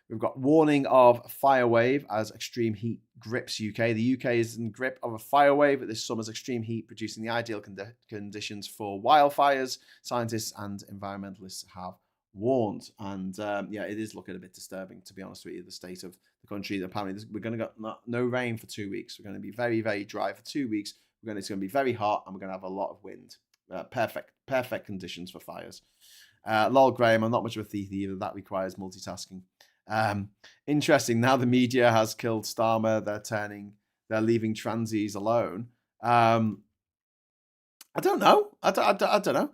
We've got warning of fire wave as extreme heat grips UK. The UK is in grip of a fire wave at this summer's extreme heat, producing the ideal conditions for wildfires. Scientists and environmentalists have warned. And it is looking a bit disturbing, to be honest with you, the state of the country. Apparently, we're going to get no rain for 2 weeks. We're going to be very, very dry for 2 weeks. It's going to be very hot, and we're going to have a lot of wind. Perfect conditions for fires. Lol, Graham, I'm not much of a thief either. That requires multitasking. Interesting. Now the media has killed Starmer. They're leaving transies alone. I don't know. I don't know.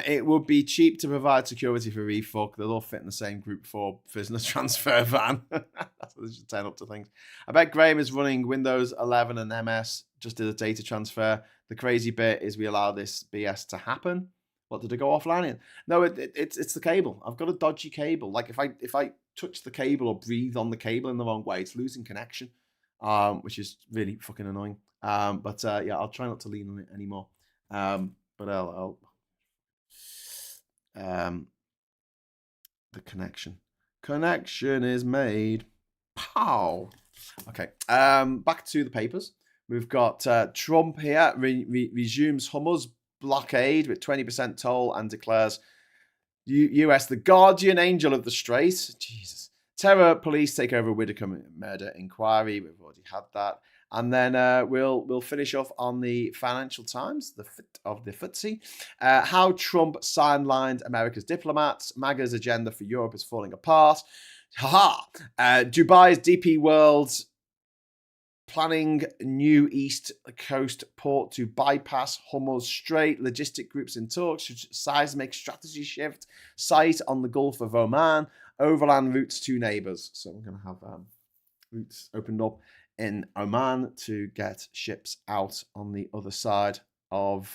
It would be cheap to provide security for Refuck. They'll all fit in the same group 4 business transfer van. That's what they should turn up to things. I bet Graham is running Windows 11 and MS. Just did a data transfer. The crazy bit is we allow this BS to happen. What, did it go offline in? No, it's the cable. I've got a dodgy cable. Like if I touch the cable or breathe on the cable in the wrong way, it's losing connection, which is really fucking annoying. But I'll try not to lean on it anymore. But I'll the connection is made. Pow. Okay. Back to the papers. We've got Trump here resumes Hormuz blockade with 20% toll and declares US the guardian angel of the Strait. Jesus. Terror police take over Widdecombe murder inquiry. We've already had that. And then we'll finish off on the Financial Times, the FTSE. How Trump sidelined America's diplomats. MAGA's agenda for Europe is falling apart. Dubai's DP World planning new East Coast port to bypass Hormuz Strait. Logistic groups in talks. Seismic strategy shift. Site on the Gulf of Oman. Overland routes to neighbours. So we're going to have routes opened up in Oman to get ships out on the other side of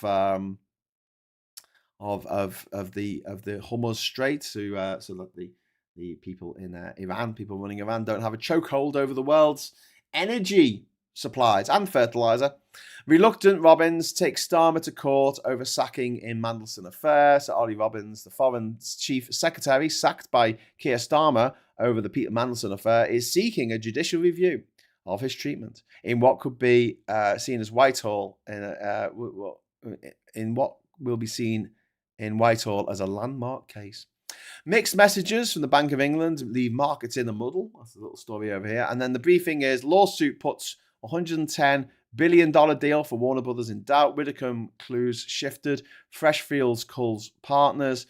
of the Hormuz Strait, so that the people in Iran, people running Iran, don't have a chokehold over the world's energy supplies and fertilizer. Reluctant Robbins takes Starmer to court over sacking in Mandelson affair. So Ollie Robbins, the Foreign Chief Secretary, sacked by Keir Starmer over the Peter Mandelson affair, is seeking a judicial review of his treatment in what could be seen as Whitehall, in what will be seen in Whitehall as a landmark case. Mixed messages from the Bank of England leave markets in a muddle. That's a little story over here. And then the briefing is lawsuit puts $110 billion deal for Warner Brothers in doubt. Widdicombe clues shifted. Freshfields culls partners.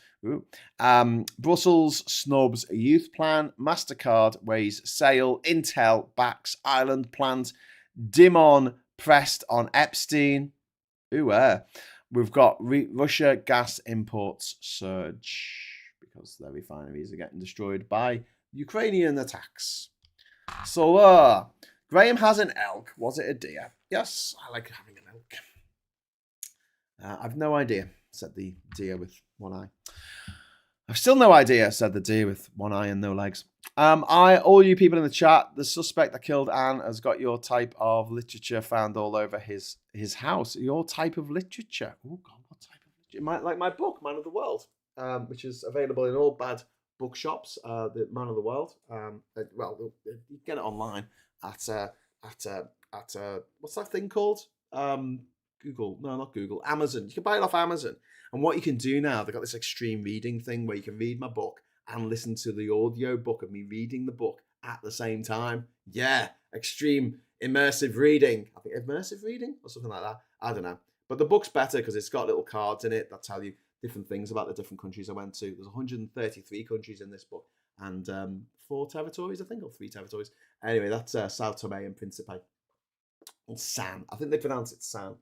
Brussels snubs youth plan. MasterCard weighs sale. Intel backs Ireland plans. Dimon pressed on Epstein. We've got Russia gas imports surge because their refineries are getting destroyed by Ukrainian attacks. So, Graham has an elk. Was it a deer? Yes, I like having an elk. I've no idea, said the deer with one eye. I've still no idea, said the deer with one eye and no legs. All you people in the chat, the suspect that killed Anne has got your type of literature found all over his house. Your type of literature. Oh, God, what type of literature? Like my book, Man of the World, which is available in all bad bookshops, the Man of the World. You can get it online at what's that thing called? Google. No, not Google. Amazon. You can buy it off Amazon. And what you can do now, they've got this extreme reading thing where you can read my book and listen to the audio book of me reading the book at the same time. Yeah, extreme immersive reading. I think immersive reading or something like that. I don't know. But the book's better because it's got little cards in it that tell you different things about the different countries I went to. There's 133 countries in this book and 4 territories, I think, or 3 territories. Anyway, that's Sao Tome and Principe. Or San. I think they pronounce it San.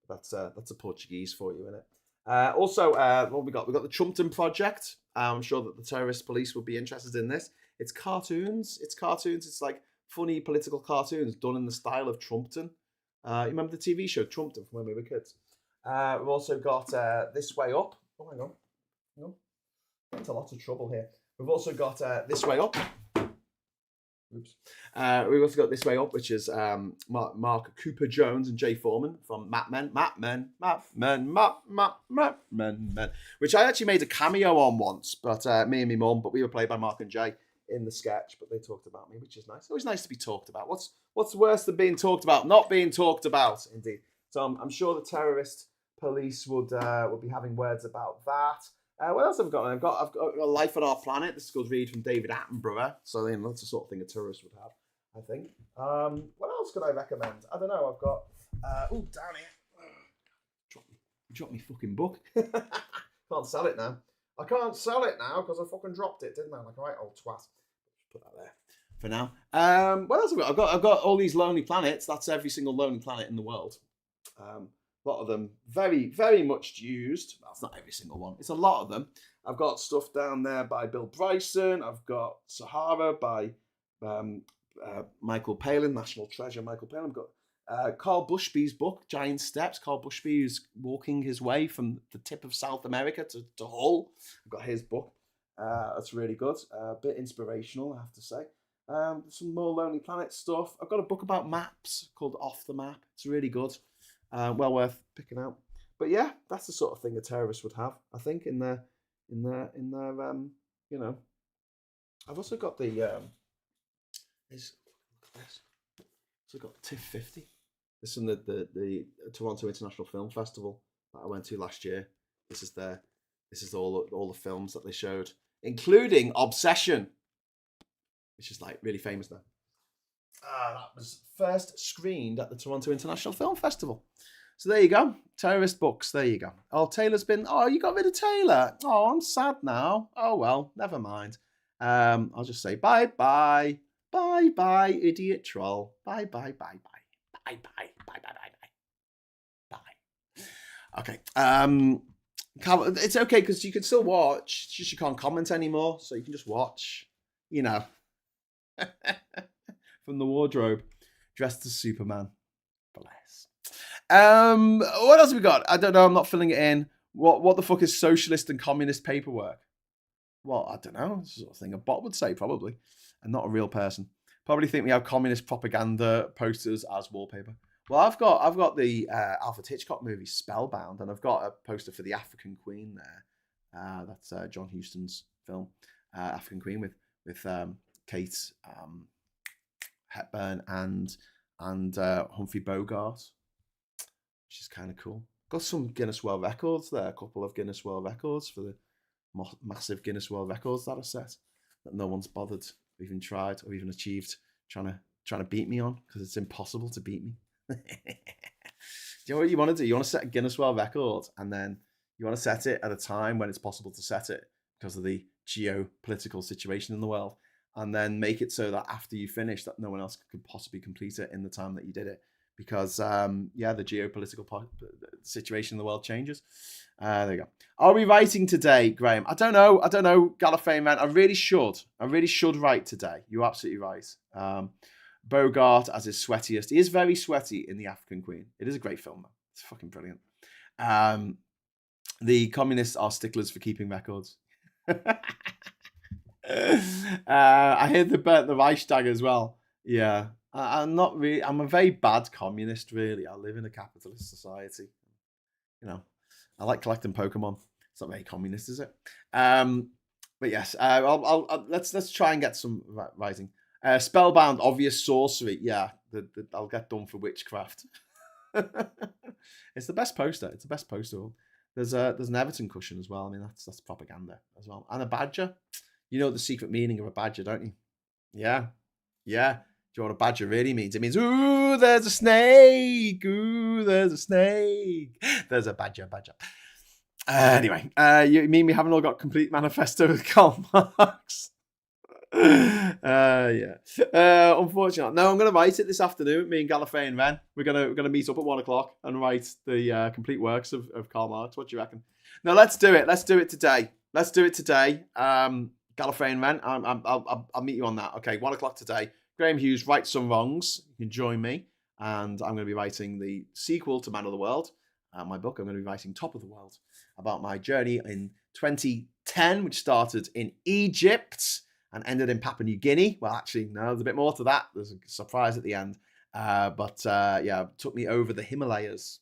That's a Portuguese for you, isn't it? Also, what we got? We got the Trumpton Project. I'm sure that the terrorist police would be interested in this. It's cartoons. It's like funny political cartoons done in the style of Trumpton. You remember the TV show Trumpton from when we were kids? We've also got This Way Up. Oh, hang on. Into lots of trouble here. We've also got This Way Up. Oops. We've also got This Way Up, which is Mark Cooper Jones and Jay Foreman from Map Men, which I actually made a cameo on once, but me and my mum, but we were played by Mark and Jay in the sketch, but they talked about me, which is nice. It's always nice to be talked about. What's worse than being talked about? Not being talked about, indeed. So I'm sure the terrorist police would be having words about that. What else have I got? I've got a Life on Our Planet. This is called read from David Attenborough. So that's the sort of thing a terrorist would have, I think. What else could I recommend? I don't know. I've got down here. Drop me fucking book. Can't sell it now. I can't sell it now because I fucking dropped it, didn't I? Like a right old twat. Put that there for now. What else have I got? I've got all these Lonely Planets. That's every single Lonely Planet in the world. A lot of them very, very much used. That's not every single one. It's a lot of them. I've got stuff down there by Bill Bryson. I've got Sahara by Michael Palin, National Treasure Michael Palin. I've got Carl Bushby's book, Giant Steps. Carl Bushby is walking his way from the tip of South America to Hull. I've got his book. That's really good. A bit inspirational, I have to say. Some more Lonely Planet stuff. I've got a book about maps called Off the Map. It's really good. Well worth picking out. But yeah, that's the sort of thing a terrorist would have, I think, in their I've also got the So got TIFF 50. This is from the Toronto International Film Festival that I went to last year. This is all the films that they showed, including Obsession, which is like really famous now. That was first screened at the Toronto International Film Festival. So there you go. Terrorist books. There you go. Oh, Taylor's been... Oh, you got rid of Taylor. Oh, I'm sad now. Oh, well, never mind. I'll just say bye-bye. Bye-bye, idiot troll. Bye-bye, bye-bye. Bye-bye, bye-bye, bye-bye. Okay. It's okay because you can still watch. It's just you can't comment anymore. So you can just watch, from the wardrobe, dressed as Superman. Bless. What else have we got? I don't know. I'm not filling it in. What the fuck is socialist and communist paperwork? Well, I don't know. It's the sort of thing a bot would say, probably, and not a real person. Probably think we have communist propaganda posters as wallpaper. Well, I've got the Alfred Hitchcock movie Spellbound, and I've got a poster for the African Queen there. That's John Huston's film, African Queen, with Kate Hepburn and Humphrey Bogart, which is kind of cool. Got some Guinness World Records there, a couple of Guinness World Records for the massive Guinness World Records that are set that no one's bothered, or even tried, or even achieved trying to beat me on, because it's impossible to beat me. Do you know what you want to do? You want to set a Guinness World Record, and then you want to set it at a time when it's possible to set it because of the geopolitical situation in the world, and then make it so that after you finish, that no one else could possibly complete it in the time that you did it, because the geopolitical situation in the world changes. There you go. Are we writing today, Graham? I don't know, Gallifreyan man. I really should write today. You're absolutely right. Bogart as his sweatiest. He is very sweaty in The African Queen. It is a great film, though. It's fucking brilliant. The communists are sticklers for keeping records. I hear they burnt the Reichstag as well. Yeah. I'm not really. I'm a very bad communist, really. I live in a capitalist society. You know, I like collecting Pokemon. It's not very communist, is it? But yes, let's try and get some writing. Spellbound, obvious sorcery. Yeah, I'll get done for witchcraft. It's the best poster. It's the best poster. There's an Everton cushion as well. I mean, that's propaganda as well. And a badger. You know the secret meaning of a badger, don't you? Yeah. Do you know what a badger really means? It means, ooh, there's a snake. Ooh, there's a snake. There's a badger. Anyway, you mean we haven't all got complete manifesto with Karl Marx? Unfortunately, no. I'm going to write it this afternoon. Me and Gallifreyan Ren. We're gonna meet up at 1:00 and write the complete works of Karl Marx. What do you reckon? No, let's do it. Let's do it today. Gallifreyan Ren. I'll meet you on that. Okay, 1:00 today. Graham Hughes writes some wrongs. You can join me, and I'm going to be writing the sequel to Man of the World. My book. I'm going to be writing Top of the World, about my journey in 2010, which started in Egypt and ended in Papua New Guinea. Well, actually, no, there's a bit more to that. There's a surprise at the end. It took me over the Himalayas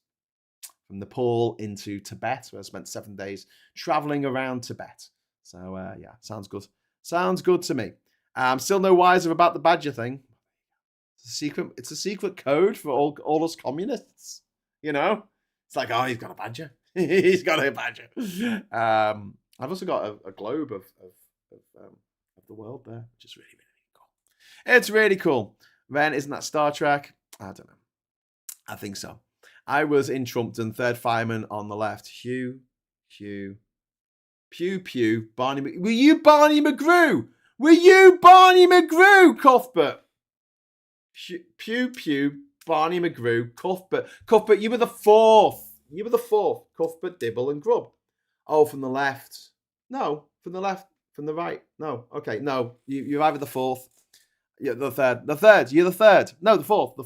from Nepal into Tibet, where I spent 7 days traveling around Tibet. So, sounds good. Sounds good to me. I'm still no wiser about the badger thing. It's a secret code for all us communists. You know? It's like, oh, he's got a badger. He's got a badger. I've also got a globe of the world there, which is really, really, really cool. It's really cool. Ren, isn't that Star Trek? I don't know. I think so. I was in Trumpton, third fireman on the left. Hugh, pew, Barney. Were you Barney McGrew? Cuthbert? Pew, Barney McGrew, Cuthbert. Cuthbert, you were the fourth. Cuthbert, Dibble, and Grubb. Oh, from the left. No, from the left. From the right. No. Okay, no. You're either the fourth. Yeah, the third. You're the third. No, the fourth.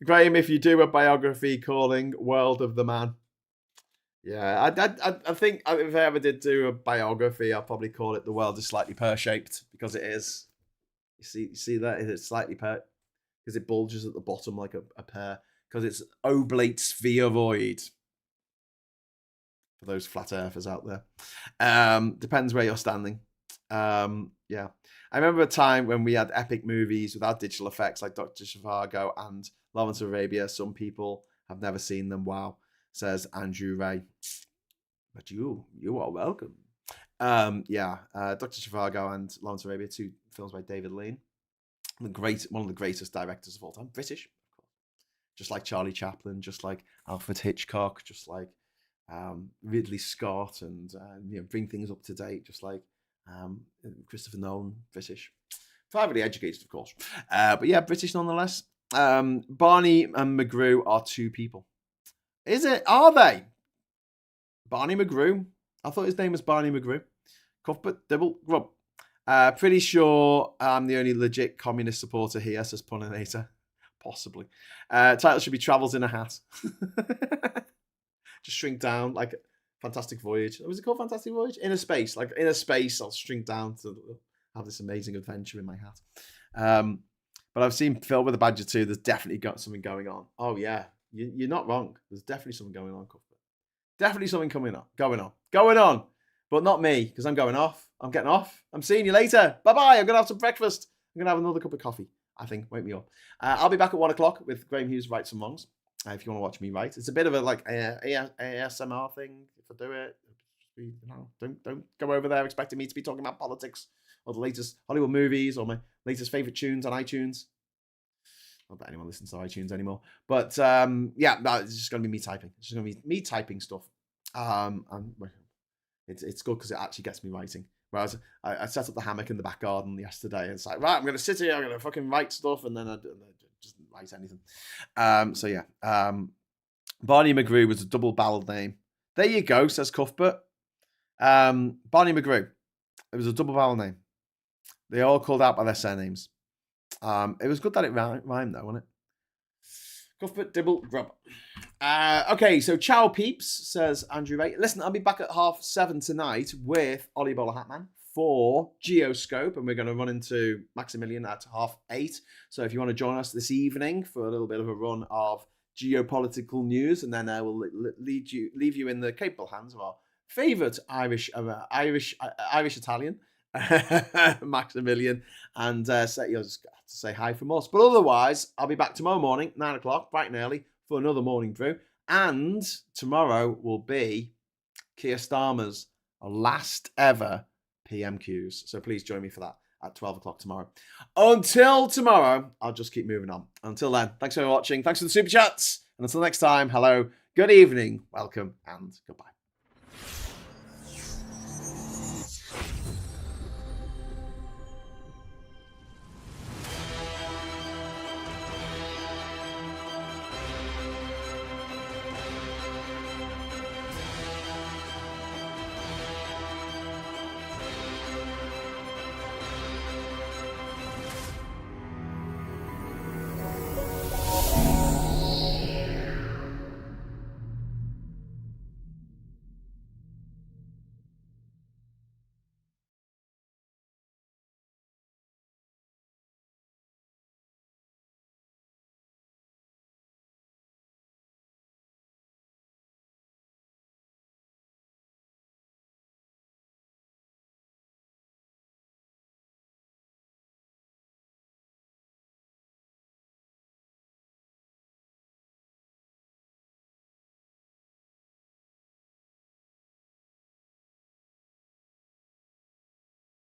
Graham, if you do a biography calling World of the Man. Yeah, I think if I ever did do a biography, I'll probably call it The World is Slightly Pear-Shaped, because it is. You see that? It's slightly pear, because it bulges at the bottom like a pear, because it's oblate spheroid. For those flat earthers out there. Depends where you're standing. Yeah. I remember a time when we had epic movies without digital effects like Dr. Zhivago and Lawrence of Arabia. Some people have never seen them. Wow, says Andrew Ray. But you are welcome. Dr. Zhivago and Lawrence of Arabia, 2 films by David Lean. One of the greatest directors of all time. British, of course. Just like Charlie Chaplin, just like Alfred Hitchcock, just like Ridley Scott, and bring things up to date, just like Christopher Nolan, British, privately educated, of course, but yeah, British nonetheless. Barney and McGrew are 2 people. Is it? Are they? Barney McGrew? I thought his name was Barney McGrew. Cuthbert, Dibble, Grubb. Pretty sure I'm the only legit communist supporter here, says Puninator. Possibly. Title should be Travels in a Hat. Just shrink down like Fantastic Voyage. Was it called Fantastic Voyage? Inner Space. Like Inner Space, I'll shrink down to have this amazing adventure in my hat. But I've seen Phil with a Badger 2. There's definitely got something going on. Oh, yeah. You're not wrong. There's definitely something going on, Cuthbert. Definitely something going on. But not me, because I'm going off. I'm getting off. I'm seeing you later. Bye-bye. I'm going to have some breakfast. I'm going to have another cup of coffee, I think. Wake me up. I'll be back at 1 o'clock with Graham Hughes, Right Some Wrongs. If you want to watch me write. It's a bit of a ASMR thing. If I do it, don't go over there expecting me to be talking about politics or the latest Hollywood movies or my latest favorite tunes on iTunes. Not that anyone listens to iTunes anymore. But no, it's just going to be me typing. It's just going to be me typing stuff. And it's good because it actually gets me writing. Whereas I set up the hammock in the back garden yesterday. And it's like, right, I'm going to sit here. I'm going to fucking write stuff. And then I just write anything. Barney McGrew was a double-barreled name. There you go, says Cuthbert. Barney McGrew. It was a double-barrel name. They all called out by their surnames. It was good that it rhymed though, wasn't it? Cuthbert, Dibble, Grub. Okay, so ciao peeps, says Andrew Ray. Listen, I'll be back at 7:30 tonight with Ollie Bowler Hatman for Geoscope, and we're going to run into Maximilian at 8:30. So if you want to join us this evening for a little bit of a run of geopolitical news, and then we'll leave you in the capable hands of our favourite Irish Italian, Maximilian, and just say hi from us. But otherwise, I'll be back tomorrow morning, 9 o'clock, bright and early, for another morning brew. And tomorrow will be Keir Starmer's last ever PMQs. So please join me for that at 12 o'clock tomorrow. Until tomorrow, I'll just keep moving on. Until then, thanks for watching. Thanks for the super chats. And until next time, hello, good evening, welcome, and goodbye.